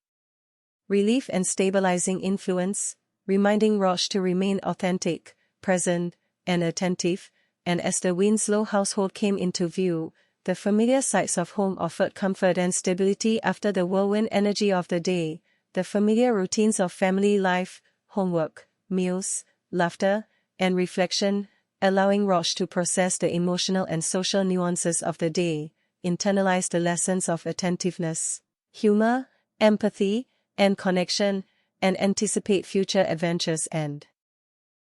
Speaker 10: relief and stabilizing influence, reminding Roche to remain authentic, present, and attentive, and as the Winslow household came into view, the familiar sights of home offered comfort and stability after the whirlwind energy of the day, the familiar routines of family life, homework, meals, laughter, and reflection, allowing Roche to process the emotional and social nuances of the day, internalize the lessons of attentiveness, humor, empathy, and connection, and anticipate future adventures and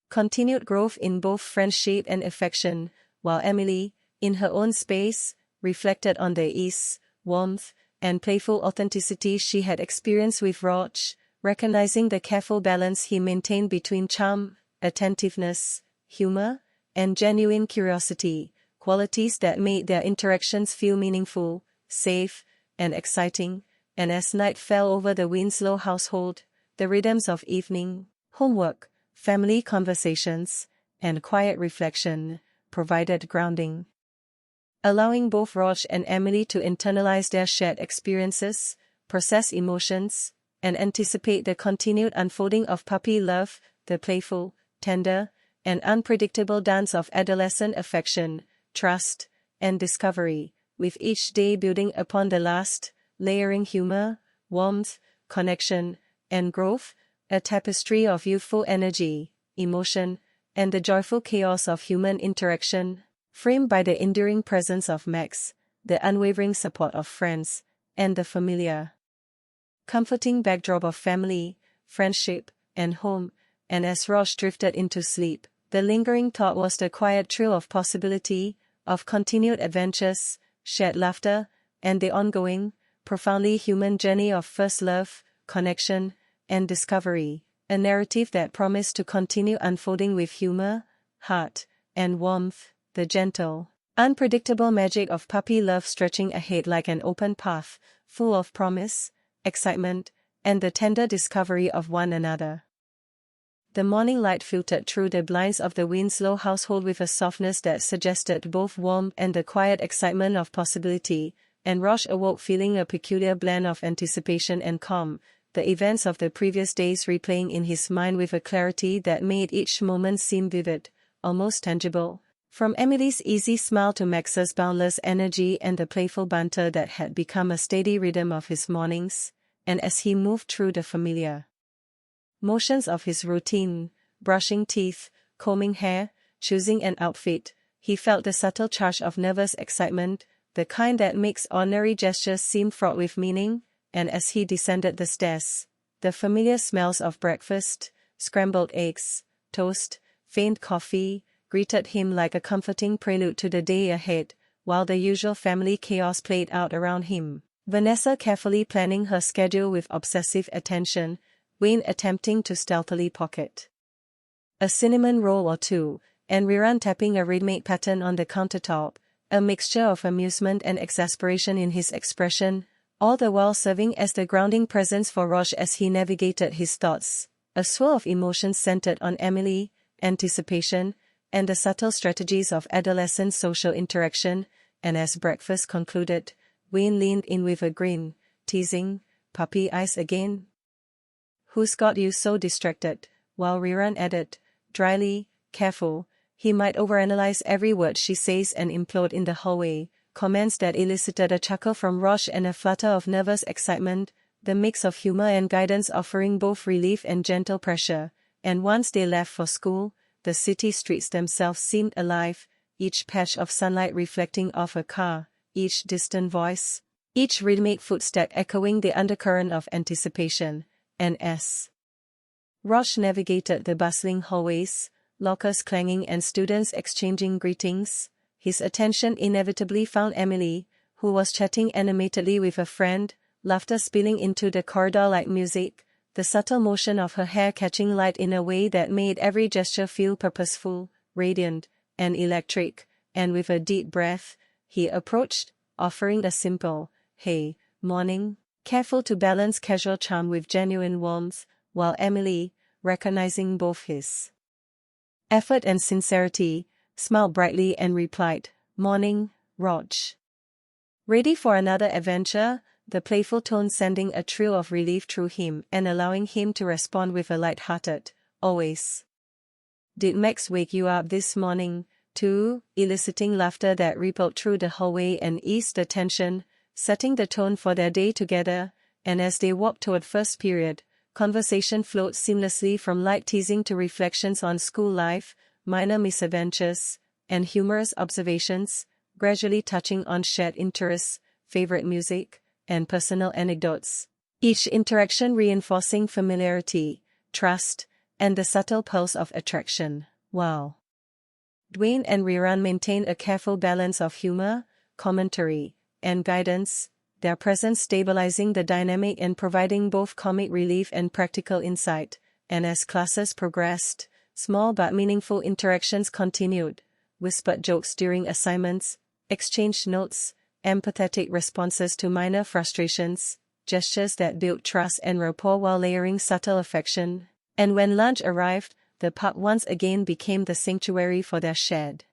Speaker 10: continued growth in both friendship and affection, while Emily, in her own space, reflected on the ease, warmth, and playful authenticity she had experienced with Roche, recognizing the careful balance he maintained between charm, attentiveness, humor, and genuine curiosity, qualities that made their interactions feel meaningful, safe, and exciting, and as night fell over the Winslow household, the rhythms of evening, homework, family conversations, and quiet reflection provided grounding. allowing both Roch and Emily to internalize their shared experiences, process emotions, and anticipate the continued unfolding of puppy love, the playful, tender, and unpredictable dance of adolescent affection, trust, and discovery, with each day building upon the last, layering humor, warmth, connection, and growth, a tapestry of youthful energy, emotion, and the joyful chaos of human interaction, framed by the enduring presence of Max, the unwavering support of friends, and the familiar, comforting backdrop of family, friendship, and home. And as Roch drifted into sleep, the lingering thought was the quiet thrill of possibility, of continued adventures, shared laughter, and the ongoing, profoundly human journey of first love, connection, and discovery, a narrative that promised to continue unfolding with humor, heart, and warmth, the gentle, unpredictable magic of puppy love stretching ahead like an open path, full of promise, excitement, and the tender discovery of one another. The morning light filtered through the blinds of the Winslow household with a softness that suggested both warmth and the quiet excitement of possibility, and Roch awoke feeling a peculiar blend of anticipation and calm, the events of the previous days replaying in his mind with a clarity that made each moment seem vivid, almost tangible. From Emily's easy smile to Max's boundless energy and the playful banter that had become a steady rhythm of his mornings, and as he moved through the familiar motions of his routine, brushing teeth, combing hair, choosing an outfit, he felt the subtle charge of nervous excitement, the kind that makes ordinary gestures seem fraught with meaning, and as he descended the stairs, the familiar smells of breakfast, scrambled eggs, toast, faint coffee, greeted him like a comforting prelude to the day ahead, while the usual family chaos played out around him. Vanessa carefully planning her schedule with obsessive attention, Wayne attempting to stealthily pocket a cinnamon roll or two, and Riran tapping a rhythmic pattern on the countertop, a mixture of amusement and exasperation in his expression, all the while serving as the grounding presence for Roch as he navigated his thoughts, a swirl of emotions centered on Emily, anticipation, and the subtle strategies of adolescent social interaction, and as breakfast concluded, Wayne leaned in with a grin, teasing, "Puppy eyes again? Who's got you so distracted?" While Riran added, dryly, "Careful, he might overanalyze every word she says and implode in the hallway," comments that elicited a chuckle from Roch and a flutter of nervous excitement, the mix of humor and guidance offering both relief and gentle pressure. And once they left for school, the city streets themselves seemed alive, each patch of sunlight reflecting off a car, each distant voice, each rhythmic footstep echoing the undercurrent of anticipation. And as Roch navigated the bustling hallways, lockers clanging and students exchanging greetings, his attention inevitably found Emily, who was chatting animatedly with a friend, laughter spilling into the corridor like music, the subtle motion of her hair catching light in a way that made every gesture feel purposeful, radiant, and electric, and with a deep breath, he approached, offering a simple, "Hey, morning," careful to balance casual charm with genuine warmth, while Emily, recognizing both his effort and sincerity, smiled brightly and replied, "Morning, Roch." Ready for another adventure, the playful tone sending a thrill of relief through him and allowing him to respond with a light-hearted, "Always." "Did Max wake you up this morning, too?" eliciting laughter that rippled through the hallway and eased the tension, setting the tone for their day together. And as they walked toward first period, conversation flowed seamlessly from light teasing to reflections on school life, minor misadventures, and humorous observations, gradually touching on shared interests, favorite music, and personal anecdotes. Each interaction reinforcing familiarity, trust, and the subtle pulse of attraction. Wow. Dwayne and Riran maintained a careful balance of humor, commentary, and guidance, their presence stabilizing the dynamic and providing both comic relief and practical insight. And as classes progressed, small but meaningful interactions continued, whispered jokes during assignments, exchanged notes, empathetic responses to minor frustrations, gestures that built trust and rapport while layering subtle affection. And when lunch arrived, the pub once again became the sanctuary for their shared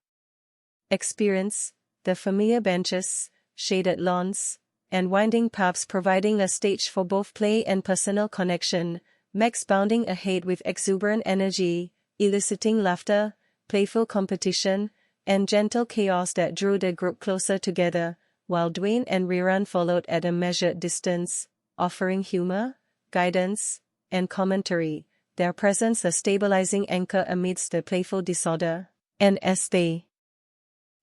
Speaker 10: experience, the familiar benches, shaded lawns, and winding paths providing a stage for both play and personal connection, Max bounding ahead with exuberant energy, eliciting laughter, playful competition, and gentle chaos that drew the group closer together, while Dwayne and Rerun followed at a measured distance, offering humor, guidance, and commentary, their presence a stabilizing anchor amidst the playful disorder. And as they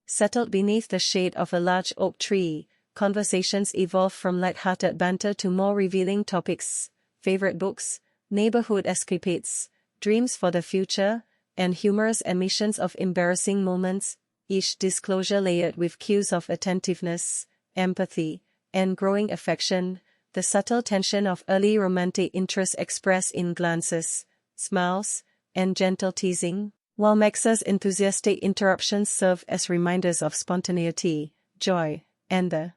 Speaker 10: settled beneath the shade of a large oak tree, conversations evolved from light-hearted banter to more revealing topics: favorite books, neighborhood escapades, dreams for the future, and humorous admissions of embarrassing moments, each disclosure layered with cues of attentiveness, empathy, and growing affection, the subtle tension of early romantic interest expressed in glances, smiles, and gentle teasing, while Max's enthusiastic interruptions serve as reminders of spontaneity, joy, and the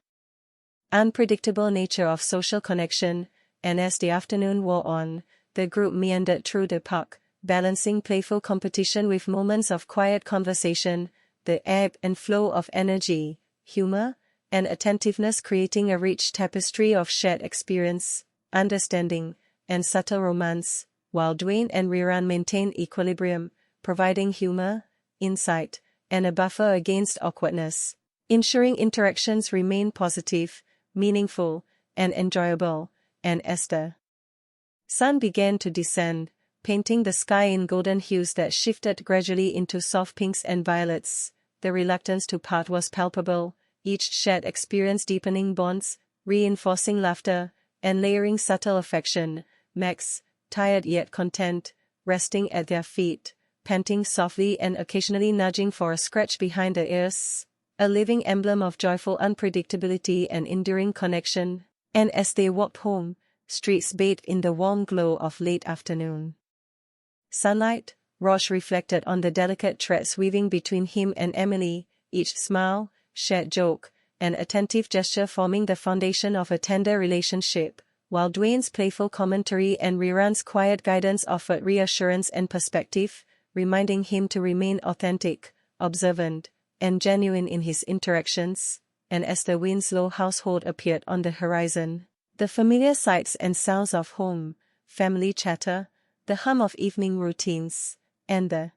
Speaker 10: unpredictable nature of social connection. And as the afternoon wore on, the group meandered through the park, balancing playful competition with moments of quiet conversation, the ebb and flow of energy, humor, and attentiveness creating a rich tapestry of shared experience, understanding, and subtle romance, while Dwayne and Rerun maintained equilibrium, providing humor, insight, and a buffer against awkwardness, ensuring interactions remain positive, meaningful, and enjoyable. And as the sun began to descend, painting the sky in golden hues that shifted gradually into soft pinks and violets, the reluctance to part was palpable, each shared experience deepening bonds, reinforcing laughter, and layering subtle affection. Max, tired yet content, resting at their feet, panting softly and occasionally nudging for a scratch behind the ears, a living emblem of joyful unpredictability and enduring connection. And as they walked home, streets bathed in the warm glow of late afternoon sunlight, Roche reflected on the delicate threads weaving between him and Emily, each smile, shared joke, and attentive gesture forming the foundation of a tender relationship, while Dwayne's playful commentary and Rerun's quiet guidance offered reassurance and perspective, reminding him to remain authentic, observant, and genuine in his interactions. And as the Winslow household appeared on the horizon, the familiar sights and sounds of home, family chatter, the hum of evening routines, and the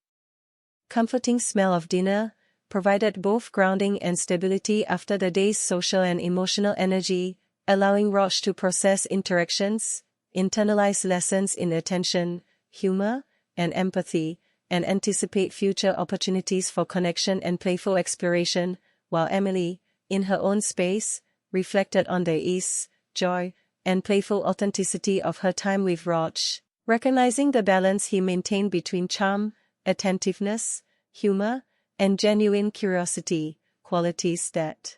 Speaker 10: comforting smell of dinner, provided both grounding and stability after the day's social and emotional energy, allowing Roche to process interactions, internalize lessons in attention, humor, and empathy, and anticipate future opportunities for connection and playful exploration, while Emily, in her own space, reflected on the ease, joy, and playful authenticity of her time with Roche, recognizing the balance he maintained between charm, attentiveness, humor, and genuine curiosity, qualities that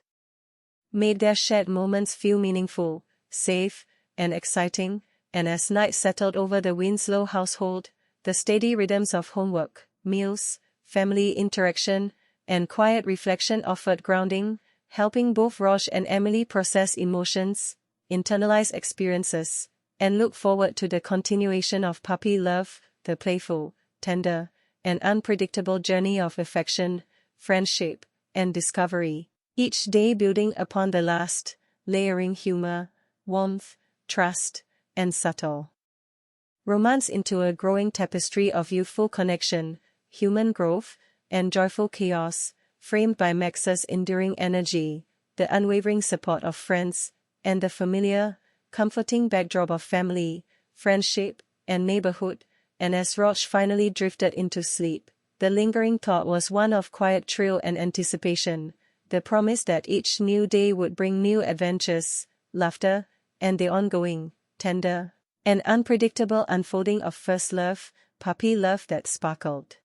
Speaker 10: made their shared moments feel meaningful, safe, and exciting. And as night settled over the Winslow household, the steady rhythms of homework, meals, family interaction, and quiet reflection offered grounding, helping both Roche and Emily process emotions, internalize experiences, and look forward to the continuation of puppy love, the playful, tender, and unpredictable journey of affection, friendship, and discovery, each day building upon the last, layering humor, warmth, trust, and subtle romance into a growing tapestry of youthful connection, human growth, and joyful chaos, framed by Max's enduring energy, the unwavering support of friends, and the familiar, comforting backdrop of family, friendship, and neighborhood. And as Roche finally drifted into sleep, the lingering thought was one of quiet thrill and anticipation, the promise that each new day would bring new adventures, laughter, and the ongoing, tender, and unpredictable unfolding of first love, puppy love that sparkled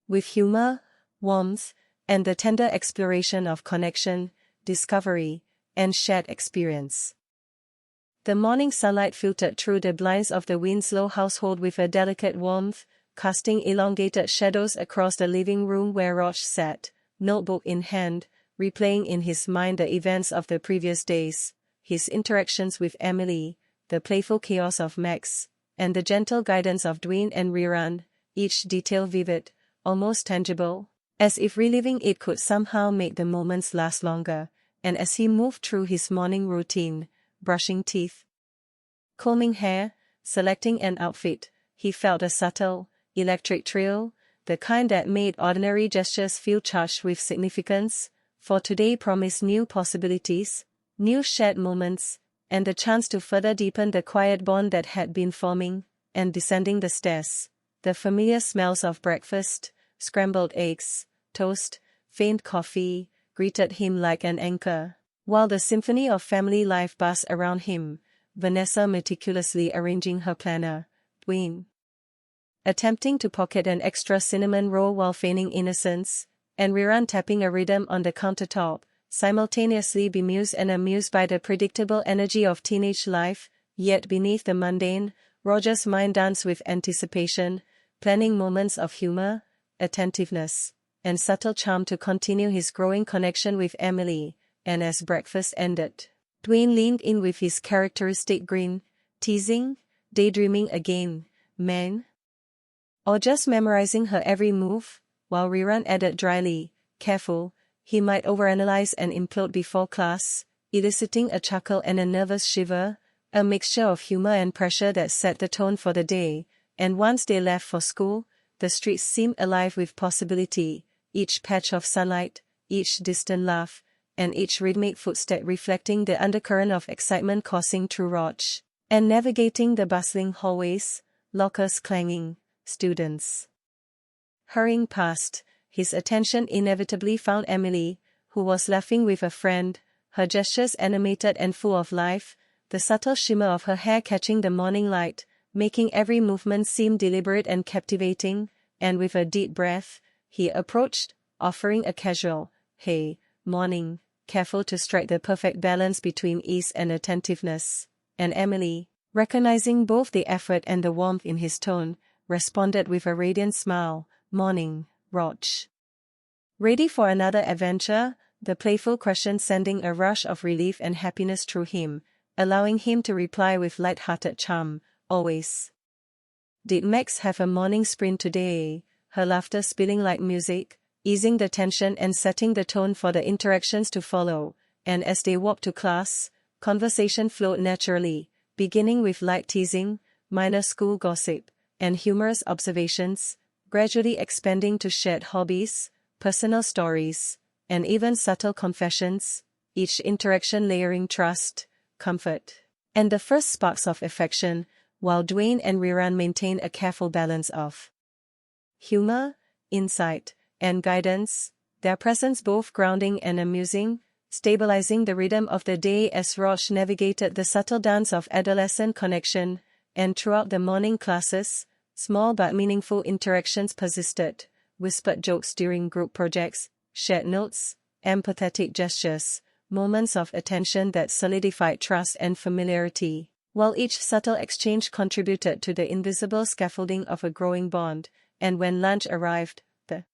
Speaker 10: with humor, warmth, and the tender exploration of connection, discovery, and shared experience. The morning sunlight filtered through the blinds of the Winslow household with a delicate warmth, casting elongated shadows across the living room where Roche sat, notebook in hand, replaying in his mind the events of the previous days, his interactions with Emily, the playful chaos of Max, and the gentle guidance of Dwayne and Rerun, each detail vivid, almost tangible, as if reliving it could somehow make the moments last longer, and as he moved through his morning routine, brushing teeth, combing hair, selecting an outfit, he felt a subtle, electric thrill, the kind that made ordinary gestures feel charged with significance, for today promised new possibilities, new shared moments, and the chance to further deepen the quiet bond that had been forming. And descending the stairs, the familiar smells of breakfast, scrambled eggs, toast, faint coffee, greeted him like an anchor. While the symphony of family life buzzed around him, Vanessa meticulously arranging her planner, Dwayne attempting to pocket an extra cinnamon roll while feigning innocence, and Riran tapping a rhythm on the countertop, simultaneously bemused and amused by the predictable energy of teenage life, yet beneath the mundane, Roger's mind danced with anticipation, planning moments of humor, attentiveness, and subtle charm to continue his growing connection with Emily, and as breakfast ended, Dwayne leaned in with his characteristic grin, teasing, "Daydreaming again, man?" Or just memorizing her every move, while Riran added dryly, "Careful, he might overanalyze and implode before class," eliciting a chuckle and a nervous shiver, a mixture of humor and pressure that set the tone for the day. And once they left for school, the streets seemed alive with possibility, each patch of sunlight, each distant laugh, and each rhythmic footstep reflecting the undercurrent of excitement coursing through Roch, and navigating the bustling hallways, lockers clanging, students hurrying past. His attention inevitably found Emily, who was laughing with a friend, her gestures animated and full of life, the subtle shimmer of her hair catching the morning light, making every movement seem deliberate and captivating. And with a deep breath, he approached, offering a casual, "Hey, morning," careful to strike the perfect balance between ease and attentiveness. And Emily, recognizing both the effort and the warmth in his tone, responded with a radiant smile, "Morning, Roch." Ready for another adventure? The playful question sending a rush of relief and happiness through him, allowing him to reply with light-hearted charm, "Always." "Did Max have a morning sprint today?" Her laughter spilling like music, easing the tension and setting the tone for the interactions to follow. And as they walked to class, conversation flowed naturally, beginning with light teasing, minor school gossip, and humorous observations, gradually expanding to shared hobbies, personal stories, and even subtle confessions, each interaction layering trust, comfort, and the first sparks of affection, while Dwayne and Riran maintained a careful balance of humor, insight, and guidance, their presence both grounding and amusing, stabilizing the rhythm of the day as Roch navigated the subtle dance of adolescent connection. And throughout the morning classes, small but meaningful interactions persisted, whispered jokes during group projects, shared notes, empathetic gestures, moments of attention that solidified trust and familiarity, while each subtle exchange contributed to the invisible scaffolding of a growing bond. And when lunch arrived, the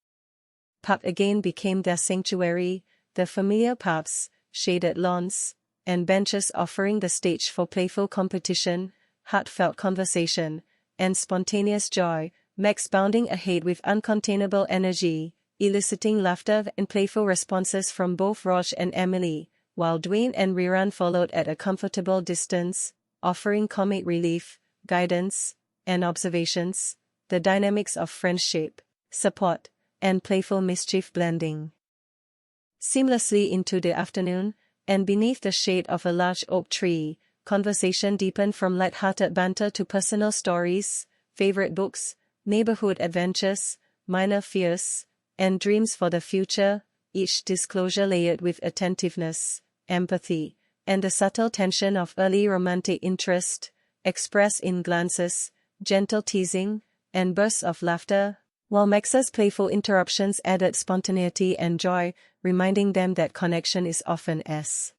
Speaker 10: pub again became their sanctuary, the familiar pubs, shaded lawns, and benches offering the stage for playful competition, heartfelt conversation, and spontaneous joy, Max bounding ahead with uncontainable energy, eliciting laughter and playful responses from both Roch and Emily, while Dwayne and Riran followed at a comfortable distance, offering comic relief, guidance, and observations, the dynamics of friendship, support, and playful mischief blending seamlessly into the afternoon. And beneath the shade of a large oak tree, conversation deepened from light-hearted banter to personal stories, favorite books, neighborhood adventures, minor fears, and dreams for the future, each disclosure layered with attentiveness, empathy, and the subtle tension of early romantic interest, expressed in glances, gentle teasing, and bursts of laughter, while Max's playful interruptions added spontaneity and joy, reminding them that connection is often as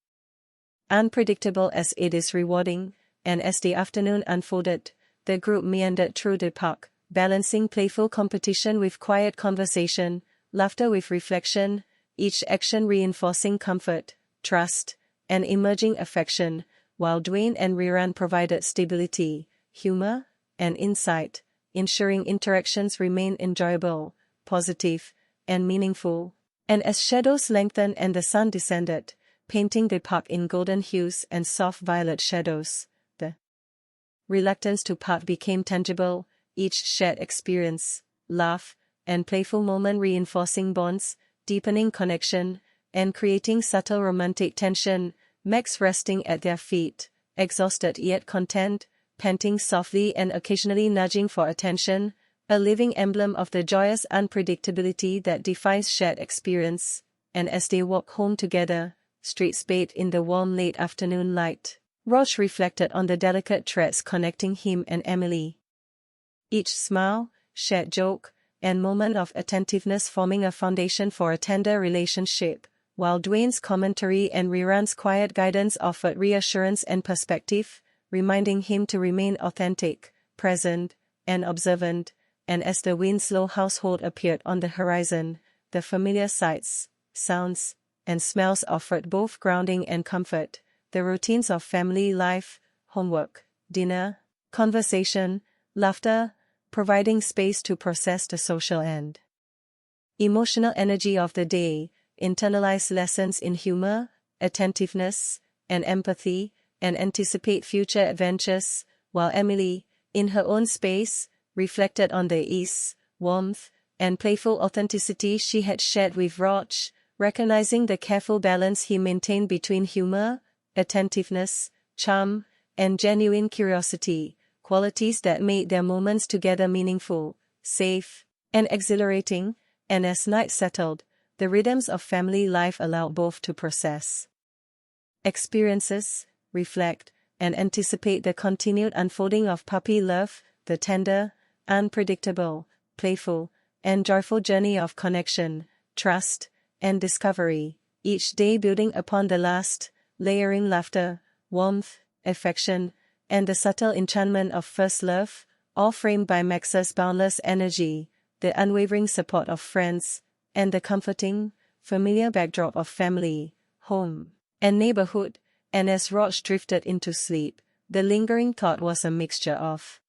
Speaker 10: unpredictable as it is rewarding. And as the afternoon unfolded, the group meandered through the park, balancing playful competition with quiet conversation, laughter with reflection, each action reinforcing comfort, trust, and emerging affection, while Dwayne and Riran provided stability, humor, and insight, ensuring interactions remain enjoyable, positive, and meaningful. And as shadows lengthened and the sun descended, painting the park in golden hues and soft violet shadows, the reluctance to part became tangible, each shared experience, laugh, and playful moment reinforcing bonds, deepening connection, and creating subtle romantic tension. Max resting at their feet, exhausted yet content, panting softly and occasionally nudging for attention, a living emblem of the joyous unpredictability that defies shared experience. And as they walked home together, streets bathed in the warm late afternoon light, Roche reflected on the delicate threads connecting him and Emily. Each smile, shared joke, and moment of attentiveness forming a foundation for a tender relationship, while Dwayne's commentary and Riran's quiet guidance offered reassurance and perspective, reminding him to remain authentic, present, and observant. And as the Winslow household appeared on the horizon, the familiar sights, sounds, and smells offered both grounding and comfort. The routines of family life, homework, dinner, conversation, laughter, providing space to process the social and emotional energy of the day, internalize lessons in humor, attentiveness, and empathy, and anticipate future adventures, while Emily, in her own space, reflected on the ease, warmth, and playful authenticity she had shared with Roch, recognizing the careful balance he maintained between humor, attentiveness, charm, and genuine curiosity, qualities that made their moments together meaningful, safe, and exhilarating. And as night settled, the rhythms of family life allowed both to process experiences, reflect, and anticipate the continued unfolding of puppy love, the tender, unpredictable, playful, and joyful journey of connection, trust, and discovery, each day building upon the last, layering laughter, warmth, affection, and the subtle enchantment of first love, all framed by Max's boundless energy, the unwavering support of friends, and the comforting, familiar backdrop of family, home, and neighborhood. And as Roch drifted into sleep, the lingering thought was a mixture of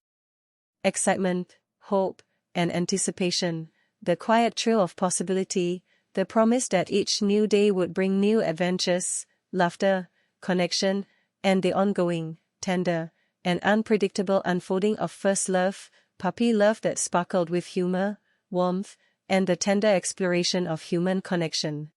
Speaker 10: excitement, hope, and anticipation, the quiet thrill of possibility, the promise that each new day would bring new adventures, laughter, connection, and the ongoing, tender, and unpredictable unfolding of first love, puppy love that sparkled with humor, warmth, and the tender exploration of human connection.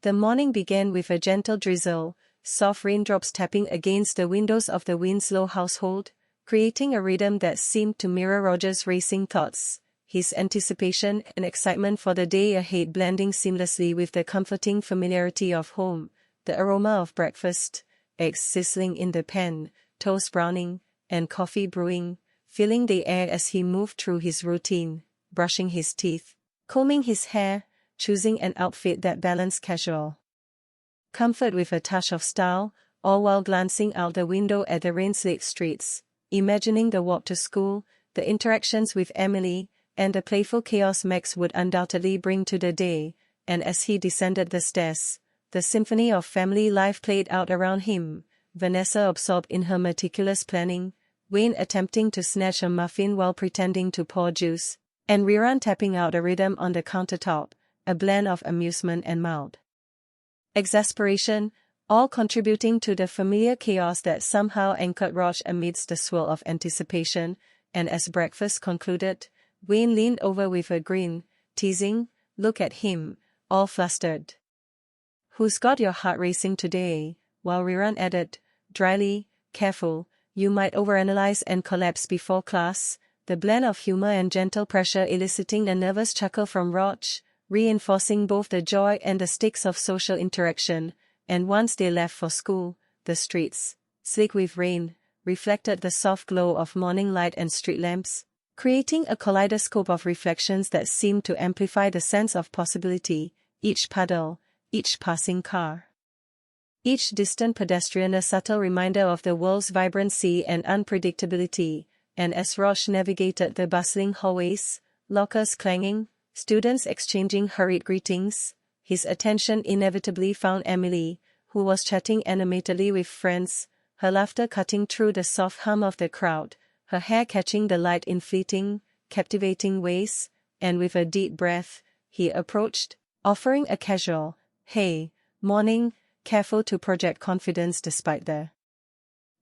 Speaker 10: The morning began with a gentle drizzle, soft raindrops tapping against the windows of the Winslow household, creating a rhythm that seemed to mirror Roger's racing thoughts, his anticipation and excitement for the day ahead blending seamlessly with the comforting familiarity of home, the aroma of breakfast, eggs sizzling in the pan, toast browning, and coffee brewing, filling the air as he moved through his routine, brushing his teeth, combing his hair, choosing an outfit that balanced casual comfort with a touch of style, all while glancing out the window at the rain-slicked streets, imagining the walk to school, the interactions with Emily, and the playful chaos Max would undoubtedly bring to the day. And as he descended the stairs, the symphony of family life played out around him, Vanessa absorbed in her meticulous planning, Wayne attempting to snatch a muffin while pretending to pour juice, and Riran tapping out a rhythm on the countertop, a blend of amusement and mild exasperation, all contributing to the familiar chaos that somehow anchored Roch amidst the swirl of anticipation. And as breakfast concluded, Wayne leaned over with a grin, teasing, "Look at him, all flustered. Who's got your heart racing today?" While Riran added, dryly, "Careful, you might overanalyze and collapse before class," the blend of humor and gentle pressure eliciting a nervous chuckle from Roch, reinforcing both the joy and the stakes of social interaction. And once they left for school, the streets, slick with rain, reflected the soft glow of morning light and street lamps, creating a kaleidoscope of reflections that seemed to amplify the sense of possibility, each puddle, each passing car, each distant pedestrian a subtle reminder of the world's vibrancy and unpredictability. And as Roch navigated the bustling hallways, lockers clanging, students exchanging hurried greetings, his attention inevitably found Emily, who was chatting animatedly with friends, her laughter cutting through the soft hum of the crowd, her hair catching the light in fleeting, captivating ways. And with a deep breath, he approached, offering a casual, "Hey, morning," careful to project confidence despite the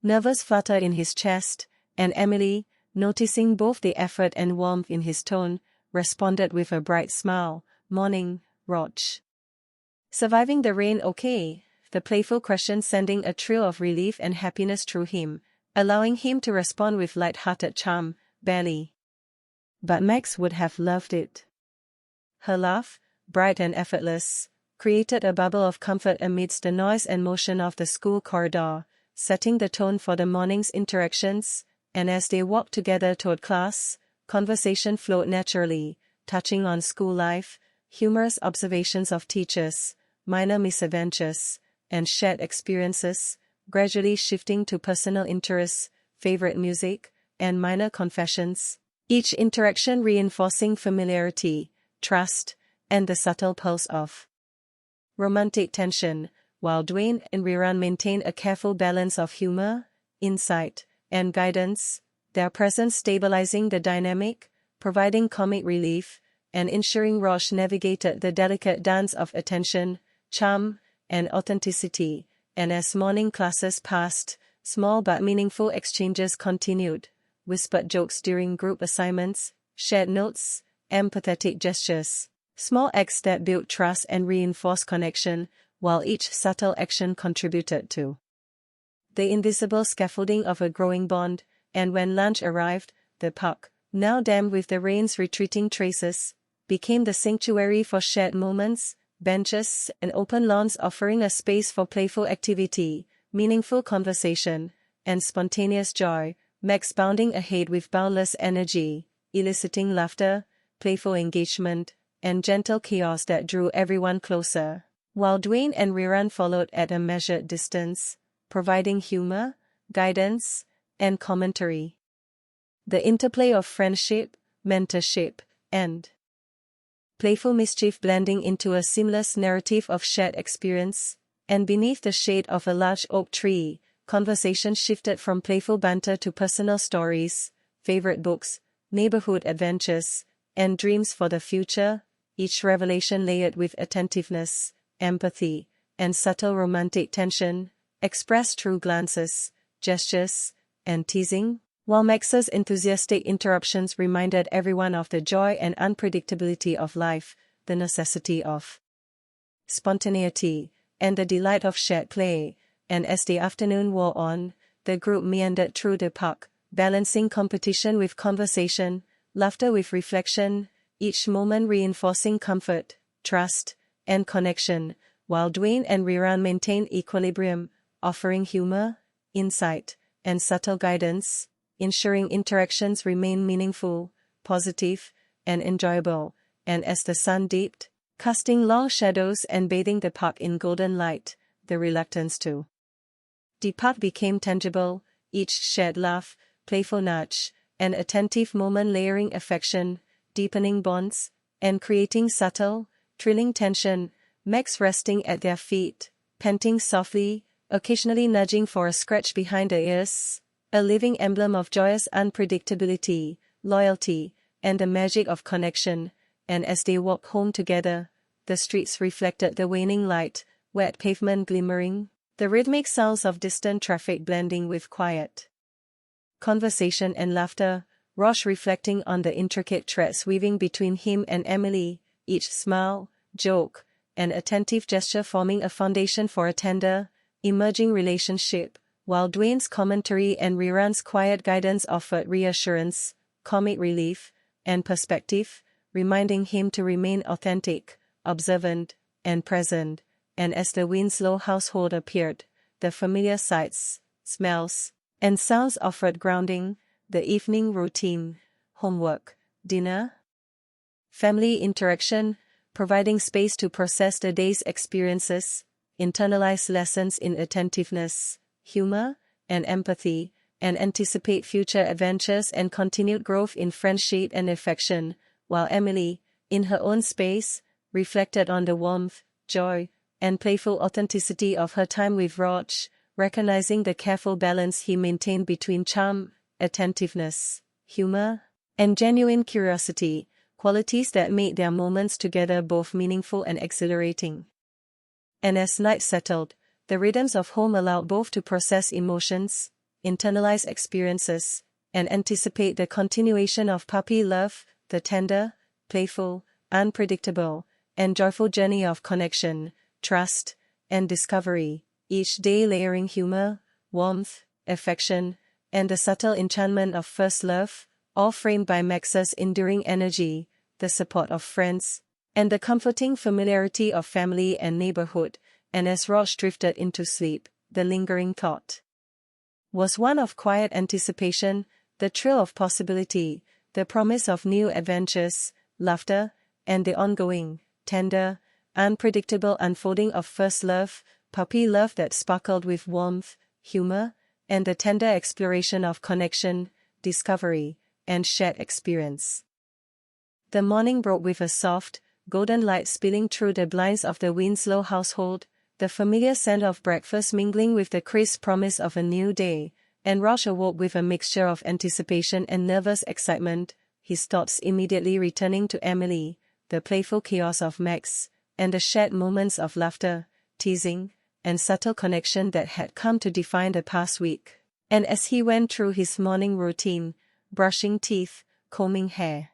Speaker 10: nervous flutter in his chest, and Emily, noticing both the effort and warmth in his tone, responded with a bright smile, "Morning, Rog. Surviving the rain okay?" The playful question sending a thrill of relief and happiness through him, allowing him to respond with light-hearted charm, "Barely." But Max would have loved it. Her laugh, bright and effortless, created a bubble of comfort amidst the noise and motion of the school corridor, setting the tone for the morning's interactions, and as they walked together toward class, conversation flowed naturally, touching on school life, humorous observations of teachers, minor misadventures, and shared experiences, gradually shifting to personal interests, favorite music, and minor confessions, each interaction reinforcing familiarity, trust, and the subtle pulse of romantic tension, while Dwayne and Riran maintained a careful balance of humor, insight, and guidance, their presence stabilizing the dynamic, providing comic relief, and ensuring Roche navigated the delicate dance of attention, charm, and authenticity, and as morning classes passed, small but meaningful exchanges continued, whispered jokes during group assignments, shared notes, empathetic gestures, small acts that built trust and reinforced connection, while each subtle action contributed to the invisible scaffolding of a growing bond, and when lunch arrived, the park, now damp with the rain's retreating traces, became the sanctuary for shared moments, benches and open lawns offering a space for playful activity, meaningful conversation, and spontaneous joy, Max bounding ahead with boundless energy, eliciting laughter, playful engagement, and gentle chaos that drew everyone closer, while Dwayne and Riran followed at a measured distance, providing humor, guidance, and commentary. The interplay of friendship, mentorship, and playful mischief blending into a seamless narrative of shared experience, and beneath the shade of a large oak tree, conversation shifted from playful banter to personal stories, favorite books, neighborhood adventures, and dreams for the future, each revelation layered with attentiveness, empathy, and subtle romantic tension, expressed through glances, gestures, and teasing, while Max's enthusiastic interruptions reminded everyone of the joy and unpredictability of life, the necessity of spontaneity, and the delight of shared play, and as the afternoon wore on, the group meandered through the park, balancing competition with conversation, laughter with reflection, each moment reinforcing comfort, trust, and connection, while Dwayne and Riran maintained equilibrium, offering humor, insight, and subtle guidance, ensuring interactions remain meaningful, positive, and enjoyable, and as the sun dipped, casting long shadows and bathing the park in golden light, the reluctance to depart became tangible, each shared laugh, playful nudge, and attentive moment layering affection, deepening bonds, and creating subtle, thrilling tension, Max resting at their feet, panting softly, occasionally nudging for a scratch behind the ears, a living emblem of joyous unpredictability, loyalty, and the magic of connection, and as they walked home together, the streets reflected the waning light, wet pavement glimmering, the rhythmic sounds of distant traffic blending with quiet conversation and laughter, Roche reflecting on the intricate threads weaving between him and Emily, each smile, joke, and attentive gesture forming a foundation for a tender, emerging relationship, while Dwayne's commentary and Riran's quiet guidance offered reassurance, comic relief, and perspective, reminding him to remain authentic, observant, and present, and as the Winslow household appeared, the familiar sights, smells, and sounds offered grounding, the evening routine, homework, dinner, family interaction, providing space to process the day's experiences, internalize lessons in attentiveness, humor, and empathy, and anticipate future adventures and continued growth in friendship and affection, while Emily, in her own space, reflected on the warmth, joy, and playful authenticity of her time with Rog, recognizing the careful balance he maintained between charm, attentiveness, humor, and genuine curiosity, qualities that made their moments together both meaningful and exhilarating. And as night settled, the rhythms of home allowed both to process emotions, internalize experiences, and anticipate the continuation of puppy love, the tender, playful, unpredictable, and joyful journey of connection, trust, and discovery, each day layering humor, warmth, affection, and the subtle enchantment of first love, all framed by Max's enduring energy, the support of friends, and the comforting familiarity of family and neighborhood. And as Roch drifted into sleep, the lingering thought was one of quiet anticipation, the thrill of possibility, the promise of new adventures, laughter, and the ongoing, tender, unpredictable unfolding of first love, puppy love that sparkled with warmth, humor, and the tender exploration of connection, discovery, and shared experience. The morning broke with a soft, golden light spilling through the blinds of the Winslow household, the familiar scent of breakfast mingling with the crisp promise of a new day, and Roch awoke with a mixture of anticipation and nervous excitement, his thoughts immediately returning to Emily, the playful chaos of Max, and the shared moments of laughter, teasing, and subtle connection that had come to define the past week. And as he went through his morning routine, brushing teeth, combing hair,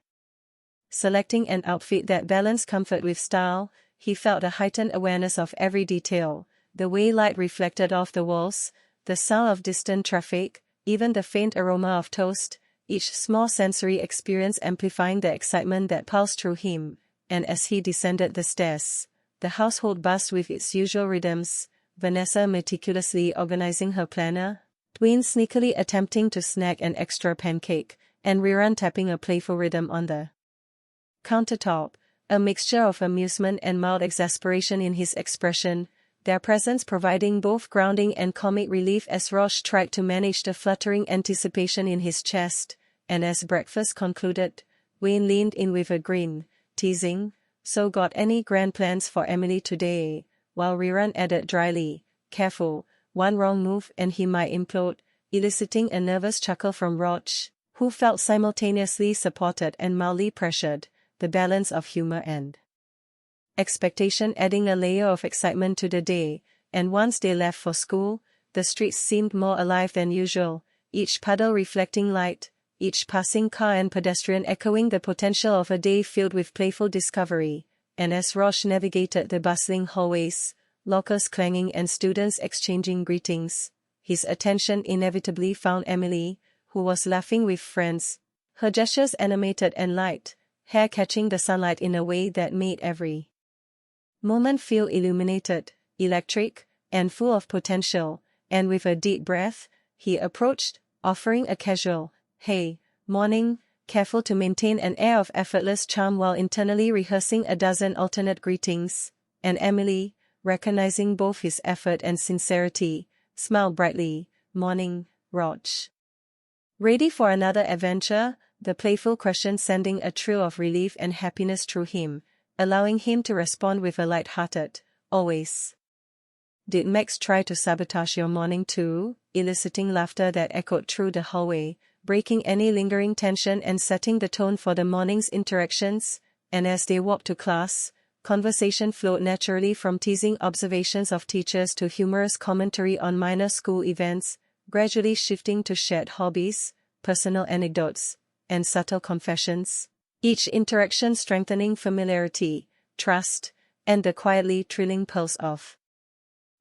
Speaker 10: selecting an outfit that balanced comfort with style, he felt a heightened awareness of every detail, the way light reflected off the walls, the sound of distant traffic, even the faint aroma of toast, each small sensory experience amplifying the excitement that pulsed through him. And as he descended the stairs, the household buzzed with its usual rhythms, Vanessa meticulously organizing her planner, Dwayne sneakily attempting to snag an extra pancake, and Riran tapping a playful rhythm on the countertop, a mixture of amusement and mild exasperation in his expression, their presence providing both grounding and comic relief as Roch tried to manage the fluttering anticipation in his chest. And as breakfast concluded, Wayne leaned in with a grin, teasing, "So got any grand plans for Emily today?" While Riran added dryly, "Careful, one wrong move and he might implode," eliciting a nervous chuckle from Roch, who felt simultaneously supported and mildly pressured, the balance of humor and expectation adding a layer of excitement to the day. And once they left for school, the streets seemed more alive than usual, each puddle reflecting light, each passing car and pedestrian echoing the potential of a day filled with playful discovery. And as Roch navigated the bustling hallways, lockers clanging and students exchanging greetings, his attention inevitably found Emily, who was laughing with friends, her gestures animated and light, hair catching the sunlight in a way that made every moment feel illuminated, electric, and full of potential. And with a deep breath, he approached, offering a casual, "Hey, morning," careful to maintain an air of effortless charm while internally rehearsing a dozen alternate greetings. And Emily, recognizing both his effort and sincerity, smiled brightly. "Morning, Roch. Ready for another adventure?" The playful question sending a thrill of relief and happiness through him, allowing him to respond with a light-hearted, "Always." "Did Max try to sabotage your morning too?" eliciting laughter that echoed through the hallway, breaking any lingering tension and setting the tone for the morning's interactions. And as they walked to class, conversation flowed naturally from teasing observations of teachers to humorous commentary on minor school events, gradually shifting to shared hobbies, personal anecdotes, and subtle confessions, each interaction strengthening familiarity, trust, and the quietly thrilling pulse of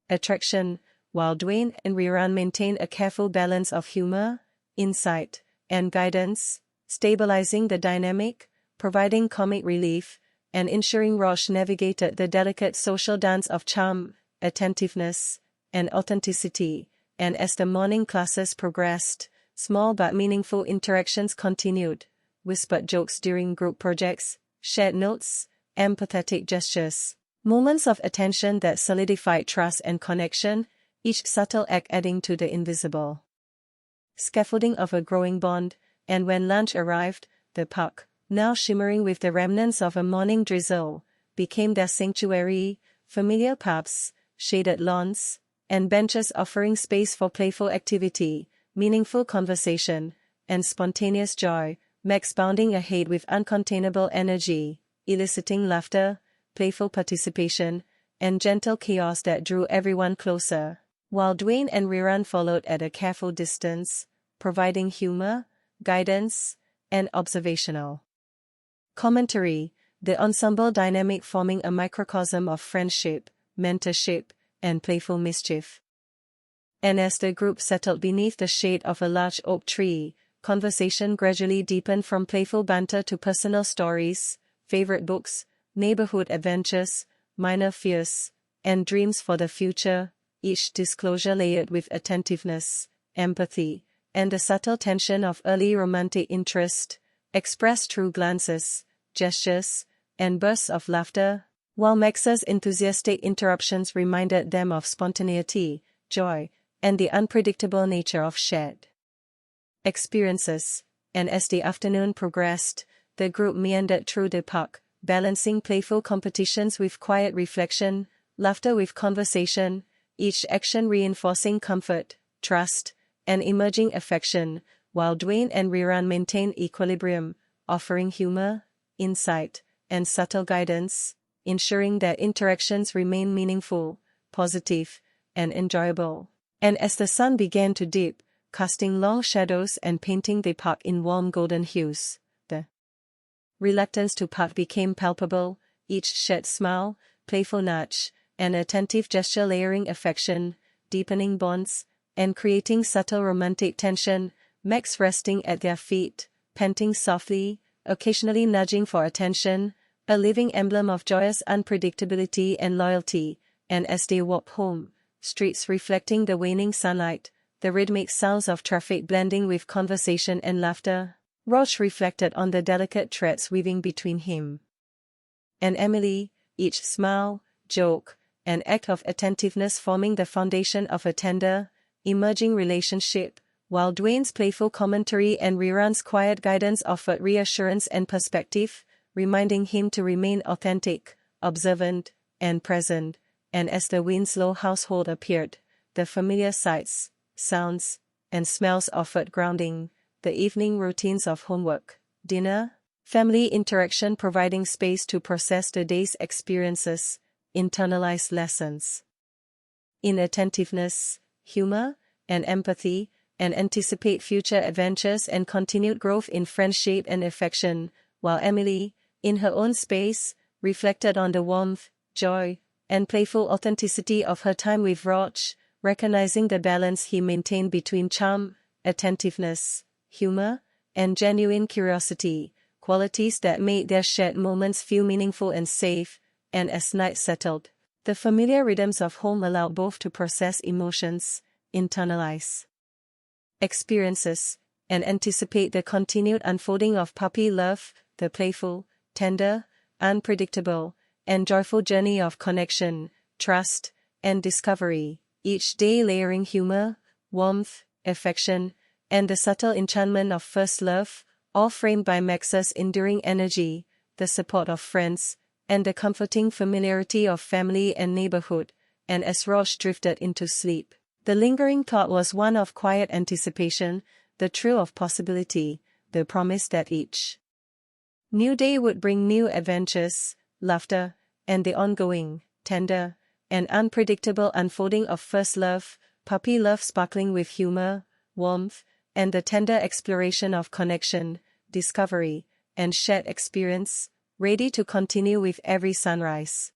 Speaker 10: attraction, while Dwayne and Riran maintained a careful balance of humor, insight, and guidance, stabilizing the dynamic, providing comic relief, and ensuring Roch navigated the delicate social dance of charm, attentiveness, and authenticity. And as the morning classes progressed, small but meaningful interactions continued, whispered jokes during group projects, shared notes, empathetic gestures, moments of attention that solidified trust and connection, each subtle act adding to the invisible scaffolding of a growing bond. And when lunch arrived, the park, now shimmering with the remnants of a morning drizzle, became their sanctuary, familiar paths, shaded lawns, and benches offering space for playful activity, meaningful conversation, and spontaneous joy. Max bounding ahead with uncontainable energy, eliciting laughter, playful participation, and gentle chaos that drew everyone closer, while Dwayne and Rerun followed at a careful distance, providing humor, guidance, and observational commentary, the ensemble dynamic forming a microcosm of friendship, mentorship, and playful mischief. And as the group settled beneath the shade of a large oak tree, conversation gradually deepened from playful banter to personal stories, favorite books, neighborhood adventures, minor fears, and dreams for the future, each disclosure layered with attentiveness, empathy, and the subtle tension of early romantic interest, expressed through glances, gestures, and bursts of laughter, while Max's enthusiastic interruptions reminded them of spontaneity, joy, and the unpredictable nature of shared experiences. And as the afternoon progressed, the group meandered through the park, balancing playful competitions with quiet reflection, laughter with conversation, each action reinforcing comfort, trust, and emerging affection, while Dwayne and Rerun maintained equilibrium, offering humor, insight, and subtle guidance, ensuring that interactions remain meaningful, positive, and enjoyable. And as the sun began to dip, casting long shadows and painting the park in warm golden hues, the reluctance to part became palpable, each shared smile, playful nudge, and attentive gesture layering affection, deepening bonds, and creating subtle romantic tension, Max resting at their feet, panting softly, occasionally nudging for attention, a living emblem of joyous unpredictability and loyalty, and as they walked home, streets reflecting the waning sunlight, the rhythmic sounds of traffic blending with conversation and laughter, Roche reflected on the delicate threads weaving between him and Emily, each smile, joke, and act of attentiveness forming the foundation of a tender, emerging relationship, while Dwayne's playful commentary and Rerun's quiet guidance offered reassurance and perspective, reminding him to remain authentic, observant, and present. And as the Winslow household appeared, the familiar sights, sounds, and smells offered grounding, the evening routines of homework, dinner, family interaction providing space to process the day's experiences, internalize lessons in attentiveness, humor, and empathy, and anticipate future adventures and continued growth in friendship and affection, while Emily, in her own space, reflected on the warmth, joy, and playful authenticity of her time with Roch, recognizing the balance he maintained between charm, attentiveness, humor, and genuine curiosity, qualities that made their shared moments feel meaningful and safe. And as night settled, the familiar rhythms of home allowed both to process emotions, internalize experiences, and anticipate the continued unfolding of puppy love, the playful, tender, unpredictable, and joyful journey of connection, trust, and discovery, each day layering humor, warmth, affection, and the subtle enchantment of first love, all framed by Max's enduring energy, the support of friends, and the comforting familiarity of family and neighborhood. And as Roche drifted into sleep, the lingering thought was one of quiet anticipation, the thrill of possibility, the promise that each new day would bring new adventures, laughter, and the ongoing, tender, and unpredictable unfolding of first love, puppy love sparkling with humor, warmth, and the tender exploration of connection, discovery, and shared experience, ready to continue with every sunrise.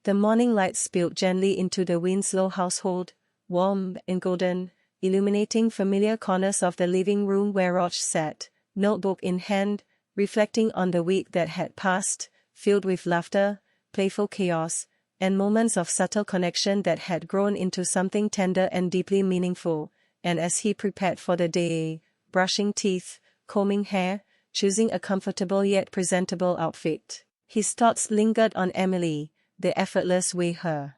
Speaker 10: The morning light spilled gently into the Winslow household, warm and golden, illuminating familiar corners of the living room where Roch sat, notebook in hand, reflecting on the week that had passed, filled with laughter, playful chaos, and moments of subtle connection that had grown into something tender and deeply meaningful. And as he prepared for the day, brushing teeth, combing hair, choosing a comfortable yet presentable outfit, his thoughts lingered on Emily, the effortless way her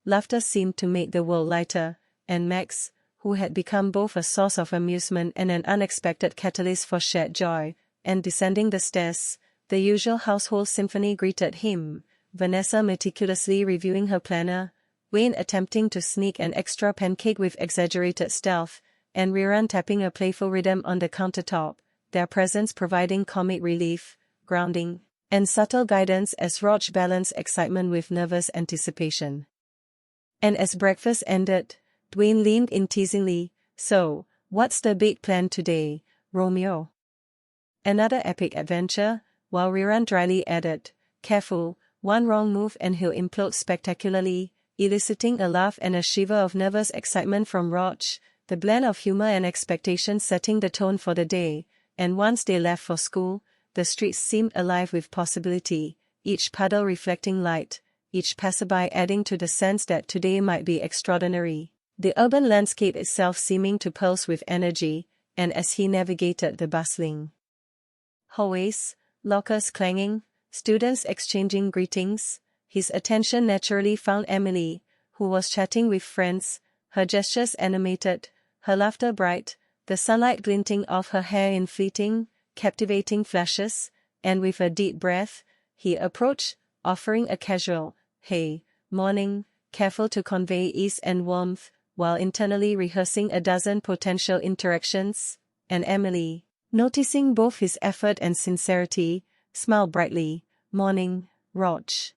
Speaker 10: laughter seemed to make the world lighter, and Max, who had become both a source of amusement and an unexpected catalyst for shared joy. And descending the stairs, the usual household symphony greeted him, Vanessa meticulously reviewing her planner, Wayne attempting to sneak an extra pancake with exaggerated stealth, and Rerun tapping a playful rhythm on the countertop, their presence providing comic relief, grounding, and subtle guidance as Roch balanced excitement with nervous anticipation. And as breakfast ended, Dwayne leaned in teasingly, "So, what's the big plan today, Romeo?" "Another epic adventure," while Riran dryly added, "Careful, one wrong move and he'll implode spectacularly," eliciting a laugh and a shiver of nervous excitement from Roch, the blend of humor and expectation setting the tone for the day. And once they left for school, the streets seemed alive with possibility, each puddle reflecting light, each passerby adding to the sense that today might be extraordinary, the urban landscape itself seeming to pulse with energy. And as he navigated the bustling hallways, lockers clanging, students exchanging greetings, his attention naturally found Emily, who was chatting with friends, her gestures animated, her laughter bright, the sunlight glinting off her hair in fleeting, captivating flashes. And with a deep breath, he approached, offering a casual, "Hey, morning," careful to convey ease and warmth, while internally rehearsing a dozen potential interactions. And Emily, noticing both his effort and sincerity, smiled brightly. "Morning, Roch.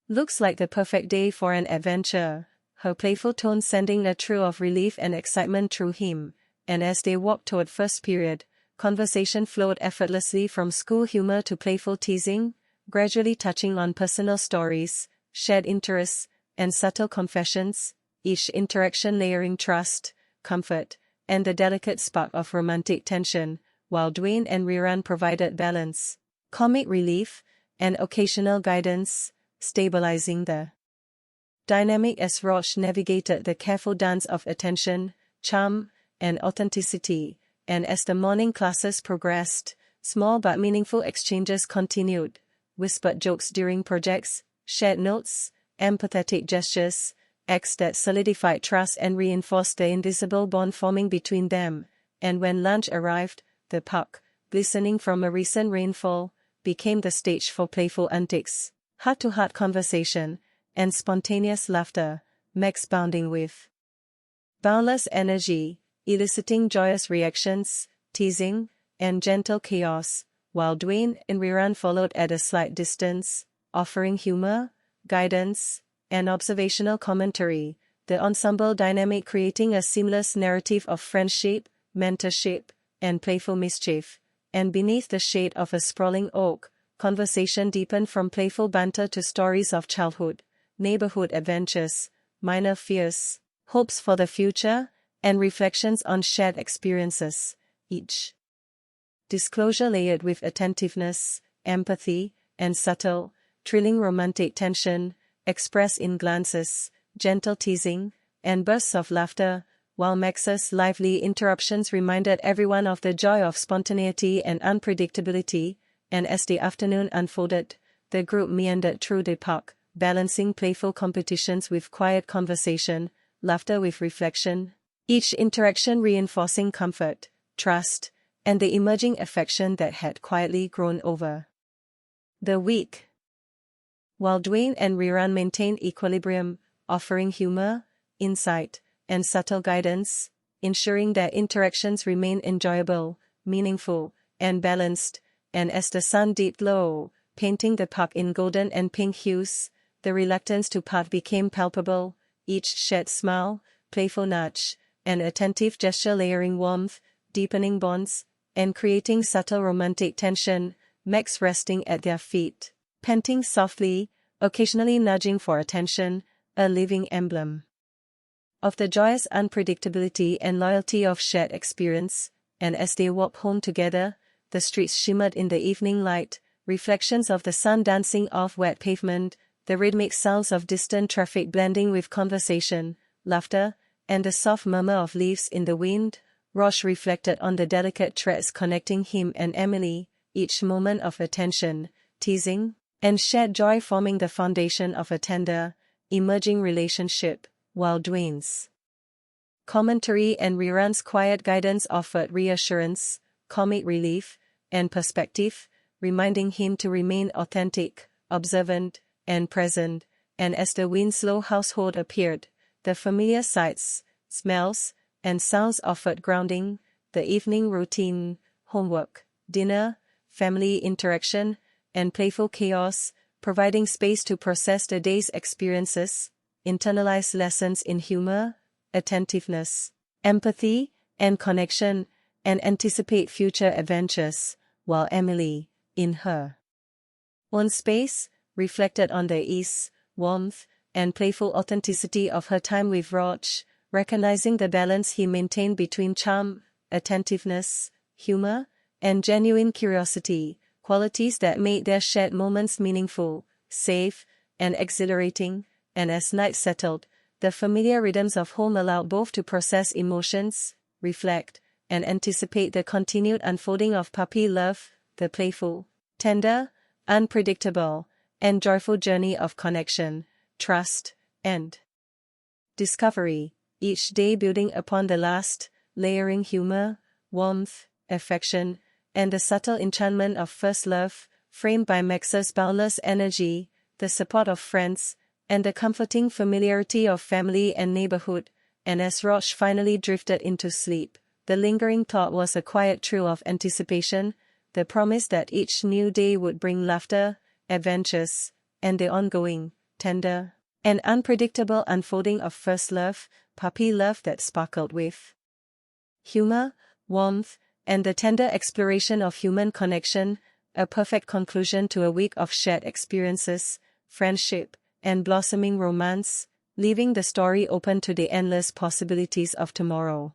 Speaker 10: Looks like the perfect day for an adventure," her playful tone sending a thrill of relief and excitement through him. And as they walked toward first period, conversation flowed effortlessly from school humor to playful teasing, gradually touching on personal stories, shared interests, and subtle confessions, each interaction layering trust, comfort, and the delicate spark of romantic tension, while Dwayne and Riran provided balance, comic relief, and occasional guidance, stabilizing the dynamic as Roch navigated the careful dance of attention, charm, and authenticity. And as the morning classes progressed, small but meaningful exchanges continued, whispered jokes during projects, shared notes, empathetic gestures, acts that solidified trust and reinforced the invisible bond forming between them. And when lunch arrived, the park, glistening from a recent rainfall, became the stage for playful antics, heart-to-heart conversation, and spontaneous laughter, Max bounding with boundless energy, eliciting joyous reactions, teasing, and gentle chaos, while Dwayne and Riran followed at a slight distance, offering humor, guidance, and observational commentary, the ensemble dynamic creating a seamless narrative of friendship, mentorship, and playful mischief. And beneath the shade of a sprawling oak, conversation deepened from playful banter to stories of childhood, neighborhood adventures, minor fears, hopes for the future, and reflections on shared experiences, each disclosure layered with attentiveness, empathy, and subtle, thrilling romantic tension, expressed in glances, gentle teasing, and bursts of laughter, while Max's lively interruptions reminded everyone of the joy of spontaneity and unpredictability. And as the afternoon unfolded, the group meandered through the park, balancing playful competitions with quiet conversation, laughter with reflection, each interaction reinforcing comfort, trust, and the emerging affection that had quietly grown over the week. While Dwayne and Riran maintained equilibrium, offering humor, insight, and subtle guidance, ensuring that interactions remained enjoyable, meaningful, and balanced. And as the sun dipped low, painting the park in golden and pink hues, the reluctance to part became palpable, each shared smile, playful nudge, and attentive gesture layering warmth, deepening bonds, and creating subtle romantic tension. Max resting at their feet, panting softly, occasionally nudging for attention, a living emblem of the joyous unpredictability and loyalty of shared experience. And as they walked home together, the streets shimmered in the evening light, reflections of the sun dancing off wet pavement, the rhythmic sounds of distant traffic blending with conversation, laughter, and the soft murmur of leaves in the wind. Roch reflected on the delicate threads connecting him and Emily, each moment of attention, teasing, and shared joy forming the foundation of a tender, emerging relationship, while Dwayne's commentary and Riran's quiet guidance offered reassurance, comic relief, and perspective, reminding him to remain authentic, observant, and present. And as the Winslow household appeared, the familiar sights, smells, and sounds offered grounding, the evening routine, homework, dinner, family interaction, and playful chaos, providing space to process the day's experiences, internalize lessons in humor, attentiveness, empathy, and connection, and anticipate future adventures, while Emily, in her own space, reflected on the ease, warmth, and playful authenticity of her time with Roach, recognizing the balance he maintained between charm, attentiveness, humor, and genuine curiosity, qualities that made their shared moments meaningful, safe, and exhilarating. And as night settled, the familiar rhythms of home allowed both to process emotions, reflect, and anticipate the continued unfolding of puppy love, the playful, tender, unpredictable, and joyful journey of connection, trust, and discovery, each day building upon the last, layering humor, warmth, affection, and the subtle enchantment of first love, framed by Max's boundless energy, the support of friends, and the comforting familiarity of family and neighborhood. And as Roach finally drifted into sleep, the lingering thought was a quiet thrill of anticipation, the promise that each new day would bring laughter, adventures, and the ongoing, tender, and unpredictable unfolding of first love, puppy love that sparkled with humor, warmth, and the tender exploration of human connection, a perfect conclusion to a week of shared experiences, friendship, and blossoming romance, leaving the story open to the endless possibilities of tomorrow.